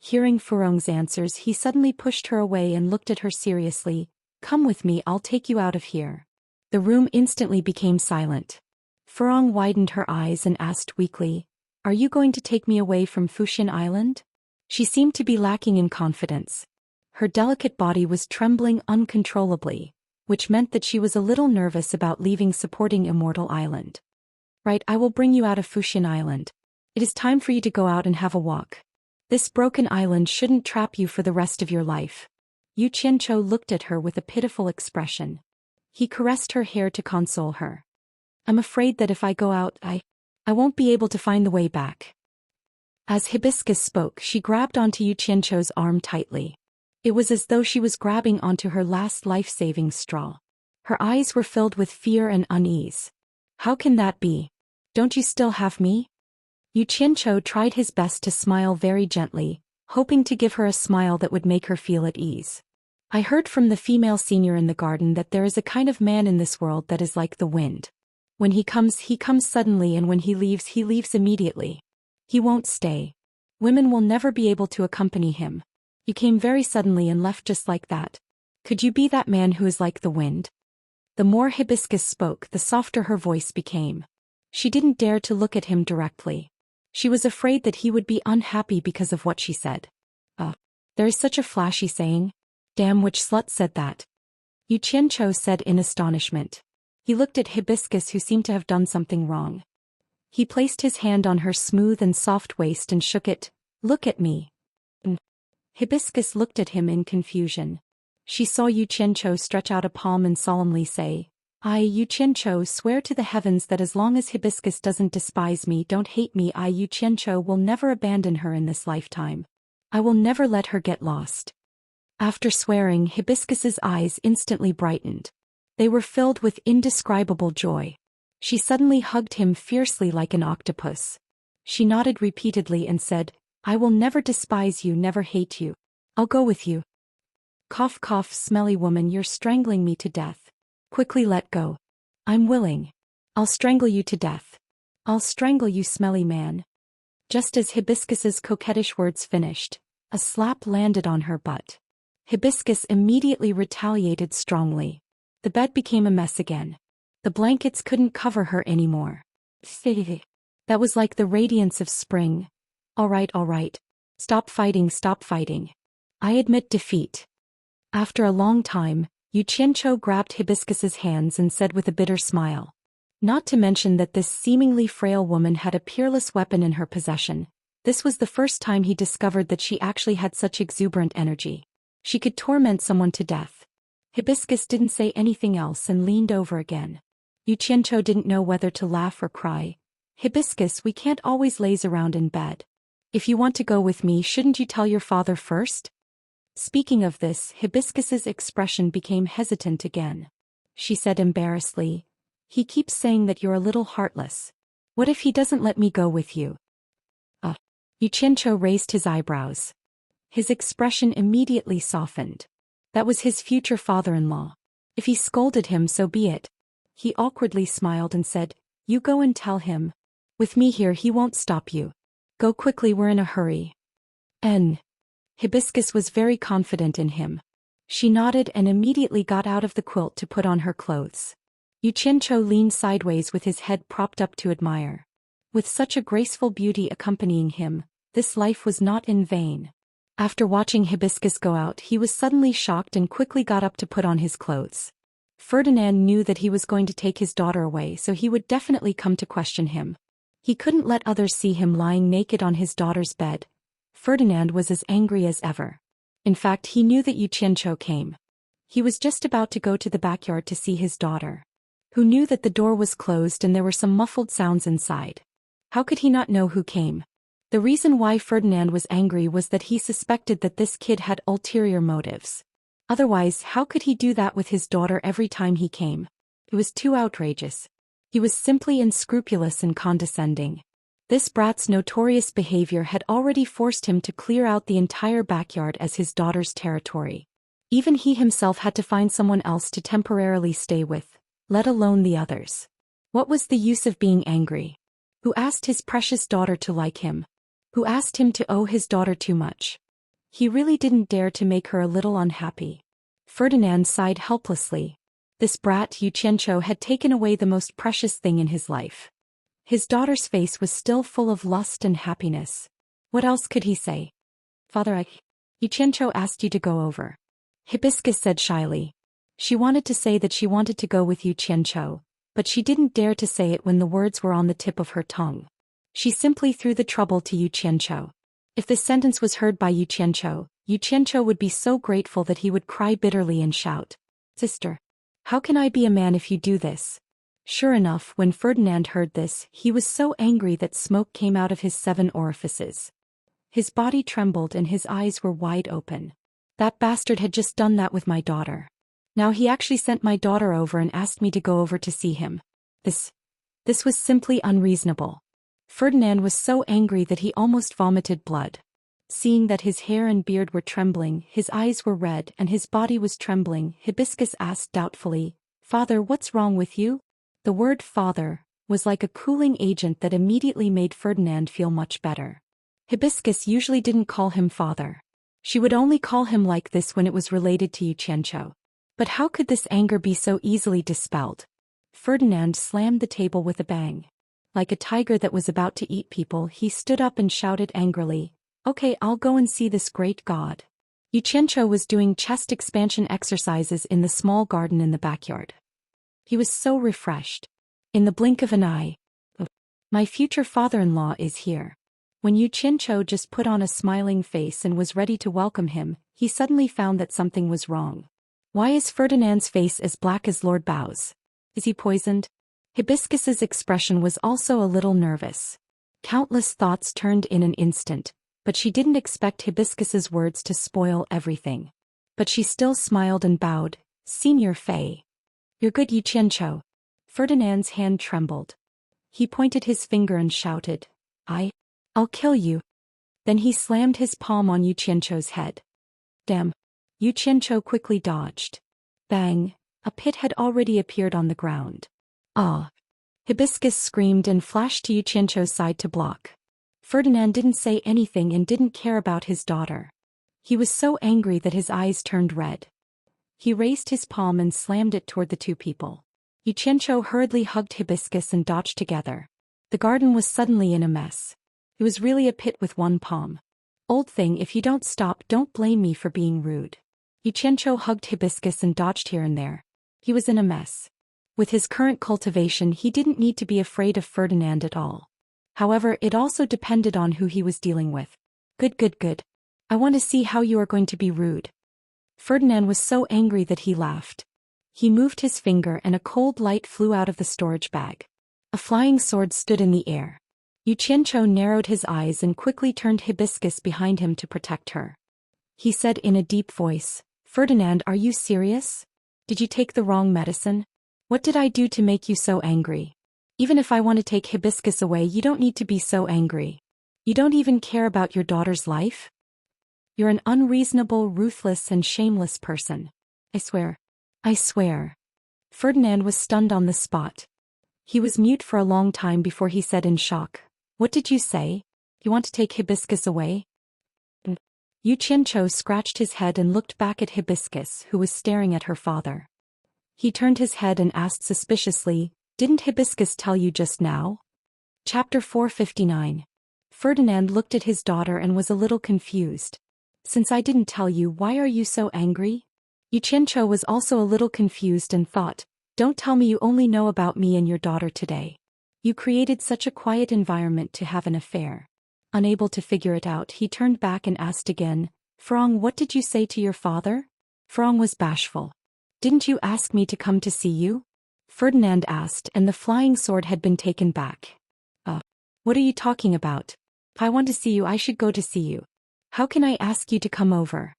Hearing Furong's answers, he suddenly pushed her away and looked at her seriously. "Come with me, I'll take you out of here." The room instantly became silent. Furong widened her eyes and asked weakly, "Are you going to take me away from Fuxian Island?" She seemed to be lacking in confidence. Her delicate body was trembling uncontrollably, which meant that she was a little nervous about leaving supporting Immortal Island. "Right, I will bring you out of Fuxian Island. It is time for you to go out and have a walk. This broken island shouldn't trap you for the rest of your life." Yu Qianqiu looked at her with a pitiful expression. He caressed her hair to console her. "I'm afraid that if I go out, I won't be able to find the way back." As Hibiscus spoke, she grabbed onto Yu Qianqiu's arm tightly. It was as though she was grabbing onto her last life-saving straw. Her eyes were filled with fear and unease. How can that be? Don't you still have me? Yu Qianqiu tried his best to smile very gently, hoping to give her a smile that would make her feel at ease. I heard from the female senior in the garden that there is a kind of man in this world that is like the wind. When he comes suddenly, and when he leaves immediately. He won't stay. Women will never be able to accompany him. You came very suddenly and left just like that. Could you be that man who is like the wind? The more Hibiscus spoke, the softer her voice became. She didn't dare to look at him directly. She was afraid that he would be unhappy because of what she said. There is such a flashy saying. Damn, which slut said that? Yu Qianqiu said in astonishment. He looked at Hibiscus, who seemed to have done something wrong. He placed his hand on her smooth and soft waist and shook it. Look at me. Hibiscus looked at him in confusion. She saw Yu Qianqiu stretch out a palm and solemnly say, I, Yu Qianqiu, swear to the heavens that as long as Hibiscus doesn't despise me, don't hate me, I, Yu Qianqiu, will never abandon her in this lifetime. I will never let her get lost. After swearing, Hibiscus's eyes instantly brightened. They were filled with indescribable joy. She suddenly hugged him fiercely like an octopus. She nodded repeatedly and said, I will never despise you, never hate you. I'll go with you. Cough, cough, smelly woman, you're strangling me to death. Quickly let go. I'm willing. I'll strangle you to death. I'll strangle you, smelly man. Just as Hibiscus's coquettish words finished, a slap landed on her butt. Hibiscus immediately retaliated strongly. The bed became a mess again. The blankets couldn't cover her anymore. That was like the radiance of spring. All right. Stop fighting. I admit defeat. After a long time, Yu Qianqiu grabbed Hibiscus's hands and said with a bitter smile. Not to mention that this seemingly frail woman had a peerless weapon in her possession. This was the first time he discovered that she actually had such exuberant energy. She could torment someone to death. Hibiscus didn't say anything else and leaned over again. Yu Qianqiu didn't know whether to laugh or cry. Hibiscus, we can't always laze around in bed. If you want to go with me, shouldn't you tell your father first? Speaking of this, Hibiscus's expression became hesitant again. She said embarrassedly, He keeps saying that you're a little heartless. What if he doesn't let me go with you? Yu Qianqiu raised his eyebrows. His expression immediately softened. That was his future father-in-law. If he scolded him, so be it. He awkwardly smiled and said, You go and tell him. With me here, he won't stop you. Go quickly, we're in a hurry. Hibiscus was very confident in him. She nodded and immediately got out of the quilt to put on her clothes. Yu Qianqiu leaned sideways with his head propped up to admire. With such a graceful beauty accompanying him, this life was not in vain. After watching Hibiscus go out, he was suddenly shocked and quickly got up to put on his clothes. Ferdinand knew that he was going to take his daughter away, so he would definitely come to question him. He couldn't let others see him lying naked on his daughter's bed. Ferdinand was as angry as ever. In fact, he knew that Yu Qianqiu came. He was just about to go to the backyard to see his daughter, who knew that the door was closed and there were some muffled sounds inside. How could he not know who came? The reason why Ferdinand was angry was that he suspected that this kid had ulterior motives. Otherwise, how could he do that with his daughter every time he came? It was too outrageous. He was simply unscrupulous and condescending. This brat's notorious behavior had already forced him to clear out the entire backyard as his daughter's territory. Even he himself had to find someone else to temporarily stay with, let alone the others. What was the use of being angry? Who asked his precious daughter to like him? Who asked him to owe his daughter too much? He really didn't dare to make her a little unhappy. Ferdinand sighed helplessly. This brat Yu Qianqiu had taken away the most precious thing in his life. His daughter's face was still full of lust and happiness. What else could he say? Father, Yu Qianqiu asked you to go over. Hibiscus said shyly. She wanted to say that she wanted to go with Yu Qianqiu, but she didn't dare to say it when the words were on the tip of her tongue. She simply threw the trouble to Yu Qianqiu. If this sentence was heard by Yu Qianqiu would be so grateful that he would cry bitterly and shout, Sister, how can I be a man if you do this? Sure enough, when Ferdinand heard this, he was so angry that smoke came out of his 7 orifices. His body trembled and his eyes were wide open. That bastard had just done that with my daughter. Now he actually sent my daughter over and asked me to go over to see him. This was simply unreasonable. Ferdinand was so angry that he almost vomited blood. Seeing that his hair and beard were trembling, his eyes were red and his body was trembling, Hibiscus asked doubtfully, "Father, what's wrong with you?" The word father was like a cooling agent that immediately made Ferdinand feel much better. Hibiscus usually didn't call him father. She would only call him like this when it was related to Xianxia. But how could this anger be so easily dispelled? Ferdinand slammed the table with a bang. Like a tiger that was about to eat people, he stood up and shouted angrily, "Okay, I'll go and see this great god." Xianxia was doing chest expansion exercises in the small garden in the backyard. He was so refreshed. In the blink of an eye, my future father-in-law is here. When Xianxia just put on a smiling face and was ready to welcome him, he suddenly found that something was wrong. Why is Ferdinand's face as black as Lord Bao's? Is he poisoned? Hibiscus's expression was also a little nervous. Countless thoughts turned in an instant, but she didn't expect Hibiscus's words to spoil everything. But she still smiled and bowed. "Senior Fei. You're good, Xianxia." Ferdinand's hand trembled. He pointed his finger and shouted, I'll kill you." Then he slammed his palm on Xianxia's head. Damn. Xianxia quickly dodged. Bang! A pit had already appeared on the ground. Ah! Hibiscus screamed and flashed to Xianxia's side to block. Ferdinand didn't say anything and didn't care about his daughter. He was so angry that his eyes turned red. He raised his palm and slammed it toward the two people. Xianxia hurriedly hugged Hibiscus and dodged together. The garden was suddenly in a mess. It was really a pit with one palm. "Old thing, if you don't stop, don't blame me for being rude." Xianxia hugged Hibiscus and dodged here and there. He was in a mess. With his current cultivation, he didn't need to be afraid of Ferdinand at all. However, it also depended on who he was dealing with. Good. I want to see how you are going to be rude." Ferdinand was so angry that he laughed. He moved his finger and a cold light flew out of the storage bag. A flying sword stood in the air. Xianxia narrowed his eyes and quickly turned Hibiscus behind him to protect her. He said in a deep voice, "Ferdinand, are you serious? Did you take the wrong medicine? What did I do to make you so angry? Even if I want to take Hibiscus away, you don't need to be so angry. You don't even care about your daughter's life? You're an unreasonable, ruthless, and shameless person. I swear. Ferdinand was stunned on the spot. He was mute for a long time before he said in shock, "What did you say? You want to take Hibiscus away?" Xianxia scratched his head and looked back at Hibiscus, who was staring at her father. He turned his head and asked suspiciously, "Didn't Hibiscus tell you just now?" Chapter 459. Ferdinand looked at his daughter and was a little confused. "Since I didn't tell you, why are you so angry?" Xianxia was also a little confused and thought, "Don't tell me you only know about me and your daughter today. You created such a quiet environment to have an affair." Unable to figure it out, he turned back and asked again, "Ferong, what did you say to your father?" Ferong was bashful. "Didn't you ask me to come to see you?" Ferdinand asked, and the flying sword had been taken back. What are you talking about? If I want to see you, I should go to see you. How can I ask you to come over?"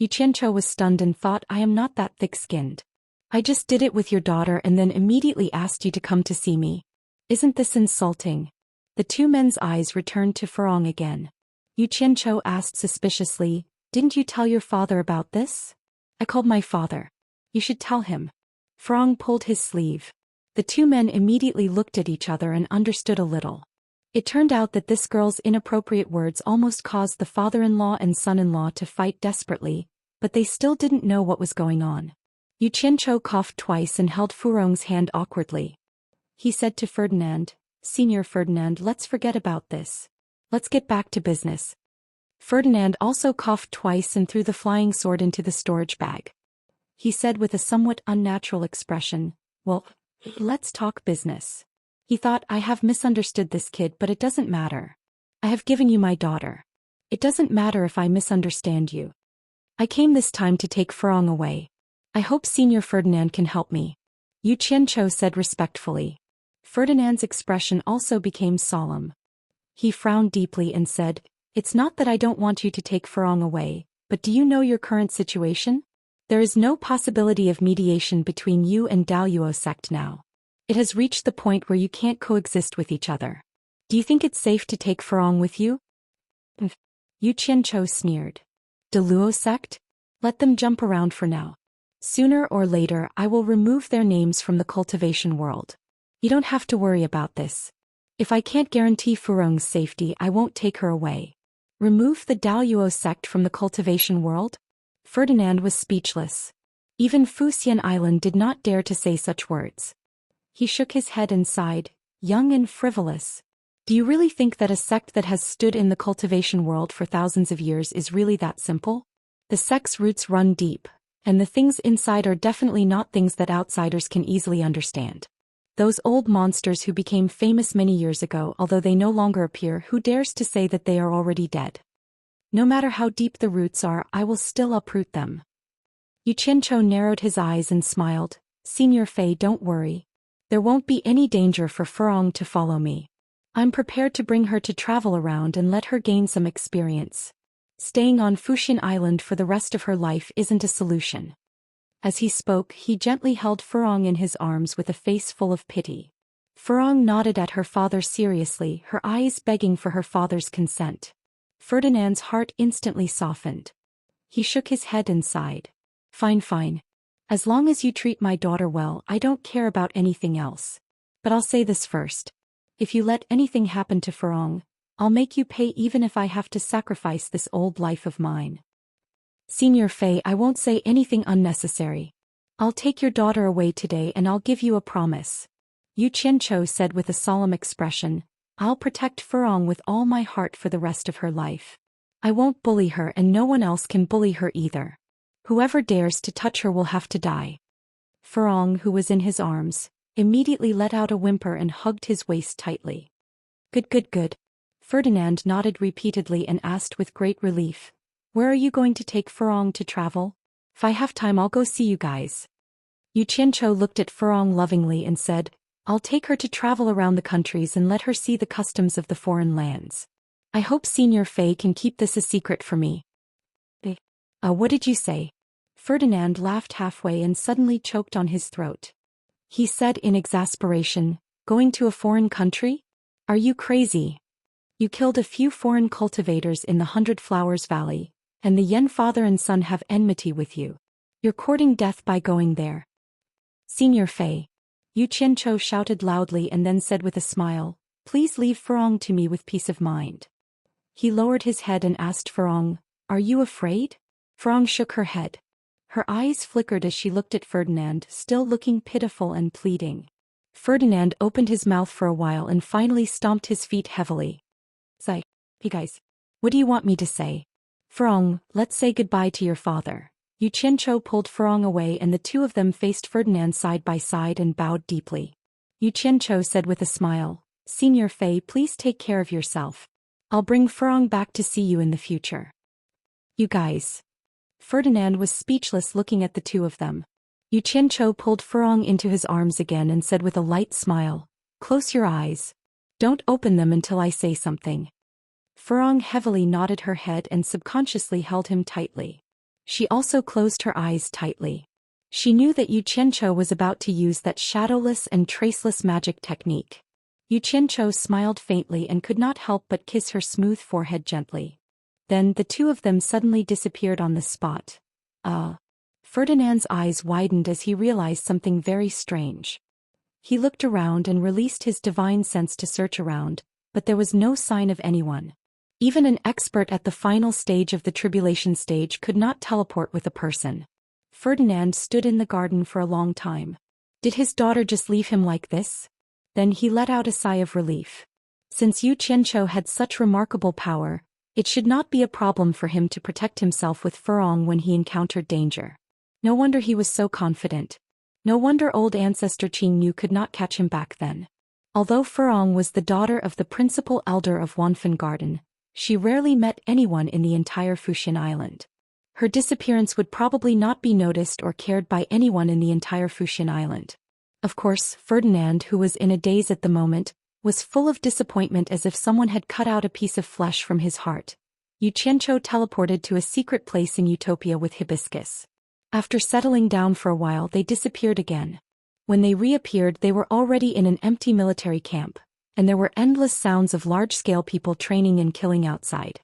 Xianxia was stunned and thought, "I am not that thick-skinned. I just did it with your daughter and then immediately asked you to come to see me. Isn't this insulting?" The two men's eyes returned to Ferong again. Xianxia asked suspiciously, "Didn't you tell your father about this?" "I called my father. You should tell him." Ferong pulled his sleeve. The two men immediately looked at each other and understood a little. It turned out that this girl's inappropriate words almost caused the father-in-law and son-in-law to fight desperately, but they still didn't know what was going on. Xianxia coughed twice and held Ferong's hand awkwardly. He said to Ferdinand, "Senior Ferdinand, let's forget about this. Let's get back to business." Ferdinand also coughed twice and threw the flying sword into the storage bag. He said with a somewhat unnatural expression, "Well, let's talk business." He thought, "I have misunderstood this kid, but it doesn't matter. I have given you my daughter. It doesn't matter if I misunderstand you. I came this time to take Ferong away. I hope Senior Ferdinand can help me." Xianxia said respectfully. Ferdinand's expression also became solemn. He frowned deeply and said, "It's not that I don't want you to take Ferong away, but do you know your current situation? There is no possibility of mediation between you and Daoist sect now. It has reached the point where you can't coexist with each other. Do you think it's safe to take Furong with you? Yu Qianzhou sneered. Daoist sect? Let them jump around for now. Sooner or later I will remove their names from the cultivation world. You don't have to worry about this. If I can't guarantee Furong's safety, I won't take her away. Remove the Daoist sect from the cultivation world? Ferdinand was speechless. Even Fuxian Island did not dare to say such words. He shook his head and sighed, young and frivolous. Do you really think that a sect that has stood in the cultivation world for thousands of years is really that simple? The sect's roots run deep, and the things inside are definitely not things that outsiders can easily understand. Those old monsters who became famous many years ago, although they no longer appear, who dares to say that they are already dead? No matter how deep the roots are, I will still uproot them. Yu Qianzhou narrowed his eyes and smiled. Senior Fei, don't worry. There won't be any danger for Furong to follow me. I'm prepared to bring her to travel around and let her gain some experience. Staying on Fuxian Island for the rest of her life isn't a solution. As he spoke, he gently held Furong in his arms with a face full of pity. Furong nodded at her father seriously, her eyes begging for her father's consent. Ferdinand's heart instantly softened. He shook his head and sighed. Fine, fine. As long as you treat my daughter well, I don't care about anything else. But I'll say this first. If you let anything happen to Furong, I'll make you pay even if I have to sacrifice this old life of mine. Senior Fei, I won't say anything unnecessary. I'll take your daughter away today and I'll give you a promise. Yu Qianzhou said with a solemn expression. I'll protect Furong with all my heart for the rest of her life. I won't bully her and no one else can bully her either. Whoever dares to touch her will have to die. Furong, who was in his arms, immediately let out a whimper and hugged his waist tightly. Good, good, good. Ferdinand nodded repeatedly and asked with great relief. Where are you going to take Furong to travel? If I have time I'll go see you guys. Yu Qianzhou looked at Furong lovingly and said, I'll take her to travel around the countries and let her see the customs of the foreign lands. I hope Senior Fei can keep this a secret for me. What did you say? Ferdinand laughed halfway and suddenly choked on his throat. He said in exasperation, going to a foreign country? Are you crazy? You killed a few foreign cultivators in the 100 Flowers Valley, and the Yen father and son have enmity with you. You're courting death by going there. Senior Fei. Yu Qianzhou shouted loudly and then said with a smile, Please leave Furong to me with peace of mind. He lowered his head and asked Furong, Are you afraid? Furong shook her head. Her eyes flickered as she looked at Ferdinand, still looking pitiful and pleading. Ferdinand opened his mouth for a while and finally stomped his feet heavily. Hey guys. What do you want me to say? Furong, let's say goodbye to your father. Yu Qianzhou pulled Furong away and the two of them faced Ferdinand side by side and bowed deeply. Yu Qianzhou said with a smile, Senior Fei, please take care of yourself. I'll bring Furong back to see you in the future. You guys. Ferdinand was speechless looking at the two of them. Yu Qianzhou pulled Furong into his arms again and said with a light smile, Close your eyes. Don't open them until I say something. Furong heavily nodded her head and subconsciously held him tightly. She also closed her eyes tightly. She knew that Yu Qianzhou was about to use that shadowless and traceless magic technique. Yu Qianzhou smiled faintly and could not help but kiss her smooth forehead gently. Then the two of them suddenly disappeared on the spot. Ferdinand's eyes widened as he realized something very strange. He looked around and released his divine sense to search around, but there was no sign of anyone. Even an expert at the final stage of the tribulation stage could not teleport with a person. Ferdinand stood in the garden for a long time. Did his daughter just leave him like this? Then he let out a sigh of relief. Since Yu Qianzhou had such remarkable power, it should not be a problem for him to protect himself with Furong when he encountered danger. No wonder he was so confident. No wonder old ancestor Qing Yu could not catch him back then. Although Furong was the daughter of the principal elder of Wanfen Garden, she rarely met anyone in the entire Fuxian Island. Her disappearance would probably not be noticed or cared by anyone in the entire Fuxian Island. Of course, Ferdinand, who was in a daze at the moment, was full of disappointment as if someone had cut out a piece of flesh from his heart. Yu Qianzhou teleported to a secret place in Utopia with Hibiscus. After settling down for a while, they disappeared again. When they reappeared, they were already in an empty military camp, and there were endless sounds of large-scale people training and killing outside.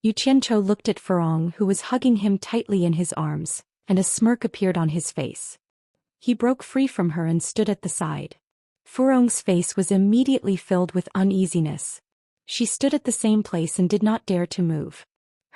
Yu Qianzhou looked at Furong, who was hugging him tightly in his arms, and a smirk appeared on his face. He broke free from her and stood at the side. Furong's face was immediately filled with uneasiness. She stood at the same place and did not dare to move.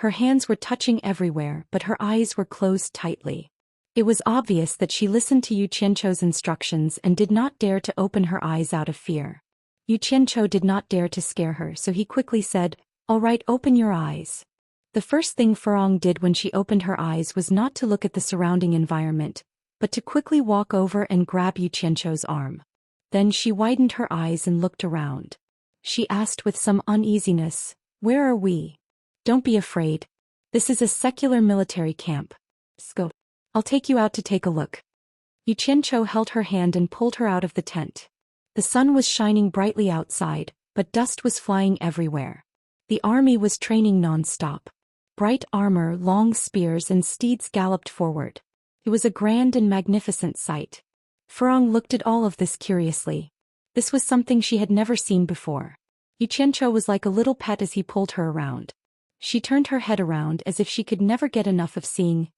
Her hands were touching everywhere, but her eyes were closed tightly. It was obvious that she listened to Yu Qianzhou's instructions and did not dare to open her eyes out of fear. Yu Qianzhou did not dare to scare her, so he quickly said, "All right, open your eyes." The first thing Furong did when she opened her eyes was not to look at the surrounding environment, but to quickly walk over and grab Yu Qianzhou's arm. Then she widened her eyes and looked around. She asked with some uneasiness, "Where are we?" "Don't be afraid. This is a secular military camp. Go. I'll take you out to take a look." Yu Qianzhou held her hand and pulled her out of the tent. The sun was shining brightly outside, but dust was flying everywhere. The army was training non-stop. Bright armor, long spears, and steeds galloped forward. It was a grand and magnificent sight. Furong looked at all of this curiously. This was something she had never seen before. Yu Qianzhou was like a little pet as he pulled her around. She turned her head around as if she could never get enough of seeing.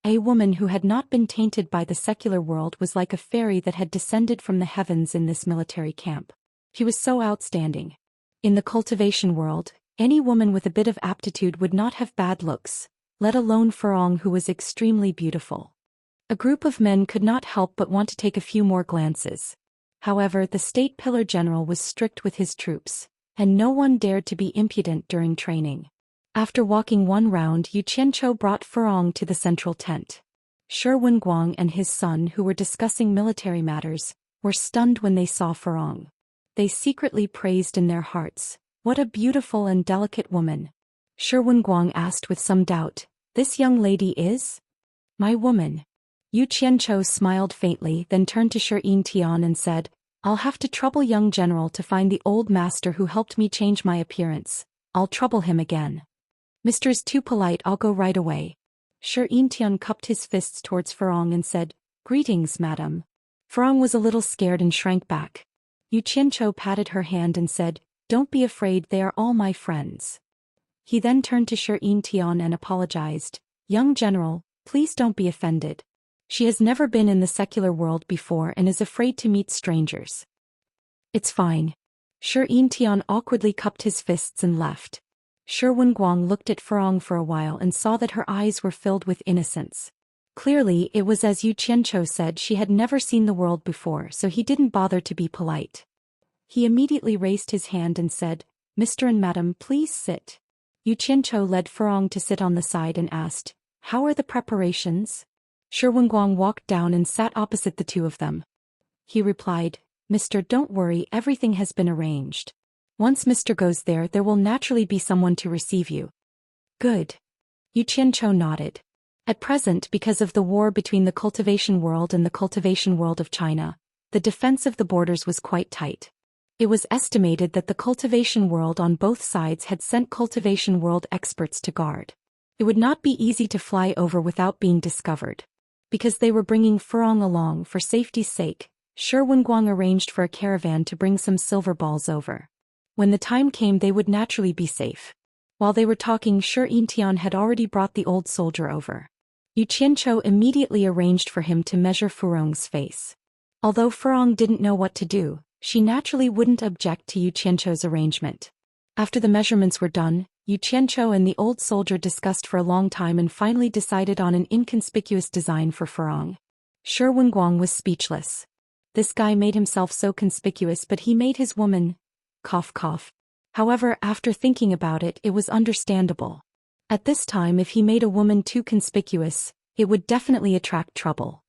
A woman who had not been tainted by the secular world was like a fairy that had descended from the heavens in this military camp. She was so outstanding. In the cultivation world, any woman with a bit of aptitude would not have bad looks, let alone Furong, who was extremely beautiful. A group of men could not help but want to take a few more glances. However, the state pillar general was strict with his troops, and no one dared to be impudent during training. After walking one round, Yu Qianzhou brought Furong to the central tent. Shi Wenguang and his son, who were discussing military matters, were stunned when they saw Furong. They secretly praised in their hearts, "What a beautiful and delicate woman." Shi Wenguang asked with some doubt, "This young lady is?" "My woman." Yu Qianzhou smiled faintly, then turned to Xianxia and said, "I'll have to trouble young general to find the old master who helped me change my appearance. I'll trouble him again. Mr. is too polite, I'll go right away." Xianxia cupped his fists towards Furong and said, "Greetings, madam." Furong was a little scared and shrank back. Yu Qianzhou patted her hand and said, "Don't be afraid, they are all my friends." He then turned to Xianxia and apologized, "Young general, please don't be offended. She has never been in the secular world before and is afraid to meet strangers." "It's fine." Xianxia awkwardly cupped his fists and left. Shi Wenguang looked at Furong for a while and saw that her eyes were filled with innocence. Clearly, it was as Yu Qianzhou said, she had never seen the world before, so he didn't bother to be polite. He immediately raised his hand and said, "Mr. and Madam, please sit." Yu Qianzhou led Furong to sit on the side and asked, "How are the preparations?" Shi Wenguang walked down and sat opposite the two of them. He replied, "Mr. Don't worry, everything has been arranged. Once Mr. goes there, there will naturally be someone to receive you." "Good." Yu Qianzhou nodded. At present, because of the war between the cultivation world and the cultivation world of China, the defense of the borders was quite tight. It was estimated that the cultivation world on both sides had sent cultivation world experts to guard. It would not be easy to fly over without being discovered. Because they were bringing Furong along for safety's sake, Shi Wenguang arranged for a caravan to bring some silver balls over. When the time came, they would naturally be safe. While they were talking, Xianxia had already brought the old soldier over. Yu Qianzhou immediately arranged for him to measure Furong's face. Although Furong didn't know what to do, she naturally wouldn't object to Yu Qianzhou's arrangement. After the measurements were done, Yu Qianzhou and the old soldier discussed for a long time and finally decided on an inconspicuous design for Furong. Shi Wenguang was speechless. This guy made himself so conspicuous, but he made his woman... cough cough. However, after thinking about it, it was understandable. At this time, if he made a woman too conspicuous, it would definitely attract trouble.